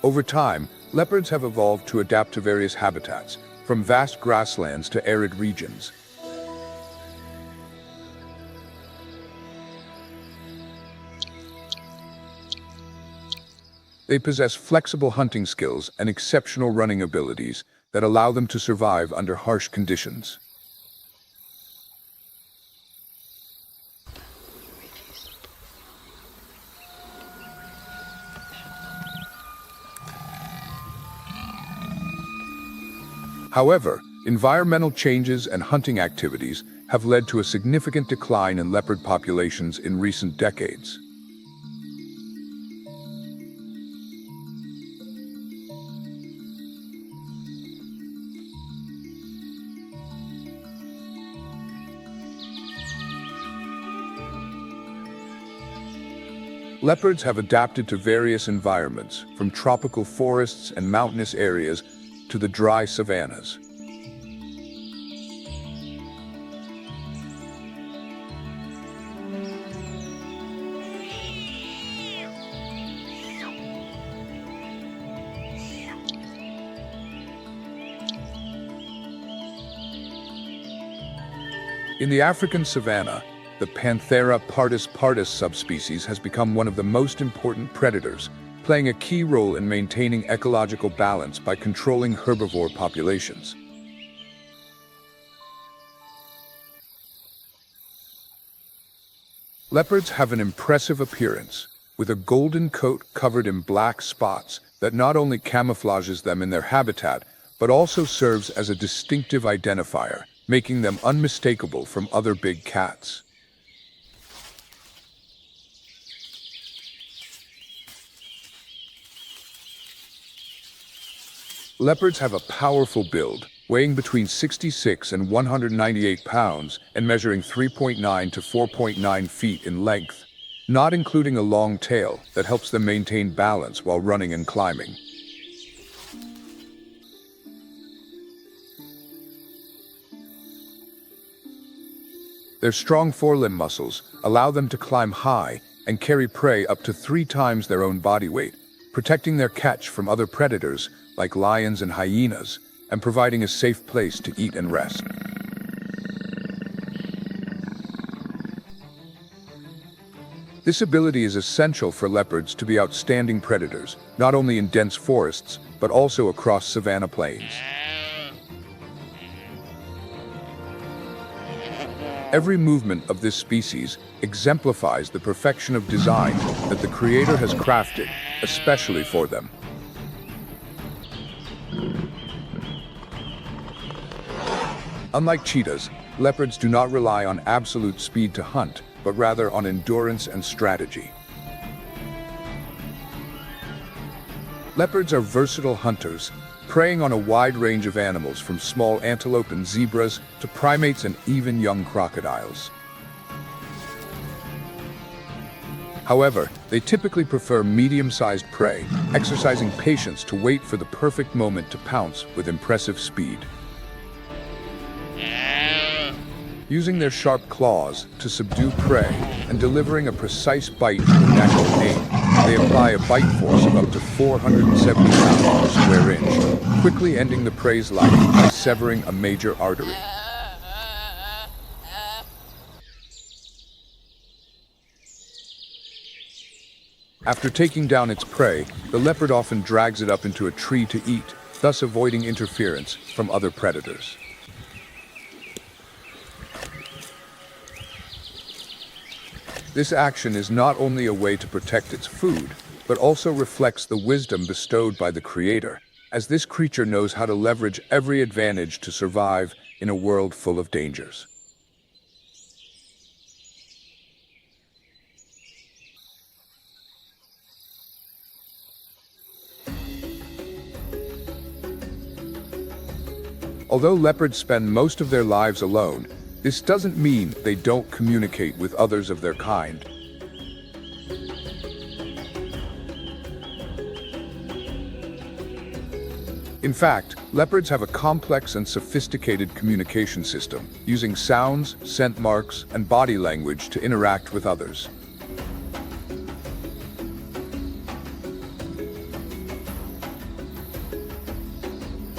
Over time, leopards have evolved to adapt to various habitats, from vast grasslands to arid regions. They possess flexible hunting skills and exceptional running abilities that allow them to survive under harsh conditions. However, environmental changes and hunting activities have led to a significant decline in leopard populations in recent decades. Leopards have adapted to various environments, from tropical forests and mountainous areas to the dry savannas. In the African savanna, the Panthera pardus pardus subspecies has become one of the most important predators, playing a key role in maintaining ecological balance by controlling herbivore populations. Leopards have an impressive appearance, with a golden coat covered in black spots that not only camouflages them in their habitat, but also serves as a distinctive identifier, making them unmistakable from other big cats. Leopards have a powerful build, weighing between 66 and 198 pounds and measuring 3.9 to 4.9 feet in length, not including a long tail that helps them maintain balance while running and climbing. Their strong forelimb muscles allow them to climb high and carry prey up to 3 times their own body weight, protecting their catch from other predators like lions and hyenas, and providing a safe place to eat and rest. This ability is essential for leopards to be outstanding predators, not only in dense forests, but also across savanna plains. Every movement of this species exemplifies the perfection of design that the Creator has crafted, especially for them. Unlike cheetahs, leopards do not rely on absolute speed to hunt, but rather on endurance and strategy. Leopards are versatile hunters, preying on a wide range of animals from small antelope and zebras to primates and even young crocodiles. However, they typically prefer medium-sized prey, exercising patience to wait for the perfect moment to pounce with impressive speed. Using their sharp claws to subdue prey and delivering a precise bite to the neck or nape, they apply a bite force of up to 470 pounds per square inch, quickly ending the prey's life by severing a major artery. After taking down its prey, the leopard often drags it up into a tree to eat, thus avoiding interference from other predators. This action is not only a way to protect its food, but also reflects the wisdom bestowed by the Creator, as this creature knows how to leverage every advantage to survive in a world full of dangers. Although leopards spend most of their lives alone, this doesn't mean they don't communicate with others of their kind. In fact, leopards have a complex and sophisticated communication system, using sounds, scent marks, and body language to interact with others.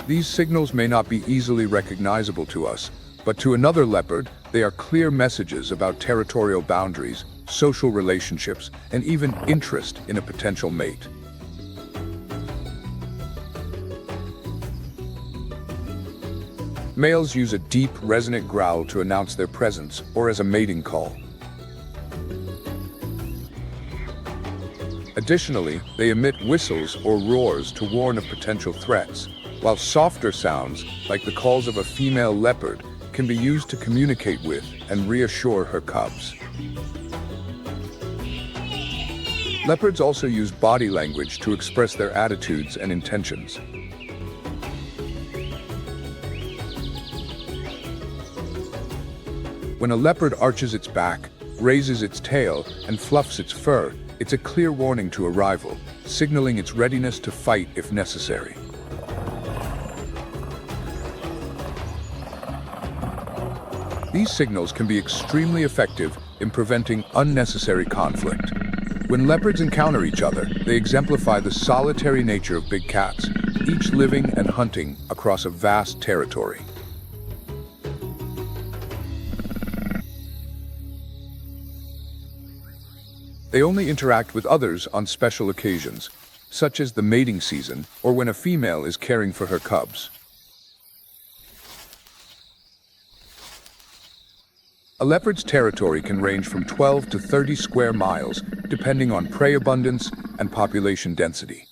These signals may not be easily recognizable to us, but to another leopard, they are clear messages about territorial boundaries, social relationships, and even interest in a potential mate. Males use a deep, resonant growl to announce their presence or as a mating call. Additionally, they emit whistles or roars to warn of potential threats, while softer sounds, like the calls of a female leopard, can be used to communicate with and reassure her cubs. Leopards also use body language to express their attitudes and intentions. When a leopard arches its back, raises its tail, and fluffs its fur, it's a clear warning to a rival, signaling its readiness to fight if necessary. These signals can be extremely effective in preventing unnecessary conflict. When leopards encounter each other, they exemplify the solitary nature of big cats, each living and hunting across a vast territory. They only interact with others on special occasions, such as the mating season or when a female is caring for her cubs. A leopard's territory can range from 12 to 30 square miles, depending on prey abundance and population density.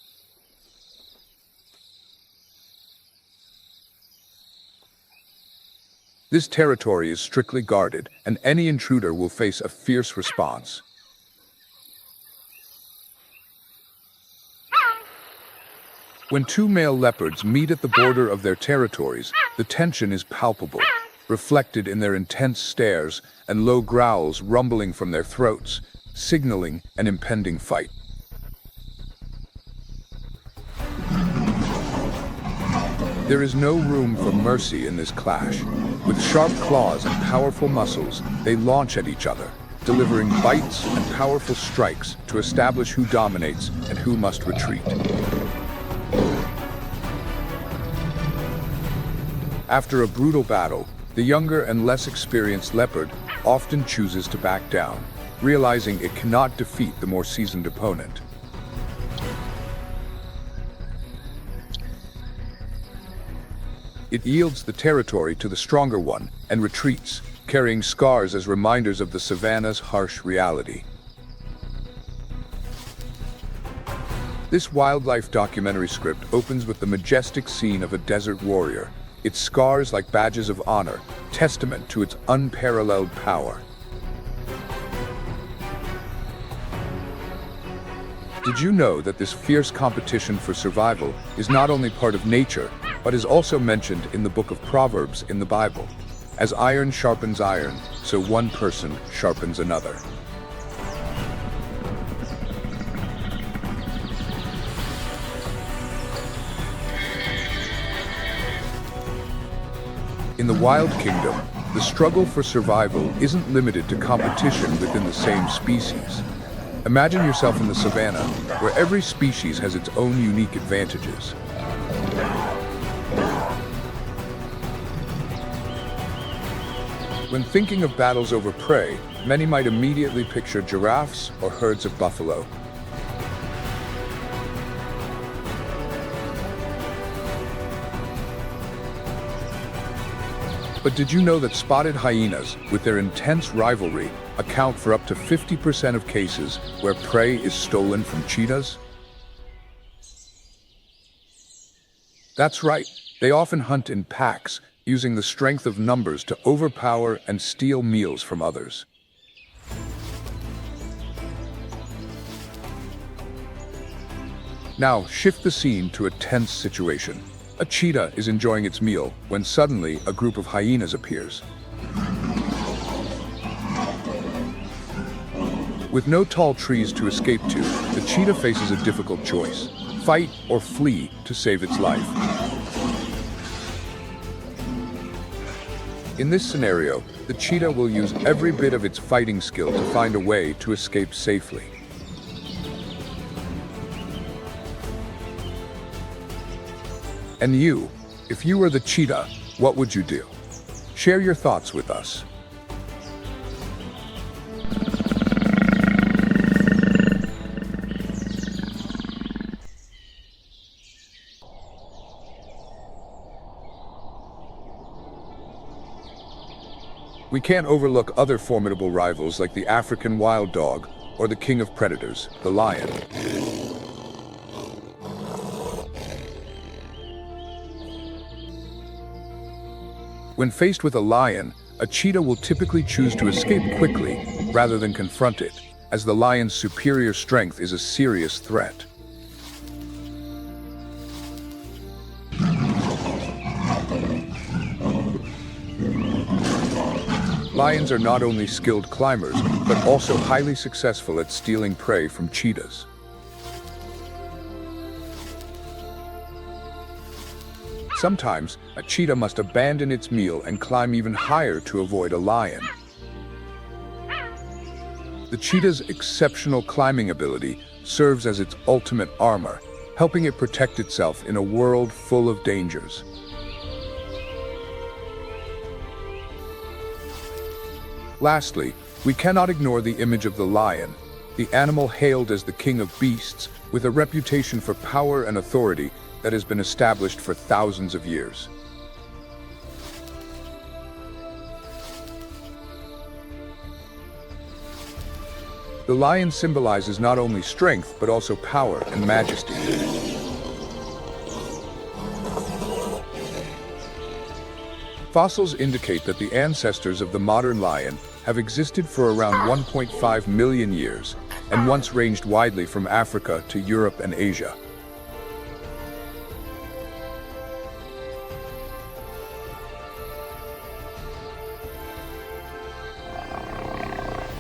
This territory is strictly guarded, and any intruder will face a fierce response. When two male leopards meet at the border of their territories, the tension is palpable, reflected in their intense stares and low growls rumbling from their throats, signaling an impending fight. There is no room for mercy in this clash. With sharp claws and powerful muscles, they launch at each other, delivering bites and powerful strikes to establish who dominates and who must retreat. After a brutal battle, the younger and less experienced leopard often chooses to back down, realizing it cannot defeat the more seasoned opponent. It yields the territory to the stronger one and retreats, carrying scars as reminders of the savanna's harsh reality. This wildlife documentary script opens with the majestic scene of a desert warrior, its scars like badges of honor, testament to its unparalleled power. Did you know that this fierce competition for survival is not only part of nature, but is also mentioned in the book of Proverbs in the Bible? As iron sharpens iron, so one person sharpens another. In the wild kingdom, the struggle for survival isn't limited to competition within the same species. Imagine yourself in the savannah, where every species has its own unique advantages. When thinking of battles over prey, many might immediately picture giraffes or herds of buffalo. But did you know that spotted hyenas, with their intense rivalry, account for up to 50% of cases where prey is stolen from cheetahs? That's right, they often hunt in packs, using the strength of numbers to overpower and steal meals from others. Now, shift the scene to a tense situation. A cheetah is enjoying its meal when suddenly a group of hyenas appears. With no tall trees to escape to, the cheetah faces a difficult choice: fight or flee to save its life. In this scenario, the cheetah will use every bit of its fighting skill to find a way to escape safely. And you, if you were the cheetah, what would you do? Share your thoughts with us. We can't overlook other formidable rivals like the African wild dog or the king of predators, the lion. When faced with a lion, a cheetah will typically choose to escape quickly rather than confront it, as the lion's superior strength is a serious threat. Lions are not only skilled climbers, but also highly successful at stealing prey from cheetahs. Sometimes, a cheetah must abandon its meal and climb even higher to avoid a lion. The cheetah's exceptional climbing ability serves as its ultimate armor, helping it protect itself in a world full of dangers. Lastly, we cannot ignore the image of the lion. the animal hailed as the king of beasts, with a reputation for power and authority that has been established for thousands of years. The lion symbolizes not only strength, but also power and majesty. Fossils indicate that the ancestors of the modern lion have existed for around 1.5 million years, and once ranged widely from Africa to Europe and Asia.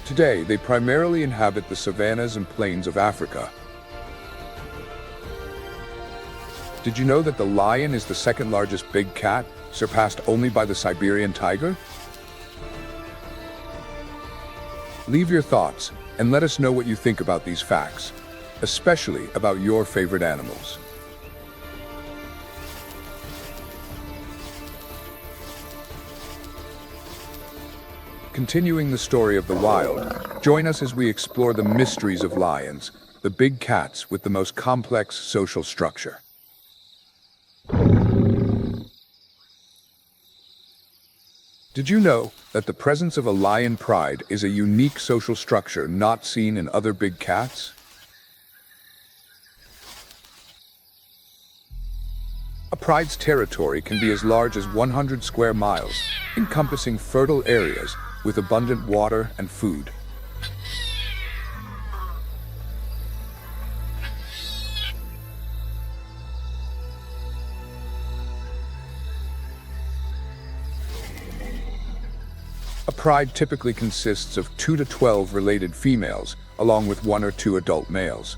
Today, they primarily inhabit the savannas and plains of Africa. Did you know that the lion is the second largest big cat, surpassed only by the Siberian tiger? Leave your thoughts and let us know what you think about these facts, especially about your favorite animals. Continuing the story of the wild, join us as we explore the mysteries of lions, the big cats with the most complex social structure. Did you know that the presence of a lion pride is a unique social structure not seen in other big cats? A pride's territory can be as large as 100 square miles, encompassing fertile areas with abundant water and food. A pride typically consists of 2 to 12 related females, along with 1 or 2 adult males.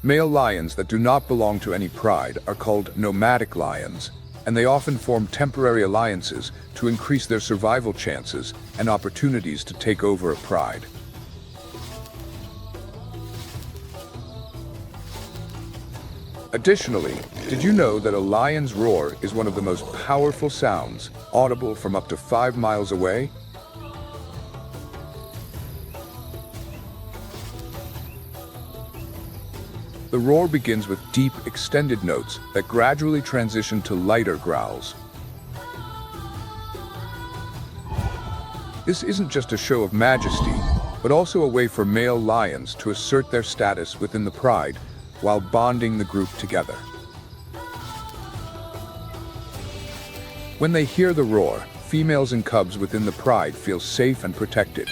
Male lions that do not belong to any pride are called nomadic lions, and they often form temporary alliances to increase their survival chances and opportunities to take over a pride. Additionally, did you know that a lion's roar is one of the most powerful sounds, audible from up to 5 miles away? The roar begins with deep, extended notes that gradually transition to lighter growls. This isn't just a show of majesty, but also a way for male lions to assert their status within the pride while bonding the group together. When they hear the roar, females and cubs within the pride feel safe and protected.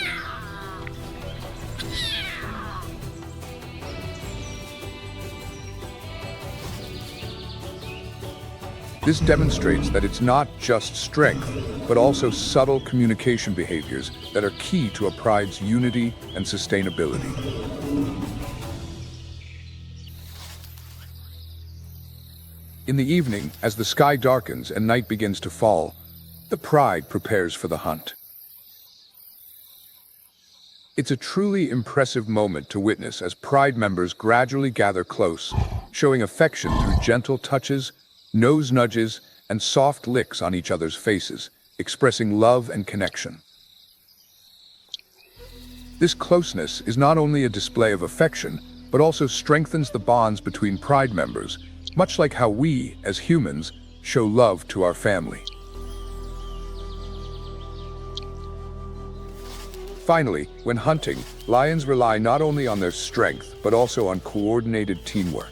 This demonstrates that it's not just strength, but also subtle communication behaviors that are key to a pride's unity and sustainability. In the evening, as the sky darkens and night begins to fall, the pride prepares for the hunt. It's a truly impressive moment to witness as pride members gradually gather close, showing affection through gentle touches, nose nudges, and soft licks on each other's faces, expressing love and connection. This closeness is not only a display of affection, but also strengthens the bonds between pride members, much like how we, as humans, show love to our family. Finally, when hunting, lions rely not only on their strength, but also on coordinated teamwork.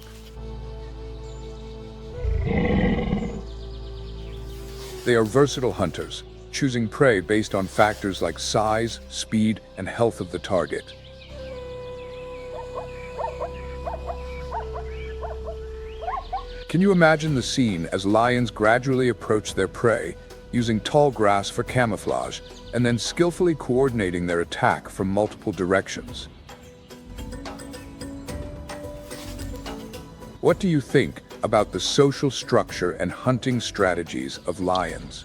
They are versatile hunters, choosing prey based on factors like size, speed, and health of the target. Can you imagine the scene as lions gradually approach their prey, using tall grass for camouflage, and then skillfully coordinating their attack from multiple directions? What do you think about the social structure and hunting strategies of lions?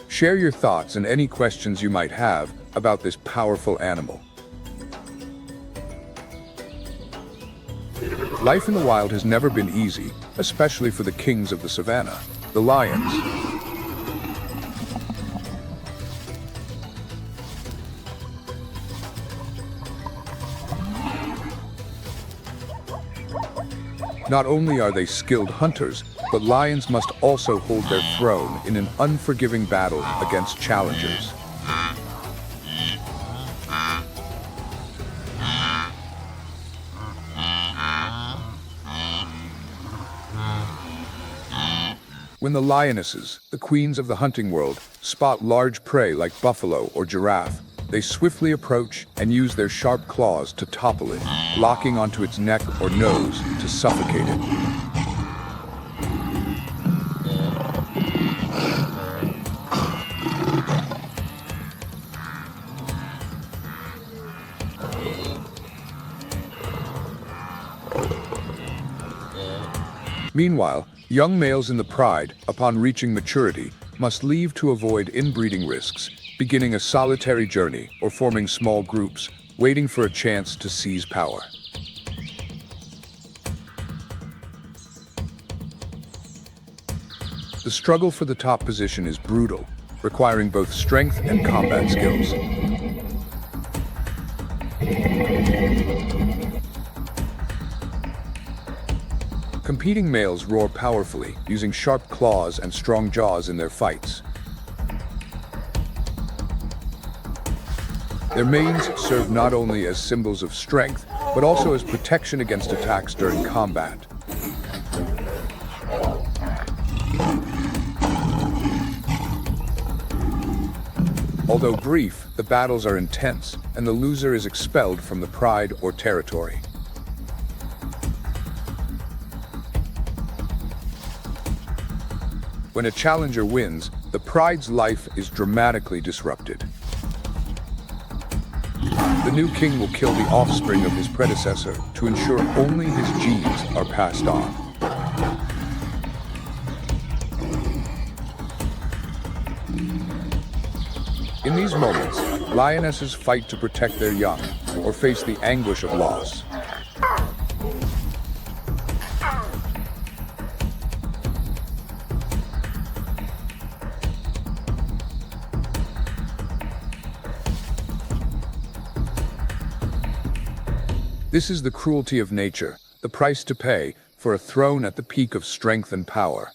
Share your thoughts and any questions you might have about this powerful animal. Life in the wild has never been easy, especially for the kings of the savannah, the lions. Not only are they skilled hunters, but lions must also hold their throne in an unforgiving battle against challengers. When the lionesses, the queens of the hunting world, spot large prey like buffalo or giraffe, they swiftly approach and use their sharp claws to topple it, locking onto its neck or nose to suffocate it. Meanwhile, young males in the pride, upon reaching maturity, must leave to avoid inbreeding risks, beginning a solitary journey or forming small groups, waiting for a chance to seize power. The struggle for the top position is brutal, requiring both strength and combat skills. Competing males roar powerfully, using sharp claws and strong jaws in their fights. Their manes serve not only as symbols of strength, but also as protection against attacks during combat. Although brief, the battles are intense, and the loser is expelled from the pride or territory. When a challenger wins, the pride's life is dramatically disrupted. The new king will kill the offspring of his predecessor to ensure only his genes are passed on. In these moments, lionesses fight to protect their young or face the anguish of loss. This is the cruelty of nature, the price to pay for a throne at the peak of strength and power.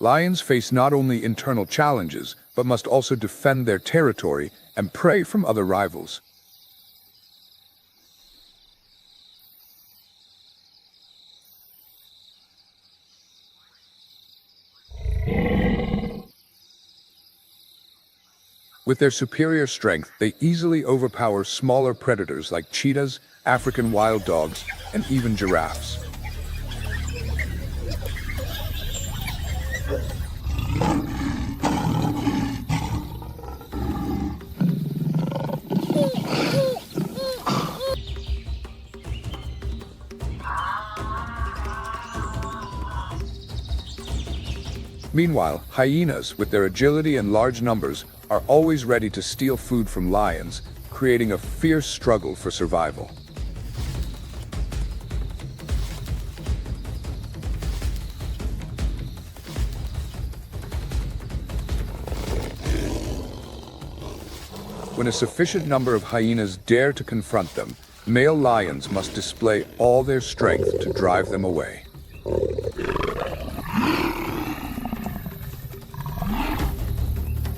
Lions face not only internal challenges, but must also defend their territory and prey from other rivals. With their superior strength, they easily overpower smaller predators like cheetahs, African wild dogs, and even giraffes. Meanwhile, hyenas, with their agility and large numbers, are always ready to steal food from lions, creating a fierce struggle for survival. When a sufficient number of hyenas dare to confront them, male lions must display all their strength to drive them away.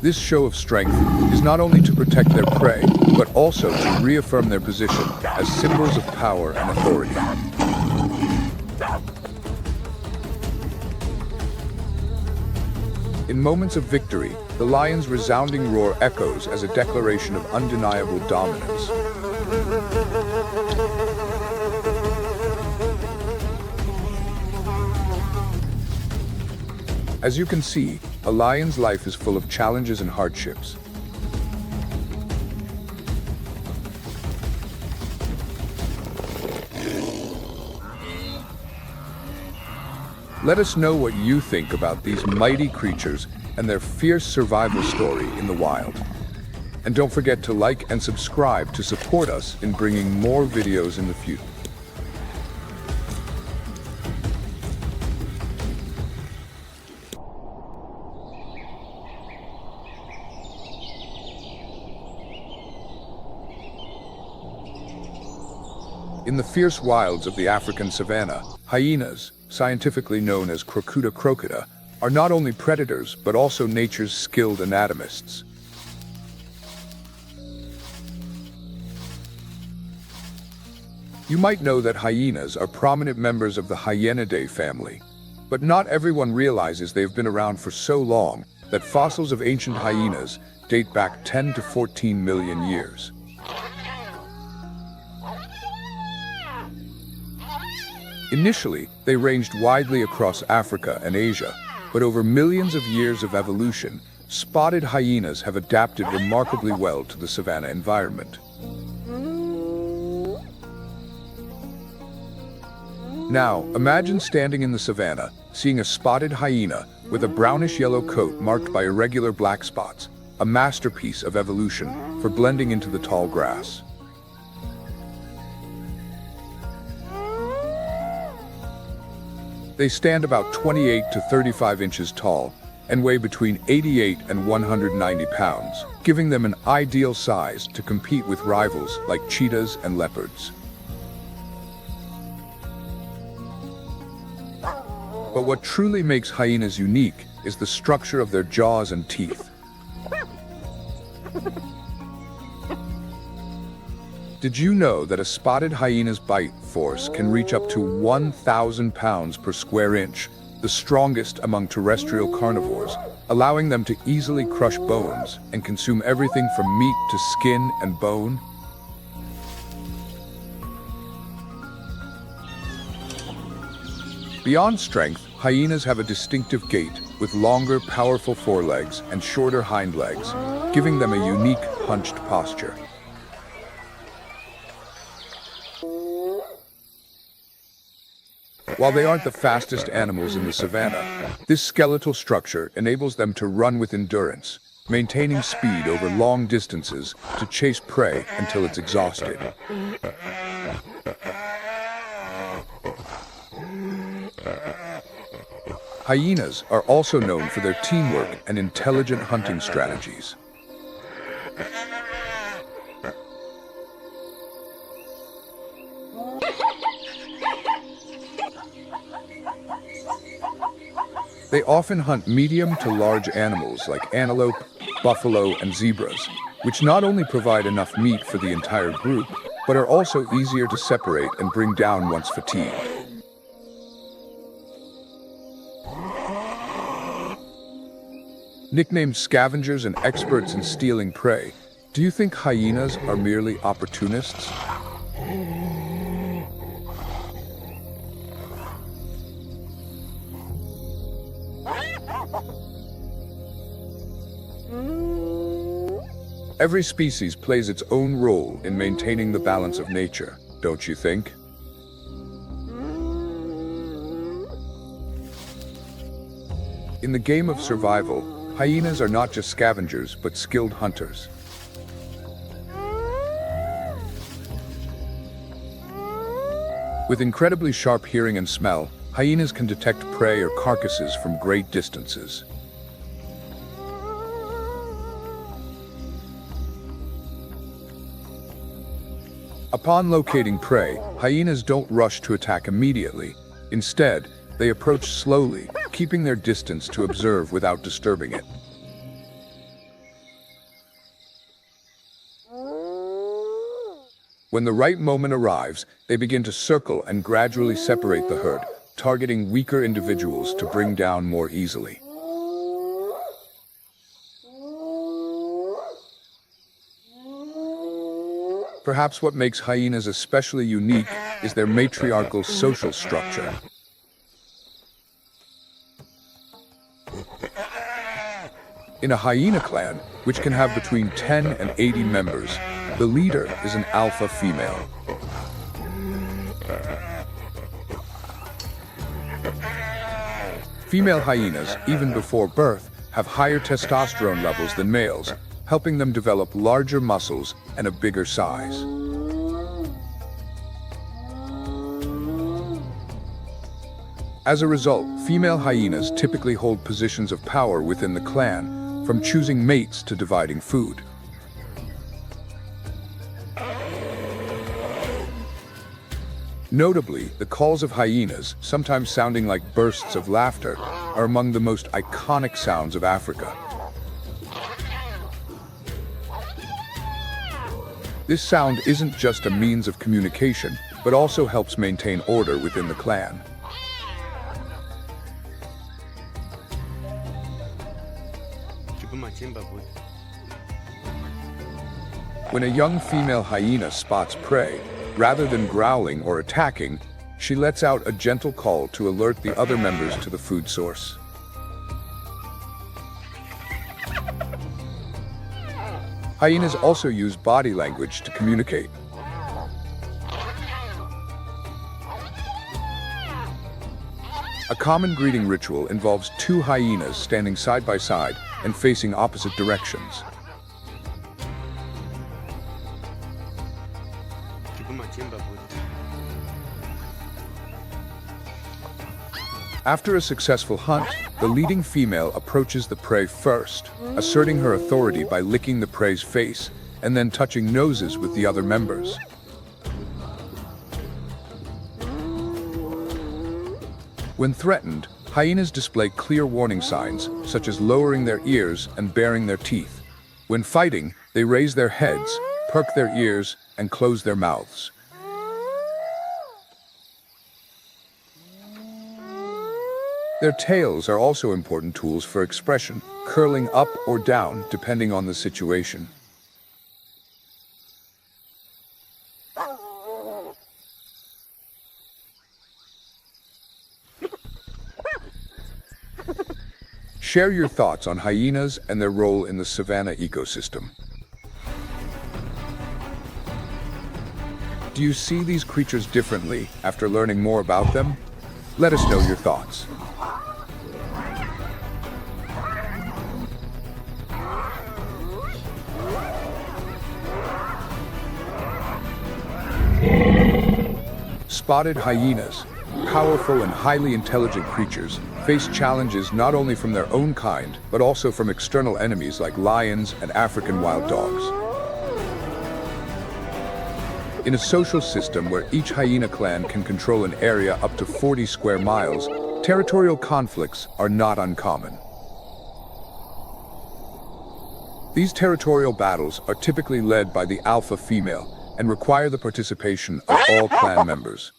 This show of strength is not only to protect their prey, but also to reaffirm their position as symbols of power and authority. In moments of victory, the lion's resounding roar echoes as a declaration of undeniable dominance. As you can see, a lion's life is full of challenges and hardships. Let us know what you think about these mighty creatures and their fierce survival story in the wild. And don't forget to like and subscribe to support us in bringing more videos in the future. In the fierce wilds of the African savanna, hyenas, scientifically known as crocodile, are not only predators but also nature's skilled anatomists. You might know that hyenas are prominent members of the Hyenidae family, but not everyone realizes they've been around for so long that fossils of ancient hyenas date back 10 to 14 million years. Initially, they ranged widely across Africa and Asia, but over millions of years of evolution, spotted hyenas have adapted remarkably well to the savanna environment. Now, imagine standing in the savanna, seeing a spotted hyena with a brownish-yellow coat marked by irregular black spots, a masterpiece of evolution for blending into the tall grass. They stand about 28 to 35 inches tall and weigh between 88 and 190 pounds, giving them an ideal size to compete with rivals like cheetahs and leopards. But what truly makes hyenas unique is the structure of their jaws and teeth. Did you know that a spotted hyena's bite force can reach up to 1,000 pounds per square inch, the strongest among terrestrial carnivores, allowing them to easily crush bones and consume everything from meat to skin and bone? Beyond strength, hyenas have a distinctive gait with longer, powerful forelegs and shorter hind legs, giving them a unique hunched posture. While they aren't the fastest animals in the savanna, this skeletal structure enables them to run with endurance, maintaining speed over long distances to chase prey until it's exhausted. Hyenas are also known for their teamwork and intelligent hunting strategies. They often hunt medium to large animals like antelope, buffalo, and zebras, which not only provide enough meat for the entire group, but are also easier to separate and bring down once fatigued. Nicknamed scavengers and experts in stealing prey, do you think hyenas are merely opportunists? Every species plays its own role in maintaining the balance of nature, don't you think? In the game of survival, hyenas are not just scavengers, but skilled hunters. With incredibly sharp hearing and smell, hyenas can detect prey or carcasses from great distances. Upon locating prey, hyenas don't rush to attack immediately. Instead, they approach slowly, keeping their distance to observe without disturbing it. When the right moment arrives, they begin to circle and gradually separate the herd, targeting weaker individuals to bring down more easily. Perhaps what makes hyenas especially unique is their matriarchal social structure. In a hyena clan, which can have between 10 and 80 members, the leader is an alpha female. Female hyenas, even before birth, have higher testosterone levels than males, helping them develop larger muscles and a bigger size. As a result, female hyenas typically hold positions of power within the clan, from choosing mates to dividing food. Notably, the calls of hyenas, sometimes sounding like bursts of laughter, are among the most iconic sounds of Africa. This sound isn't just a means of communication, but also helps maintain order within the clan. When a young female hyena spots prey, rather than growling or attacking, she lets out a gentle call to alert the other members to the food source. Hyenas also use body language to communicate. A common greeting ritual involves two hyenas standing side by side and facing opposite directions. After a successful hunt, the leading female approaches the prey first, asserting her authority by licking the prey's face and then touching noses with the other members. When threatened, hyenas display clear warning signs, such as lowering their ears and baring their teeth. When fighting, they raise their heads, perk their ears, and close their mouths. Their tails are also important tools for expression, curling up or down depending on the situation. Share your thoughts on hyenas and their role in the savanna ecosystem. Do you see these creatures differently after learning more about them? Let us know your thoughts. Spotted hyenas, powerful and highly intelligent creatures, face challenges not only from their own kind, but also from external enemies like lions and African wild dogs. In a social system where each hyena clan can control an area up to 40 square miles, territorial conflicts are not uncommon. These territorial battles are typically led by the alpha female and require the participation of all clan members.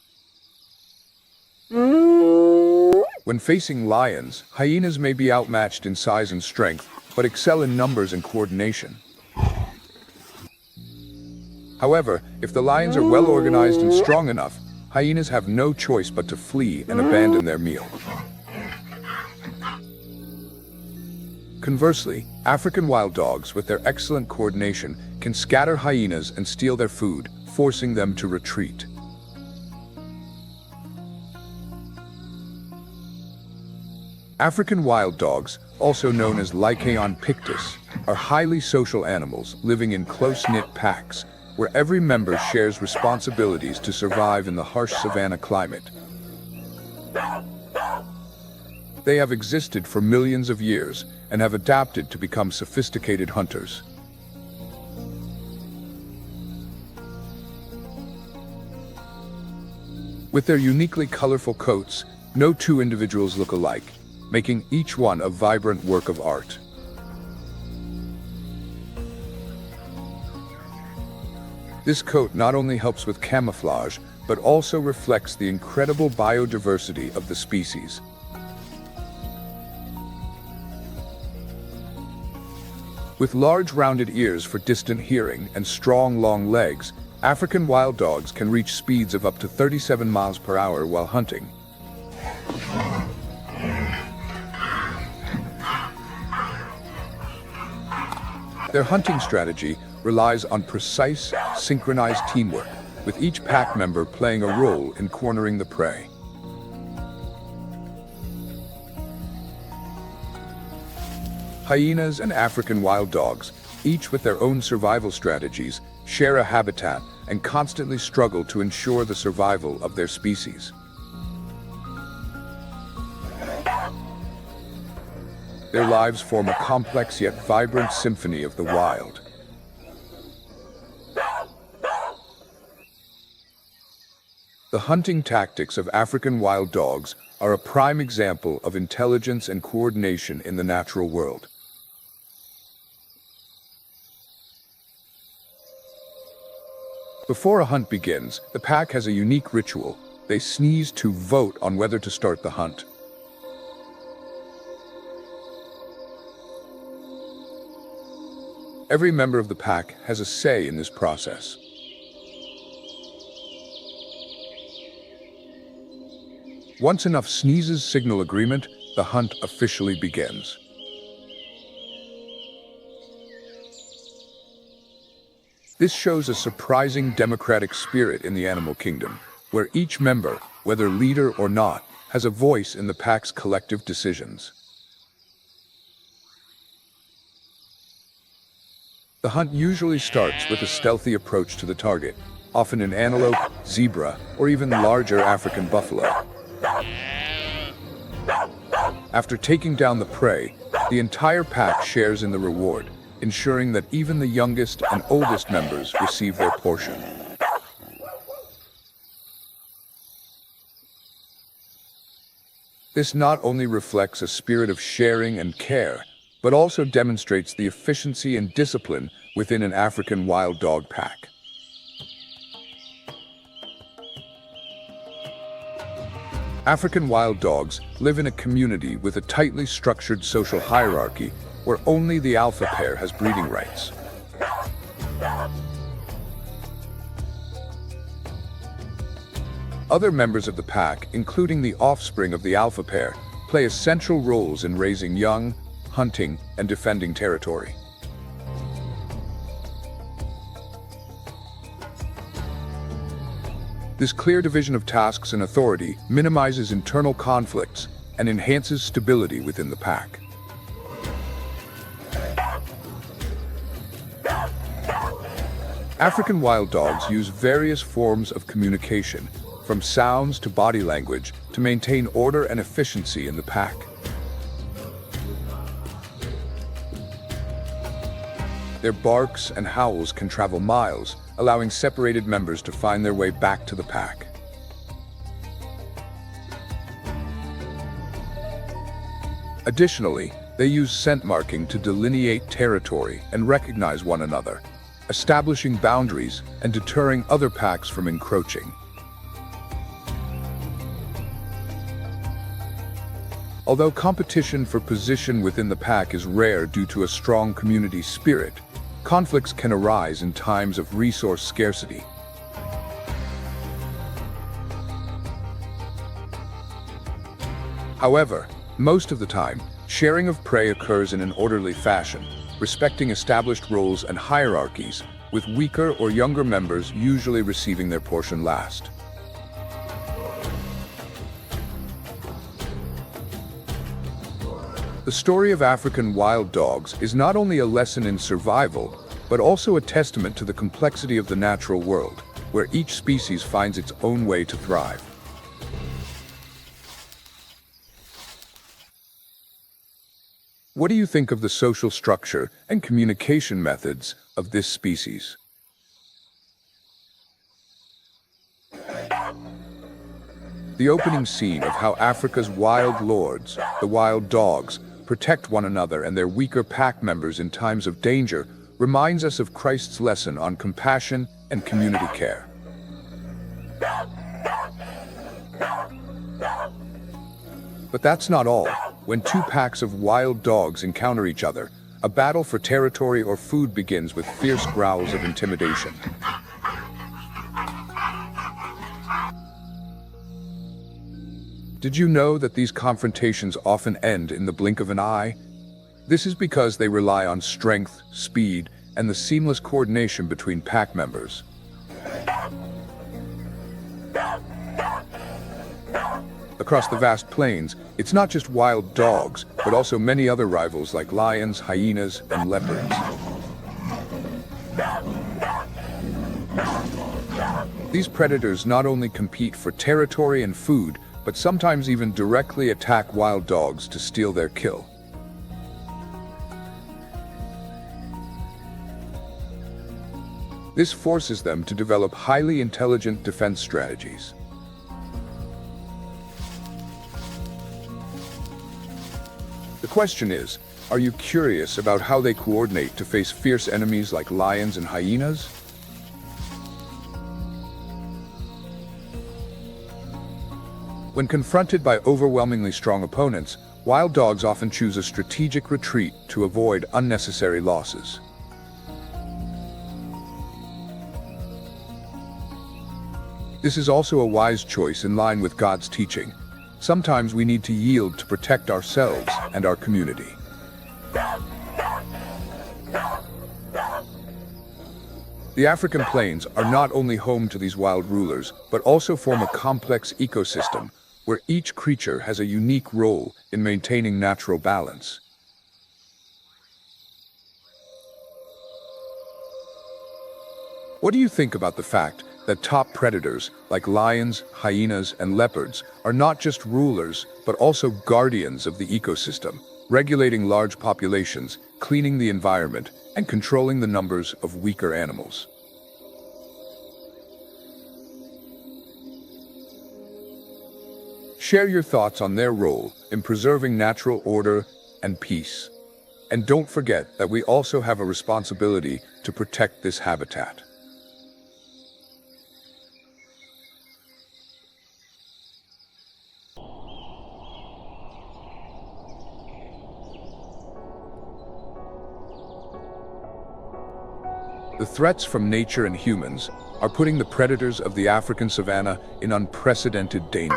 When facing lions, hyenas may be outmatched in size and strength, but excel in numbers and coordination. However, if the lions are well organized and strong enough, hyenas have no choice but to flee and abandon their meal. Conversely, African wild dogs, with their excellent coordination, can scatter hyenas and steal their food, forcing them to retreat. African wild dogs, also known as Lycaon pictus, are highly social animals living in close-knit packs, where every member shares responsibilities to survive in the harsh savanna climate. They have existed for millions of years and have adapted to become sophisticated hunters. With their uniquely colorful coats, no two individuals look alike, making each one a vibrant work of art. This coat not only helps with camouflage, but also reflects the incredible biodiversity of the species. With large rounded ears for distant hearing and strong long legs, African wild dogs can reach speeds of up to 37 miles per hour while hunting. Their hunting strategy relies on precise, synchronized teamwork, with each pack member playing a role in cornering the prey. Hyenas and African wild dogs, each with their own survival strategies, share a habitat and constantly struggle to ensure the survival of their species. Their lives form a complex yet vibrant symphony of the wild. The hunting tactics of African wild dogs are a prime example of intelligence and coordination in the natural world. Before a hunt begins, the pack has a unique ritual. They sneeze to vote on whether to start the hunt. Every member of the pack has a say in this process. Once enough sneezes signal agreement, the hunt officially begins. This shows a surprising democratic spirit in the animal kingdom, where each member, whether leader or not, has a voice in the pack's collective decisions. The hunt usually starts with a stealthy approach to the target, often an antelope, zebra, or even larger African buffalo. After taking down the prey, the entire pack shares in the reward, ensuring that even the youngest and oldest members receive their portion. This not only reflects a spirit of sharing and care, but also demonstrates the efficiency and discipline within an African wild dog pack. African wild dogs live in a community with a tightly structured social hierarchy where only the alpha pair has breeding rights. Other members of the pack, including the offspring of the alpha pair, play essential roles in raising young, hunting, and defending territory. This clear division of tasks and authority minimizes internal conflicts and enhances stability within the pack. African wild dogs use various forms of communication, from sounds to body language, to maintain order and efficiency in the pack. Their barks and howls can travel miles, allowing separated members to find their way back to the pack. Additionally, they use scent marking to delineate territory and recognize one another, establishing boundaries and deterring other packs from encroaching. Although competition for position within the pack is rare due to a strong community spirit, conflicts can arise in times of resource scarcity. However, most of the time, sharing of prey occurs in an orderly fashion, respecting established roles and hierarchies, with weaker or younger members usually receiving their portion last. The story of African wild dogs is not only a lesson in survival, but also a testament to the complexity of the natural world, where each species finds its own way to thrive. What do you think of the social structure and communication methods of this species? The opening scene of how Africa's wild lords, the wild dogs, protect one another and their weaker pack members in times of danger reminds us of Christ's lesson on compassion and community care. But that's not all. When two packs of wild dogs encounter each other, a battle for territory or food begins with fierce growls of intimidation. Did you know that these confrontations often end in the blink of an eye? This is because they rely on strength, speed, and the seamless coordination between pack members. Across the vast plains, it's not just wild dogs, but also many other rivals like lions, hyenas, and leopards. These predators not only compete for territory and food, but sometimes even directly attack wild dogs to steal their kill. This forces them to develop highly intelligent defense strategies. The question is, are you curious about how they coordinate to face fierce enemies like lions and hyenas? When confronted by overwhelmingly strong opponents, wild dogs often choose a strategic retreat to avoid unnecessary losses. This is also a wise choice in line with God's teaching. Sometimes we need to yield to protect ourselves and our community. The African plains are not only home to these wild rulers, but also form a complex ecosystem where each creature has a unique role in maintaining natural balance. What do you think about the fact that top predators like lions, hyenas, and leopards are not just rulers, but also guardians of the ecosystem, regulating large populations, cleaning the environment, and controlling the numbers of weaker animals? Share your thoughts on their role in preserving natural order and peace. And don't forget that we also have a responsibility to protect this habitat. The threats from nature and humans are putting the predators of the African savanna in unprecedented danger.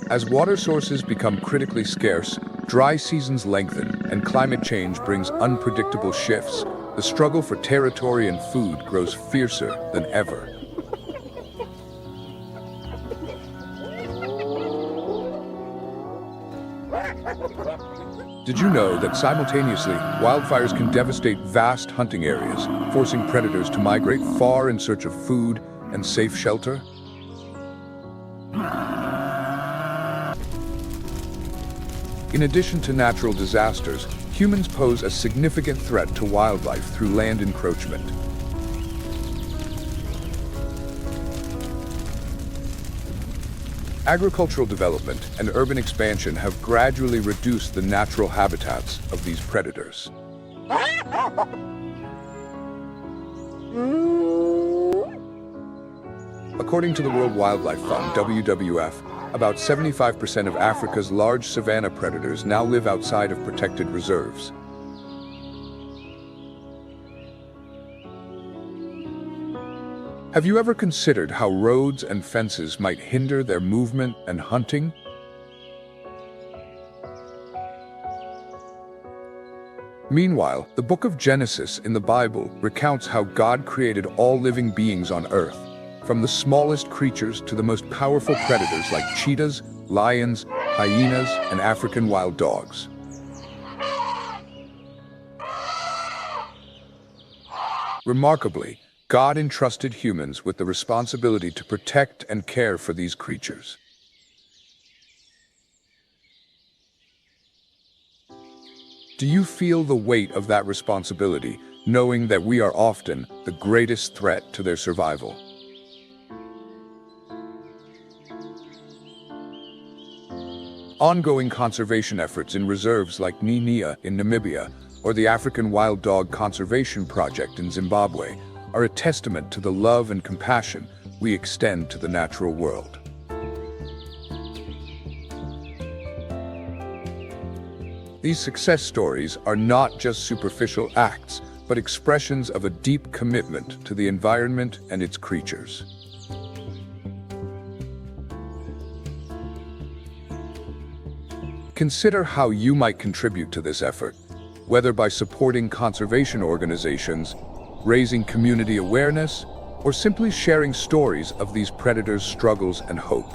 As water sources become critically scarce, dry seasons lengthen, and climate change brings unpredictable shifts, the struggle for territory and food grows fiercer than ever. Did you know that simultaneously, wildfires can devastate vast hunting areas, forcing predators to migrate far in search of food and safe shelter? In addition to natural disasters, humans pose a significant threat to wildlife through land encroachment. Agricultural development and urban expansion have gradually reduced the natural habitats of these predators. According to the World Wildlife Fund, WWF, about 75% of Africa's large savanna predators now live outside of protected reserves. Have you ever considered how roads and fences might hinder their movement and hunting? Meanwhile, the book of Genesis in the Bible recounts how God created all living beings on earth, from the smallest creatures to the most powerful predators like cheetahs, lions, hyenas, and African wild dogs. Remarkably, God entrusted humans with the responsibility to protect and care for these creatures. Do you feel the weight of that responsibility, knowing that we are often the greatest threat to their survival? Ongoing conservation efforts in reserves like Nyanya in Namibia or the African Wild Dog Conservation Project in Zimbabwe are a testament to the love and compassion we extend to the natural world. These success stories are not just superficial acts, but expressions of a deep commitment to the environment and its creatures. Consider how you might contribute to this effort, whether by supporting conservation organizations, raising community awareness, or simply sharing stories of these predators' struggles and hope.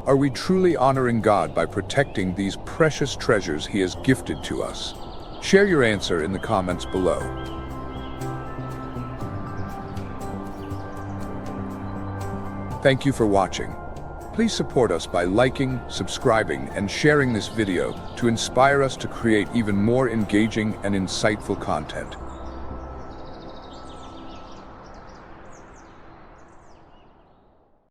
Are we truly honoring God by protecting these precious treasures He has gifted to us? Share your answer in the comments below. Thank you for watching. Please support us by liking, subscribing, and sharing this video to inspire us to create even more engaging and insightful content.